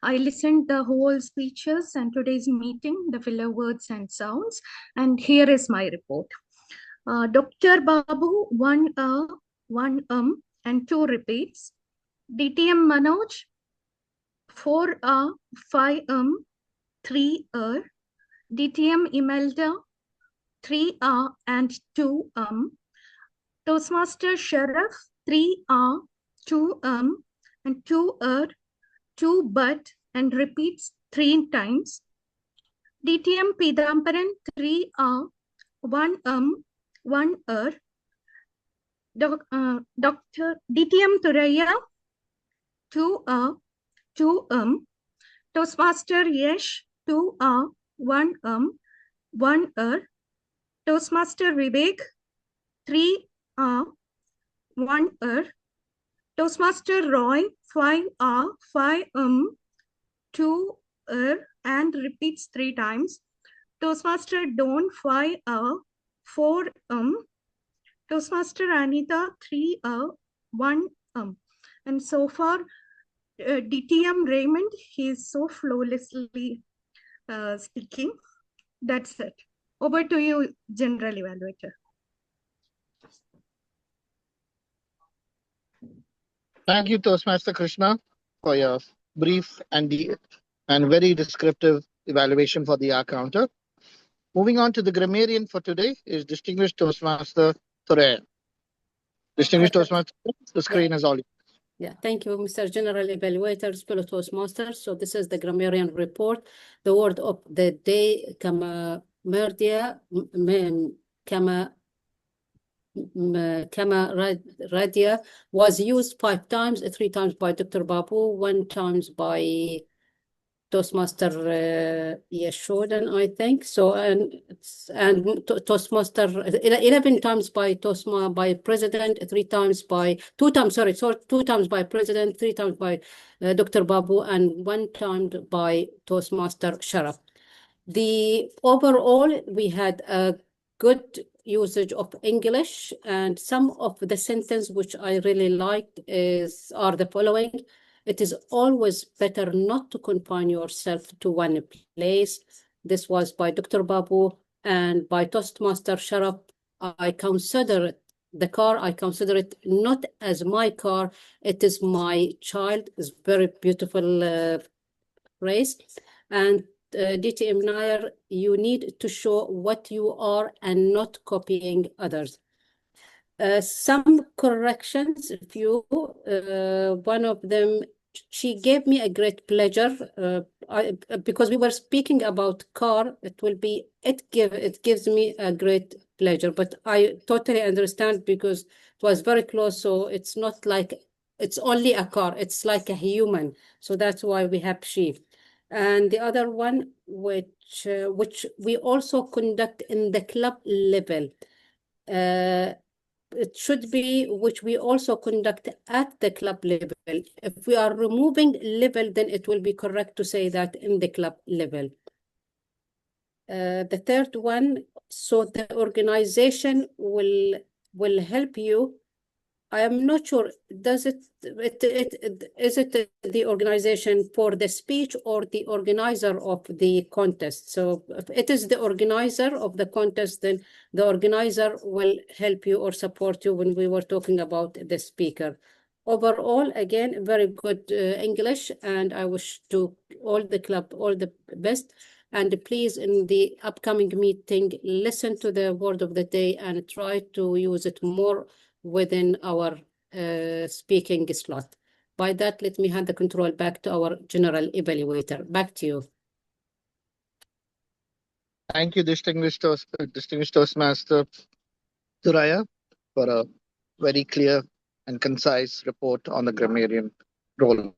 I listened the whole speeches and today's meeting, the filler words and sounds, and here is my report. Dr. Babu, one and 2 repeats. DTM Manoj, 4 5 3 DTM Imelda, 3 and 2 Toastmaster Sharaf, 3 2 and 2 2 but and repeats 3 times. DTM Peethambaran, 3 1 1 Dr. DTM Thuraya, 2 2 Toastmaster Yesh, 2 1 1 Toastmaster Vivek, 3 1 Toastmaster Roy, 5 5 2 and repeats 3 times. Toastmaster Dawn, 5 4 Toastmaster Anita, 3 1 and so far DTM Raymond, he is so flawlessly speaking. That's it. Over to you, General Evaluator. Thank you, Toastmaster Krishna, for your brief and very descriptive evaluation for the R counter. Moving on to the grammarian for today is distinguished Toastmaster Thuraya. Distinguished Toastmaster, the screen is all yours. Yeah, thank you, Mr. General Evaluator, fellow Toastmasters. So this is the grammarian report. The word of the day, Kama radia, was used 5 times, 3 times by Dr. Babu, 1 time by Toastmaster Yashodan, I think. So, Toastmaster 11 times by President, 2 times by President, 3 times by Dr. Babu, and 1 time by Toastmaster Sharaf. Overall, we had a good usage of English, and some of the sentences which I really liked are the following. It is always better not to confine yourself to one place. This was by Dr. Babu, and by Toastmaster Sharaf. I consider the car, I consider it not as my car, it is my child. It's very beautiful phrase. And DTM Nair, you need to show what you are and not copying others. Some corrections, few. One of them, she gave me a great pleasure. Because we were speaking about car, it gives me a great pleasure. But I totally understand because it was very close. So it's not like it's only a car. It's like a human. So that's why we have she. And the other one, which we also conduct in the club level. It should be which we also conduct at the club level. If we are removing level, then it will be correct to say that in the club level. The third one, so the organization will help you. I am not sure, is it the organization for the speech or the organizer of the contest? So if it is the organizer of the contest, then the organizer will help you or support you when we were talking about the speaker. Overall, again, very good English, and I wish to all the club all the best. And please, in the upcoming meeting, listen to the word of the day and try to use it more within our speaking slot. By that, let me hand the control back to our General Evaluator. Back to you. Thank you, distinguished Toastmaster Thuraya, for a very clear and concise report on the grammarian role.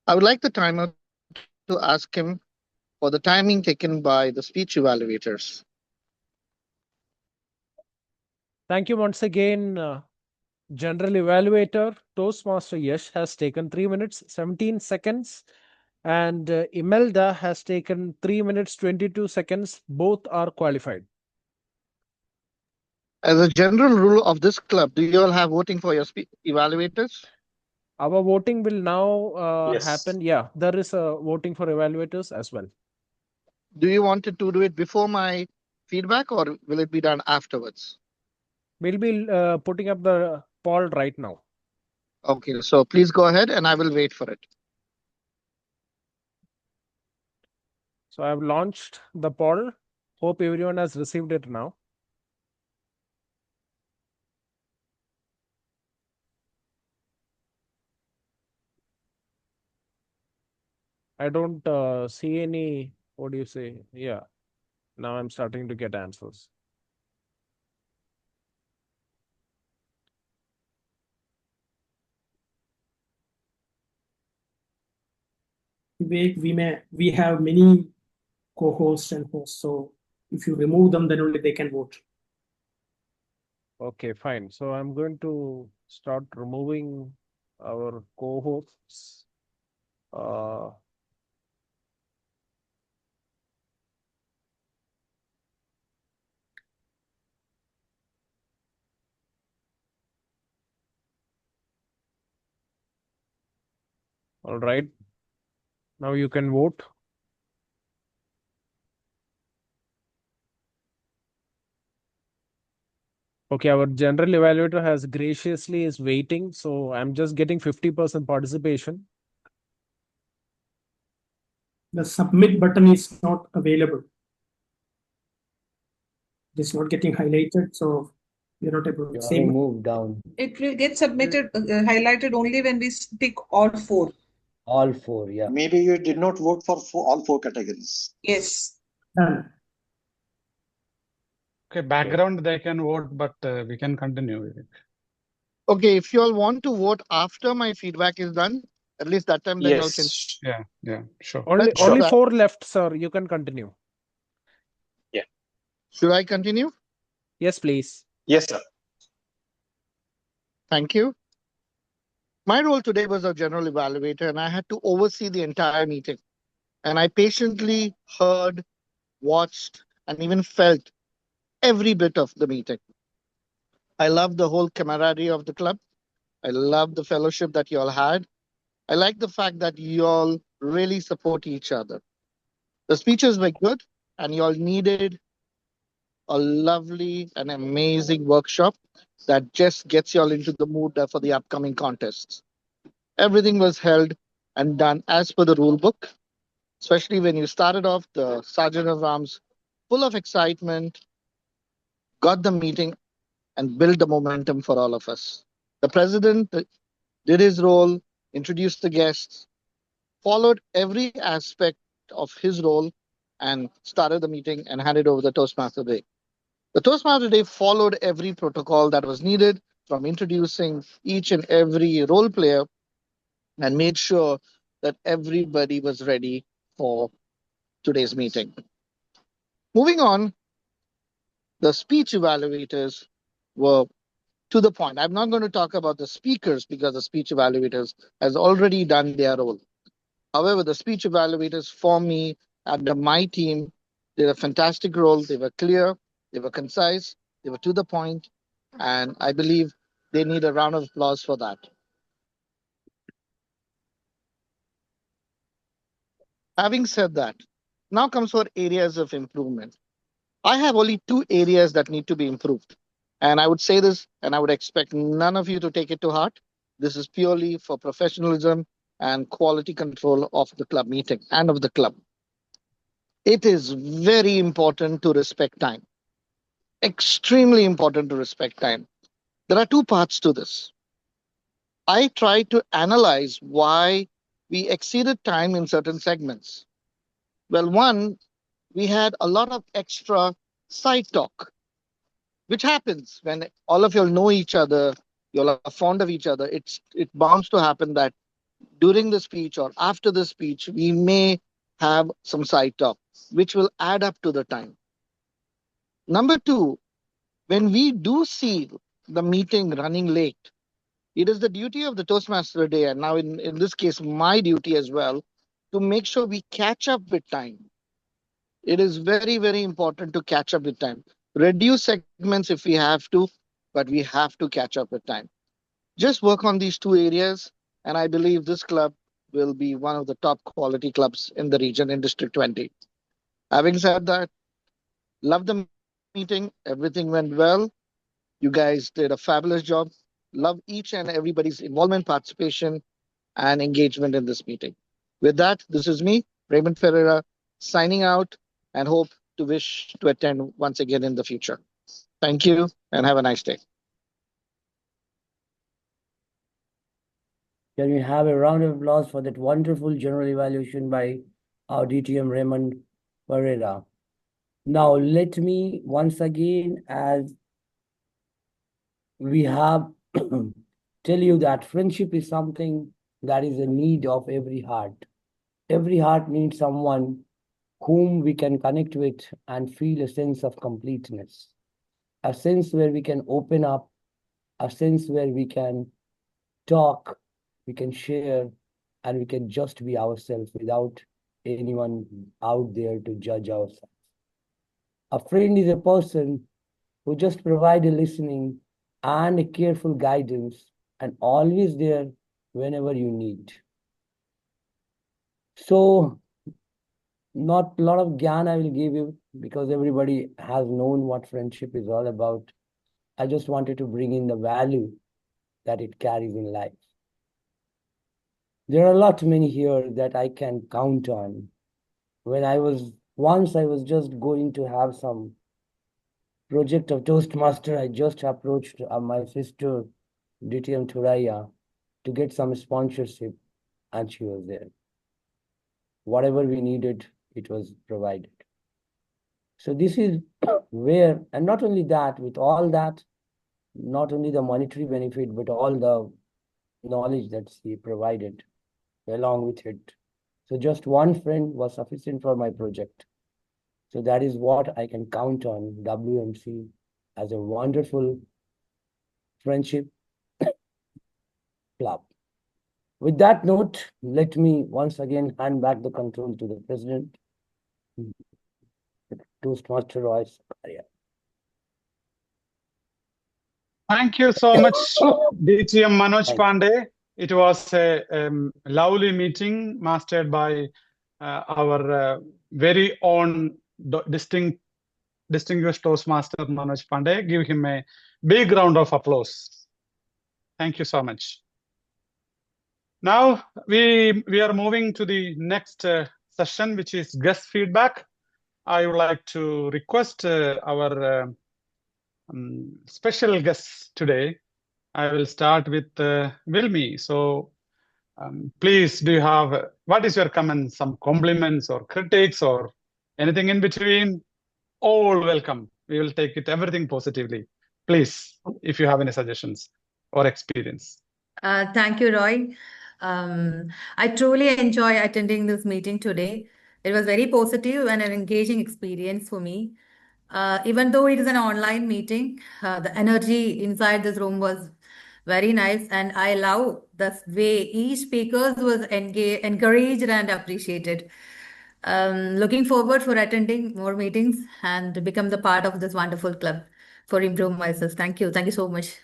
I would like the timer to ask him for the timing taken by the speech evaluators. Thank you once again, General Evaluator Toastmaster Yash has taken 3 minutes, 17 seconds, and Imelda has taken 3 minutes, 22 seconds. Both are qualified. As a general rule of this club, do you all have voting for your evaluators? Our voting will now Yes. happen. Yeah, there is a voting for evaluators as well. Do you want to do it before my feedback, or will it be done afterwards? We'll be putting up the poll right now. Okay, so please go ahead and I will wait for it. So I've launched the poll. Hope everyone has received it now. I don't see any, what do you say? Yeah, now I'm starting to get answers. We have many co-hosts and hosts, so if you remove them, then only they can vote. Okay, fine. So I'm going to start removing our co-hosts. All right. Now you can vote. Okay, our general evaluator has graciously is waiting. So I'm just getting 50% participation. The submit button is not available. It's not getting highlighted, so we're not able to see. Move down. It will get submitted, highlighted only when we tick all 4. All 4, yeah. Maybe you did not vote for all 4 categories. Yes. Done. Okay, background they can vote, but we can continue with it. Okay, if you all want to vote after my feedback is done, At least that time then y'all can. Yes. Yeah, sure. Only 4 left, sir. You can continue. Yeah. Should I continue? Yes, please. Yes, sir. Thank you. My role today was a general evaluator, and I had to oversee the entire meeting. And I patiently heard, watched, and even felt every bit of the meeting. I love the whole camaraderie of the club. I love the fellowship that you all had. I like the fact that you all really support each other. The speeches were good, and you all needed a lovely and amazing workshop that just gets you all into the mood for the upcoming contests. Everything was held and done as per the rule book, especially when you started off the Sergeant of Arms full of excitement, got the meeting and built the momentum for all of us. The president did his role, introduced the guests, followed every aspect of his role, and started the meeting and handed over the Toastmaster Day. The Toastmaster Day followed every protocol that was needed, from introducing each and every role player, and made sure that everybody was ready for today's meeting. Moving on, the speech evaluators were to the point. I'm not going to talk about the speakers because the speech evaluators has already done their role. However, the speech evaluators for me under my team did a fantastic role. They were clear, they were concise, they were to the point, and I believe they need a round of applause for that. Having said that, now comes for areas of improvement. I have only 2 areas that need to be improved. And I would say this, and I would expect none of you to take it to heart. This is purely for professionalism and quality control of the club meeting and of the club. It is very important to respect time. Extremely important to respect time. There are 2 parts to this. I tried to analyze why we exceeded time in certain segments. Well, one, we had a lot of extra side talk, which happens when all of you all know each other, you all are fond of each other. It bounds to happen that during the speech or after the speech, we may have some side talk, which will add up to the time. Number 2, when we do see the meeting running late, it is the duty of the Toastmaster Day, and now in this case, my duty as well, to make sure we catch up with time. It is very, very important to catch up with time. Reduce segments if we have to, but we have to catch up with time. Just work on these 2 areas, and I believe this club will be one of the top quality clubs in the region in District 20. Having said that, love the meeting. Everything went well. You guys did a fabulous job. Love each and everybody's involvement, participation, and engagement in this meeting. With that, this is me, Raymond Pereira, signing out, and hope to wish to attend once again in the future. Thank you and have a nice day. Can we have a round of applause for that wonderful general evaluation by our DTM Raymond Pereira. Now, let me once again, as we have tell you that friendship is something that is a need of every heart. Every heart needs someone whom we can connect with and feel a sense of completeness, a sense where we can open up, a sense where we can talk, we can share, and we can just be ourselves without anyone out there to judge ourselves. A friend is a person who just provides a listening and a careful guidance and always there whenever you need. So, not a lot of gyan I will give you because everybody has known what friendship is all about. I just wanted to bring in the value that it carries in life. There are a lot many here that I can count on. When I was just going to have some project of Toastmaster, I just approached my sister DTM Thuraya to get some sponsorship, and she was there. Whatever we needed, it was provided. So this is where, and not only that, with all that, not only the monetary benefit, but all the knowledge that she provided, along with it. So just one friend was sufficient for my project. So that is what I can count on WMC as a wonderful friendship club. With that note, let me once again hand back the control to the president, Toastmaster Roy Sakaria. Thank you so much, DTM Manoj Pandey. It was a lovely meeting mastered by our very own distinguished Toastmaster Manoj Pandey. Give him a big round of applause. Thank you so much. Now we are moving to the next session, which is guest feedback. I would like to request our special guests today. I will start with Wilmy. So please, do you have, what is your comment? Some compliments or critiques or anything in between? All welcome. We will take it everything positively. Please, if you have any suggestions or experience. Thank you, Roy. I truly enjoy attending this meeting today. It was very positive and an engaging experience for me. Even though it is an online meeting, the energy inside this room was very nice, and I love the way each speaker was encouraged and appreciated. Looking forward for attending more meetings and to become the part of this wonderful club for improve myself. Thank you. Thank you so much.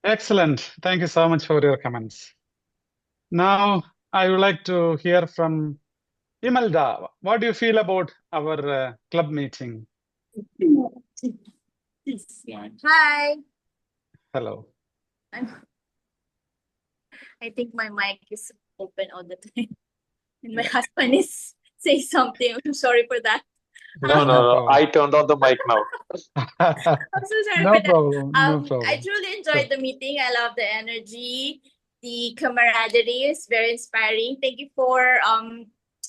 Excellent. Thank you so much for your comments. Now, I would like to hear from Imelda. What do you feel about our club meeting? Hi. Hello. I think my mic is open all the time. And my husband is saying something. I'm sorry for that. No. I turned on the mic now. I'm so sorry No for that. problem. No I problem. truly enjoyed the meeting. I love the energy. The camaraderie is very inspiring. Thank you for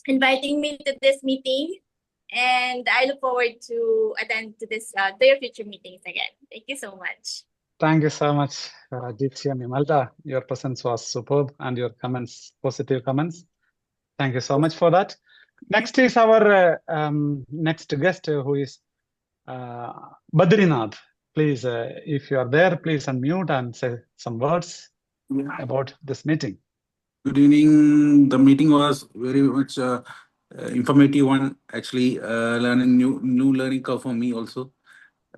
inviting me to this meeting. And I look forward to attend to your future meetings again. Thank you so much. Thank you so much, DTM Imelda. Your presence was superb and your comments, positive comments. Thank you so much for that. Next is our next guest, who is Badrinath. Please, if you are there, please unmute and say some words about this meeting. Good evening. The meeting was very much informative one. Actually, learning new learning curve for me also.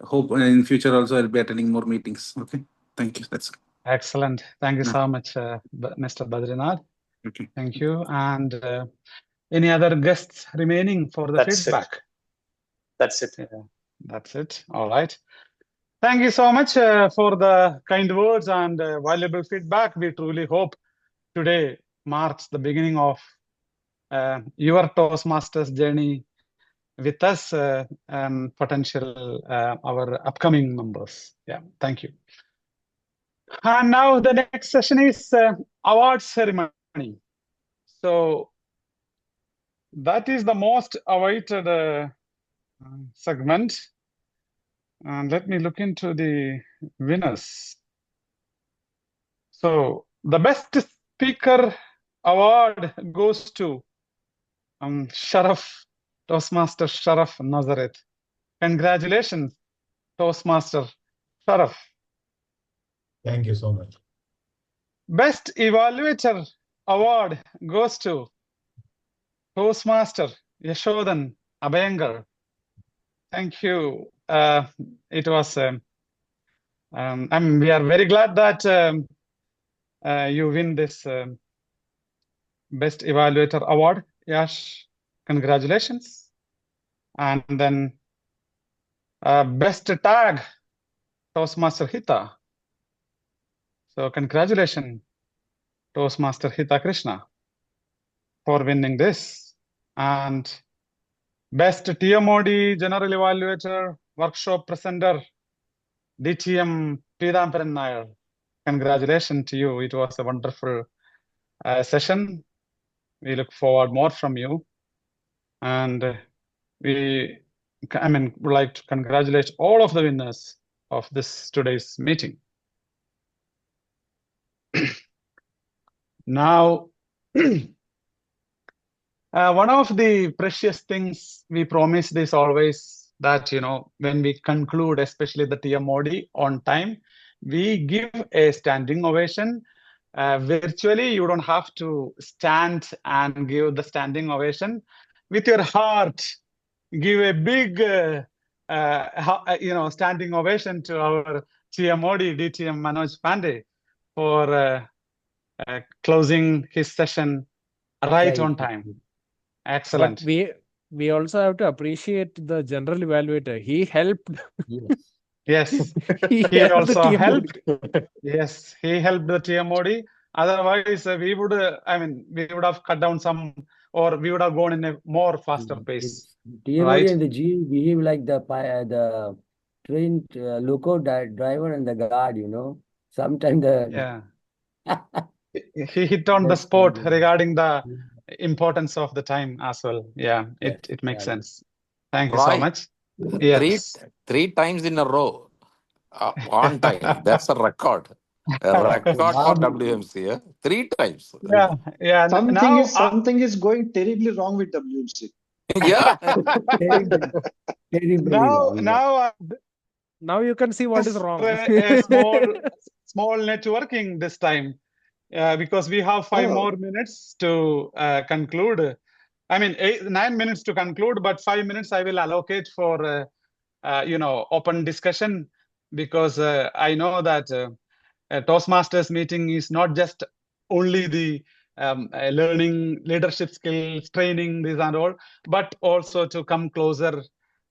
Hope in future also I'll be attending more meetings. Okay. Thank you. That's excellent. Thank you so much, Mr. Badrinath. Okay. Thank you. And any other guests remaining for the feedback? That's it. Yeah, that's it. All right. Thank you so much for the kind words and valuable feedback. We truly hope today marks the beginning of your Toastmasters journey with us, potential our upcoming members. Yeah, thank you. And now the next session is award ceremony. So that is the most awaited segment. And let me look into the winners. So the best speaker award goes to Sharaf, Toastmaster Sharaf Nazareth. Congratulations, Toastmaster Sharaf. Thank you so much. Best Evaluator award goes to Toastmaster Yashodan Abhayangar. Thank you. It was, we are very glad that you win this Best Evaluator award. Yash, congratulations. And then Best Tag, Toastmaster Hita. So congratulations, Toastmaster Hita Krishna, for winning this. And Best TMOD General Evaluator Workshop Presenter, DTM Peethambaran Nair. Congratulations to you. It was a wonderful session. We look forward more from you. And would like to congratulate all of the winners of today's meeting. Now One of the precious things we promised is always that, when we conclude, especially the TMOD on time, we give a standing ovation. Virtually, you don't have to stand and give the standing ovation. With your heart, give a big, standing ovation to our TMOD DTM Manoj Pandey for closing his session right on time. Excellent. But we also have to appreciate the general evaluator. He helped. Yes, he he helped also the helped. TMOD. Yes, he helped the TMOD. Otherwise, we would have cut down some, or we would have gone in a more faster pace. TMOD Right? and the GE behave like the trained loco driver and the guard, Sometimes Yeah. He hit on the spot regarding the importance of the time as well. Yeah, it makes sense. Thank you so Roy, much. Yes. three times in a row on time. That's a record. A record for WMC. Yeah? 3 times. Yeah. Something is going terribly wrong with WMC. Yeah. Now you can see what is wrong. A small networking this time, because we have 5 more minutes to conclude. 9 minutes to conclude, but 5 minutes I will allocate for open discussion, because I know that a Toastmasters meeting is not just only the learning leadership skills, training, this and all, but also to come closer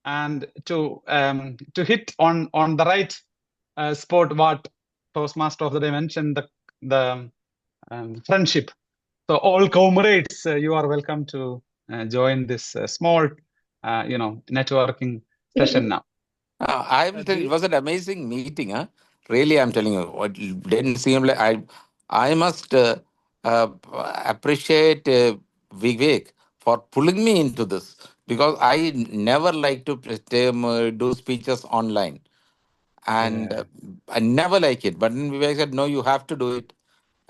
and to hit on the right spot what Toastmaster of the Day mentioned, the friendship. So all comrades, you are welcome to join this small, networking session now. I will tell you, it was an amazing meeting. Huh? Really, I'm telling you, it didn't seem like I must appreciate Vivek for pulling me into this, because I never like to do speeches online, and I never like it. But then Vivek said, "No, you have to do it."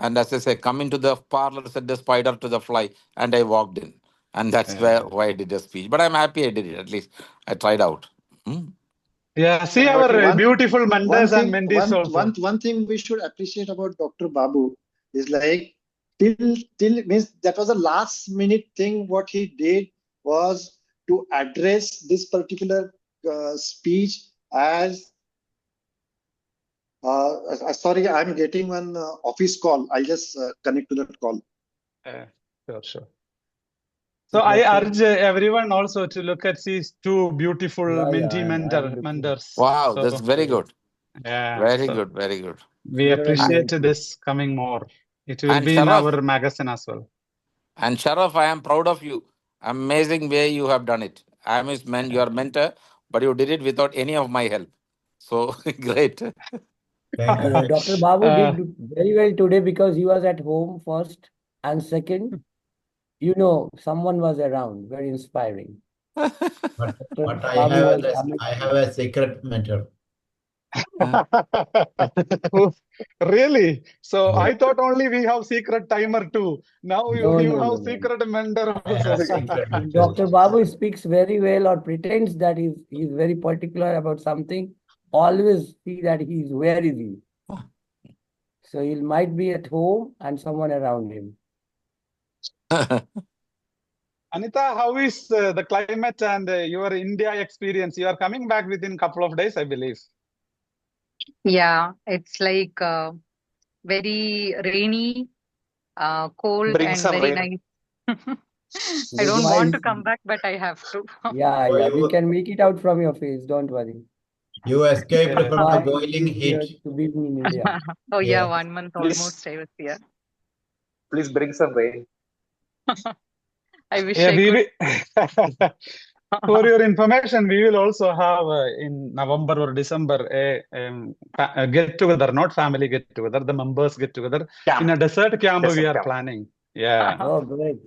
And as I say, come into the parlor, said the spider to the fly, and I walked in, and that's why I did a speech. But I'm happy I did it. At least I tried out. Yeah, see our beautiful mentors and mentees also. One thing we should appreciate about Dr. Babu is like till means that was a last minute thing. What he did was to address this particular speech as sorry, I'm getting one office call. I'll just connect to that call. Sure. So I urge everyone also to look at these 2 beautiful mentors. Wow, that's very good. Yeah, very good. We appreciate this coming more. It will be in our magazine as well. And Sharaf, I am proud of you. Amazing way you have done it. I am your mentor, but you did it without any of my help. So great. Dr. Babu did very well today because he was at home first, and second, someone was around. Very inspiring. But I have a secret mentor. Really? So yeah. I thought only we have secret timer too. Now you have secret mentor also. Dr. Babu speaks very well or pretends that he's very particular about something. Always see that where is he? So he might be at home and someone around him. Anita, how is the climate and your India experience? You are coming back within a couple of days, I believe. Yeah, it's like very rainy, cold, and very nice. I don't want to come back, but I have to. Yeah, we can make it out from your face. Don't worry. You escaped from the boiling heat. To be in India. Oh yeah, 1 month almost I was here. Please bring some rain. I wish I could. For your information, we will also have in November or December a get together, not family get together, the members get together in a desert camp we are planning. Yeah. Oh, great.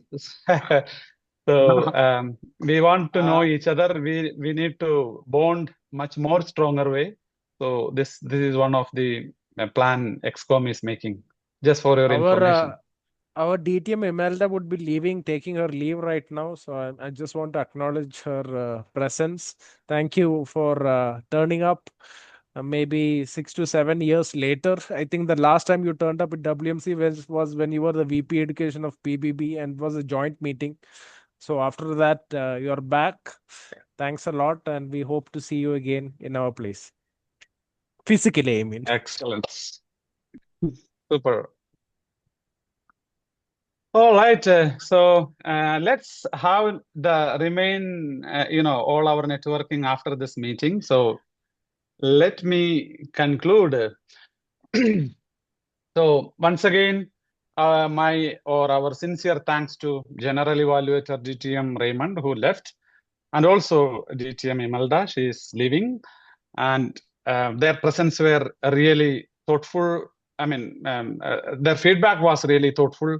So we want to know each other. We need to bond much more stronger way. So this is one of the plan XCOM is making. Just for your information. our DTM Imelda would be taking her leave right now. So I just want to acknowledge her presence. Thank you for turning up. Maybe 6 to 7 years later, I think the last time you turned up at WMC was when you were the VP Education of PBB and it was a joint meeting. So after that, you're back. Thanks a lot, and we hope to see you again in our place. Physically, I mean. Excellent. Super. All right. So let's have the remain, all our networking after this meeting. So let me conclude. So once again, our sincere thanks to General Evaluator DTM Raymond, who left, and also DTM Imelda, she is leaving, and their presence were really thoughtful. I mean, their feedback was really thoughtful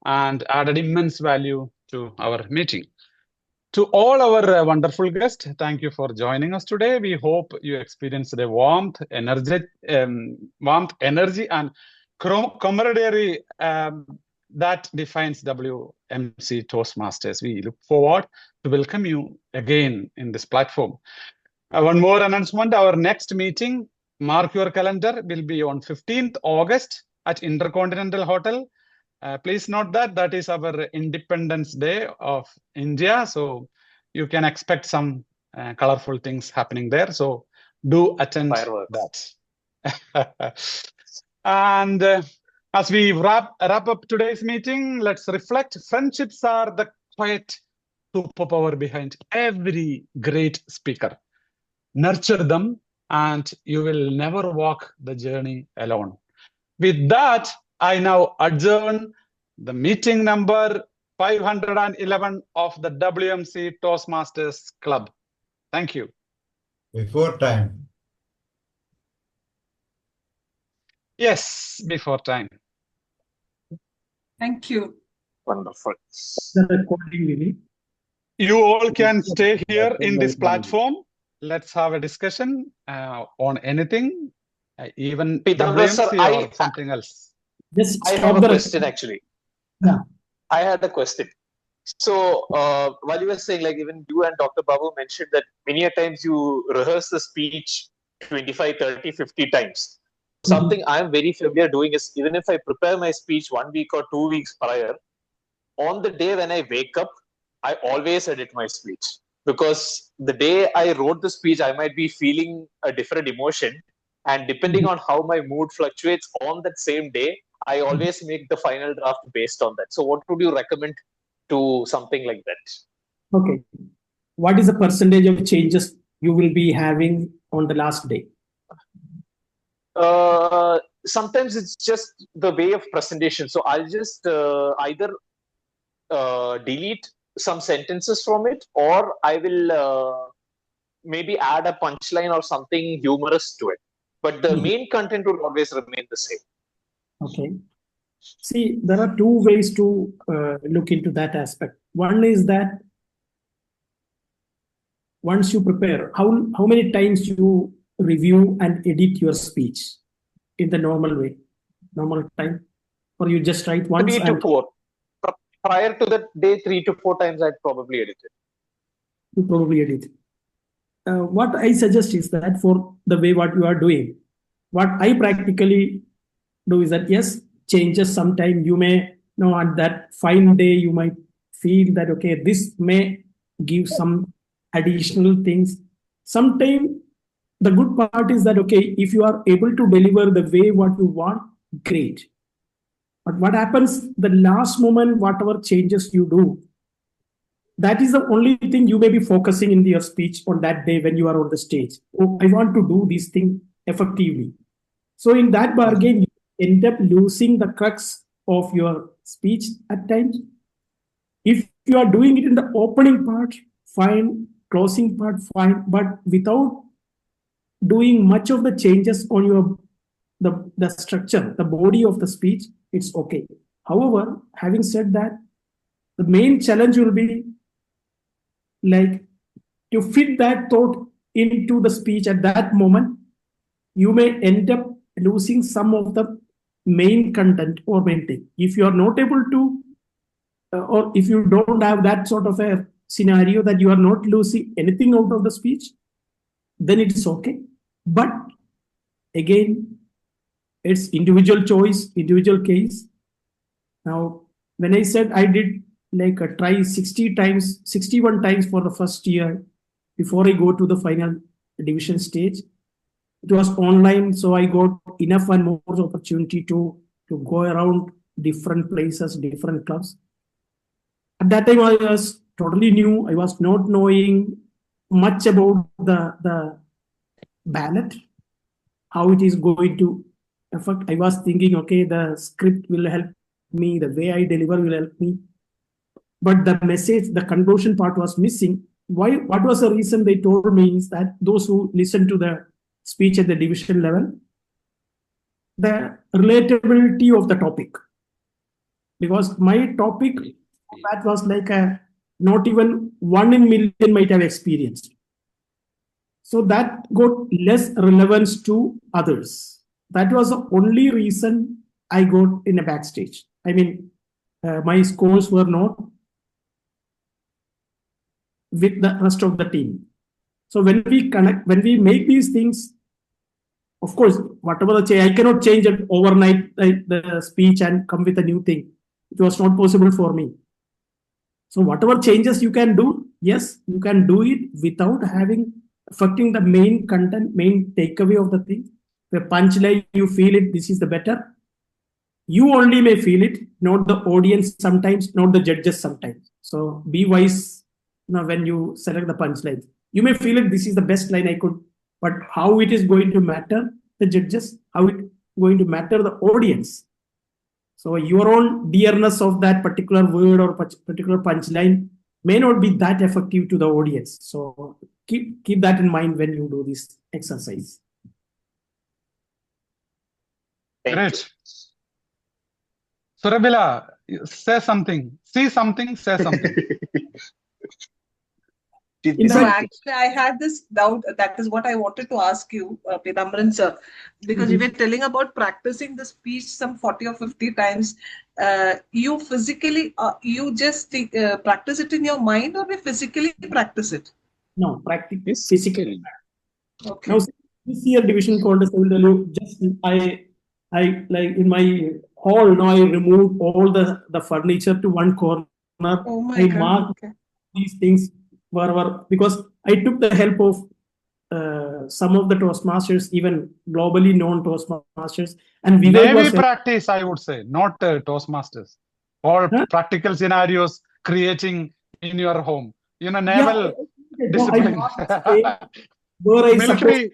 and added immense value to our meeting. To all our wonderful guests, thank you for joining us today. We hope you experienced the warmth, energy, and camaraderie that defines WMC Toastmasters. We look forward to welcome you again in this platform. One more announcement: our next meeting, mark your calendar, will be on 15th August at Intercontinental Hotel. Please note that is our Independence Day of India. So you can expect some colorful things happening there. So do attend that. And as we wrap up today's meeting, let's reflect. Friendships are the quiet superpower behind every great speaker. Nurture them and you will never walk the journey alone. With that, I now adjourn the meeting number 511 of the WMC Toastmasters Club. Thank you. Before time. Yes, before time. Thank you. Wonderful. The recording, Lily. You all can stay here in this platform. Let's have a discussion on anything, even Peethambaran sir, WMC or something else. Just I stop have a the question actually. Yeah. I had a question. So while you were saying, like even you and Dr. Babu mentioned that many a times you rehearse the speech 25, 30, 50 times. Something I'm very familiar doing is even if I prepare my speech 1 week or 2 weeks prior, on the day when I wake up, I always edit my speech. Because the day I wrote the speech, I might be feeling a different emotion. And depending on how my mood fluctuates on that same day, I always make the final draft based on that. So what would you recommend to something like that? Okay. What is the percentage of changes you will be having on the last day? Sometimes it's just the way of presentation. So I'll just either delete some sentences from it, or I will maybe add a punchline or something humorous to it. But the main content will always remain the same. Okay. See, there are two ways to look into that aspect. One is that once you prepare, how many times you review and edit your speech in the normal way, normal time, or you just write once? 3 to 4. Prior to that day, 3 to 4 times I'd probably edit it. You probably edit. What I suggest is that for the way what you are doing, what I practically do is that yes, changes sometime you may know on that fine day you might feel that okay, this may give some additional things. Sometime the good part is that okay, if you are able to deliver the way what you want, great. But what happens the last moment, whatever changes you do, that is the only thing you may be focusing in your speech on that day when you are on the stage. Oh, I want to do this thing effectively. So in that bargain, you end up losing the crux of your speech at times. If you are doing it in the opening part, fine, closing part, fine, but without doing much of the changes on your the structure, the body of the speech, it's okay. However, having said that, the main challenge will be like to fit that thought into the speech at that moment. You may end up losing some of the main content or main thing. If you are not able to, or if you don't have that sort of a scenario that you are not losing anything out of the speech, then it's okay. But again, it's individual choice, individual case. Now, when I said I did like a try 61 times for the first year before I go to the final division stage, it was online, so I got enough and more opportunity to go around different places, different clubs. At that time, I was totally new. I was not knowing much about the ballot, how it is going to affect. I was thinking, okay, the script will help me, the way I deliver will help me. But the message, the conclusion part was missing. Why? What was the reason? They told me is that those who listen to the speech at the division level, the relatability of the topic, because my topic that was like a not even 1 in million might have experienced. So that got less relevance to others. That was the only reason I got in a backstage. I mean, my scores were not with the rest of the team. So when we connect, when we make these things, of course, whatever the change, I cannot change it overnight, the speech and come with a new thing. It was not possible for me. So whatever changes you can do, yes, you can do it without affecting the main content, main takeaway of the thing. The punchline, you feel it, this is the better. You only may feel it, not the audience sometimes, not the judges sometimes. So be wise when you select the punchline. You may feel it, this is the best line I could, but how it is going to matter the judges, how it going to matter the audience. So your own dearness of that particular word or particular punchline may not be that effective to the audience. So keep that in mind when you do this exercise. Great. Surabila, say something. See something, say something. No, actually, I had this doubt. That is what I wanted to ask you, Peethambaran sir, because you were telling about practicing the speech some 40 or 50 times. You physically, you just practice it in your mind, or you physically practice it? No, practice physically. Okay. Now, this year division contest, I will tell you, just I like in my hall, now I removed all the furniture to one corner. Oh my I God. marked these things wherever, because I took the help of some of the Toastmasters, even globally known Toastmasters. And Navy practice, I would say, not Toastmasters. All practical scenarios creating in your home. You know, naval discipline. Military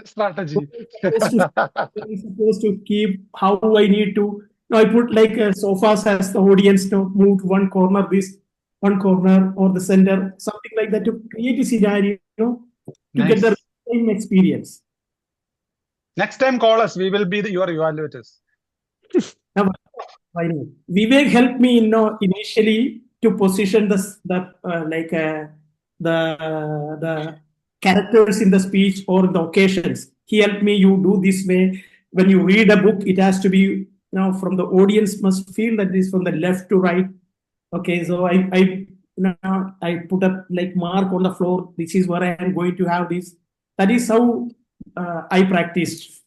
strategy. Supposed to keep how I need to. I put like sofas as the audience to move to one corner, this one corner or the center, something like that to create a scenario, to get the same experience. Next time, call us. We will be your evaluators. I know. Vivek helped me, initially to position the characters in the speech or the occasions. He helped me. You do this way. When you read a book, it has to be from the audience must feel that this from the left to right. Okay, so I put up like mark on the floor. This is where I am going to have this. That is how I practiced.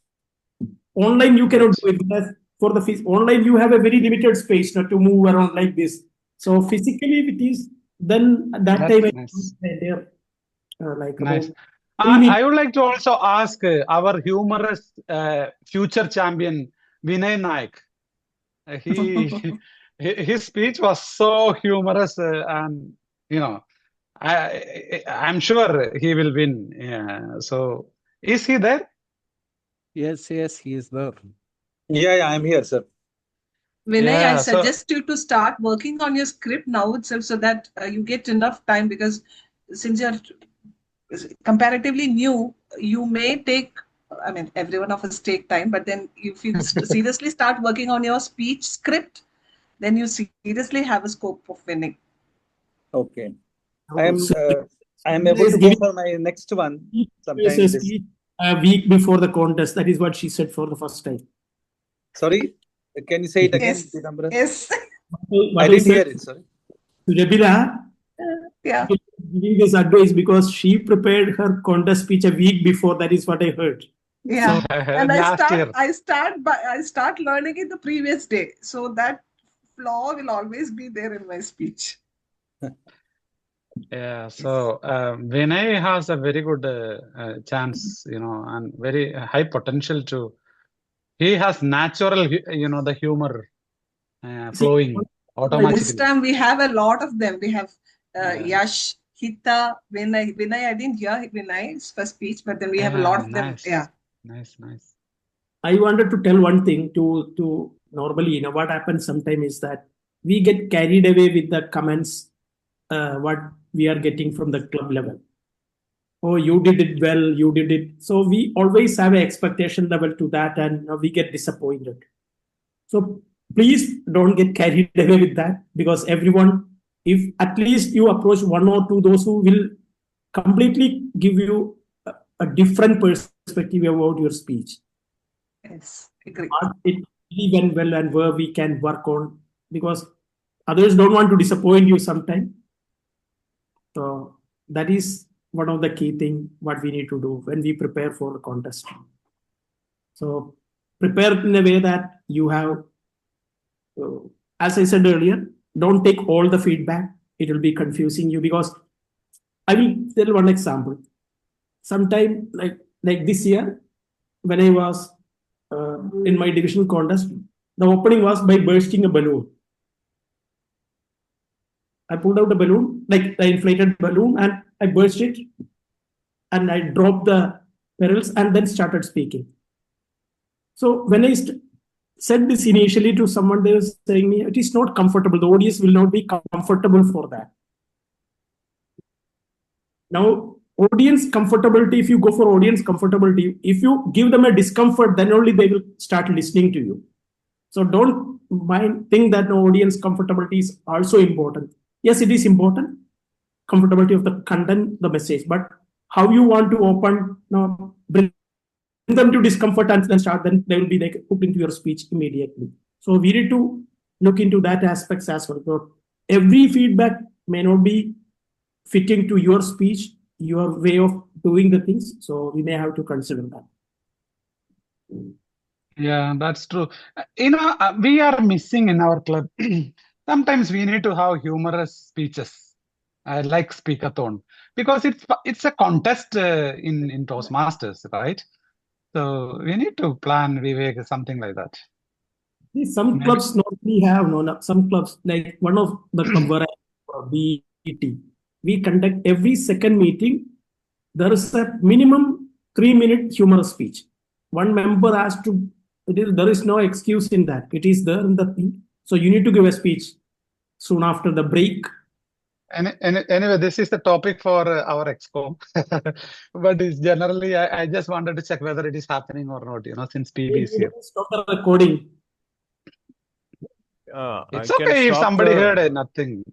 Online, you cannot do it because for the online, you have a very limited space to move around like this. So physically, it is then at that time. Nice. Nice. I would like to also ask our humorous future champion Vinay Naik. His speech was so humorous, and I'm sure he will win. So, is he there? Yes, he is there. Yeah, I'm here, sir. Vinay, I suggest you to start working on your script now itself so that you get enough time, because since you're comparatively new, you may take, I mean, every one of us take time, but then if you seriously start working on your speech script, then you seriously have a scope of winning. Okay. I am able to go for my next one sometime a week before the contest. That is what she said for the first time. Sorry? Can you say it again, Yes. Peethambaran? Yes. I didn't hear it, sorry. Rabina Yeah. giving this advice because she prepared her contest speech a week before. That is what I heard. Yeah. So, And Last year. I start learning it the previous day. So that flaw will always be there in my speech. Yeah, so Vinay has a very good chance, and very high potential to. He has natural, the humor flowing This automatically. time we have a lot of them. We have Yeah. Yash, Hita, Vinay. Vinay, I didn't hear Vinay's first speech, but then we have a lot of them. Nice. Yeah. Nice. I wanted to tell one thing to normally, what happens sometimes is that we get carried away with the comments, what we are getting from the club level. Oh, you did it well, you did it. So we always have an expectation level to that, and we get disappointed. So please don't get carried away with that, because everyone, if at least you approach one or two, those who will completely give you a different perspective about your speech. Yes, agree. It really went well, and where we can work on, because others don't want to disappoint you sometime. So that is one of the key things what we need to do when we prepare for a contest. So prepare in a way that you have, as I said earlier, don't take all the feedback. It will be confusing you, because I will tell one example. Sometime like this year, when I was in my division contest, the opening was by bursting a balloon. I pulled out a balloon, like the inflated balloon, and I burst it, and I dropped the barrels and then started speaking. So when I said this initially to someone, they were saying me, it is not comfortable. The audience will not be comfortable for that. Now, audience comfortability, if you go for audience comfortability, if you give them a discomfort, then only they will start listening to you. So don't think that the audience comfortability is also important. Yes, it is important, comfortability of the content, the message, but how you want to open, bring them to discomfort and then start, then they will be like hooked into your speech immediately. So we need to look into that aspects as well. So every feedback may not be fitting to your speech, your way of doing the things. So we may have to consider that. Yeah, that's true. We are missing in our club. Sometimes we need to have humorous speeches, like Speakathon, because it's a contest in Toastmasters, right? So we need to plan, Vivek, something like that. Some Maybe. clubs normally have some clubs, like one of the club where BT, we conduct every second meeting. There is a minimum 3-minute humorous speech. One member has to. There is no excuse in that. It is there in the thing. So you need to give a speech soon after the break. Anyway, this is the topic for our ExCom. But it's generally, I just wanted to check whether it is happening or not, since PB is here. Stop the recording. It's okay if somebody heard nothing.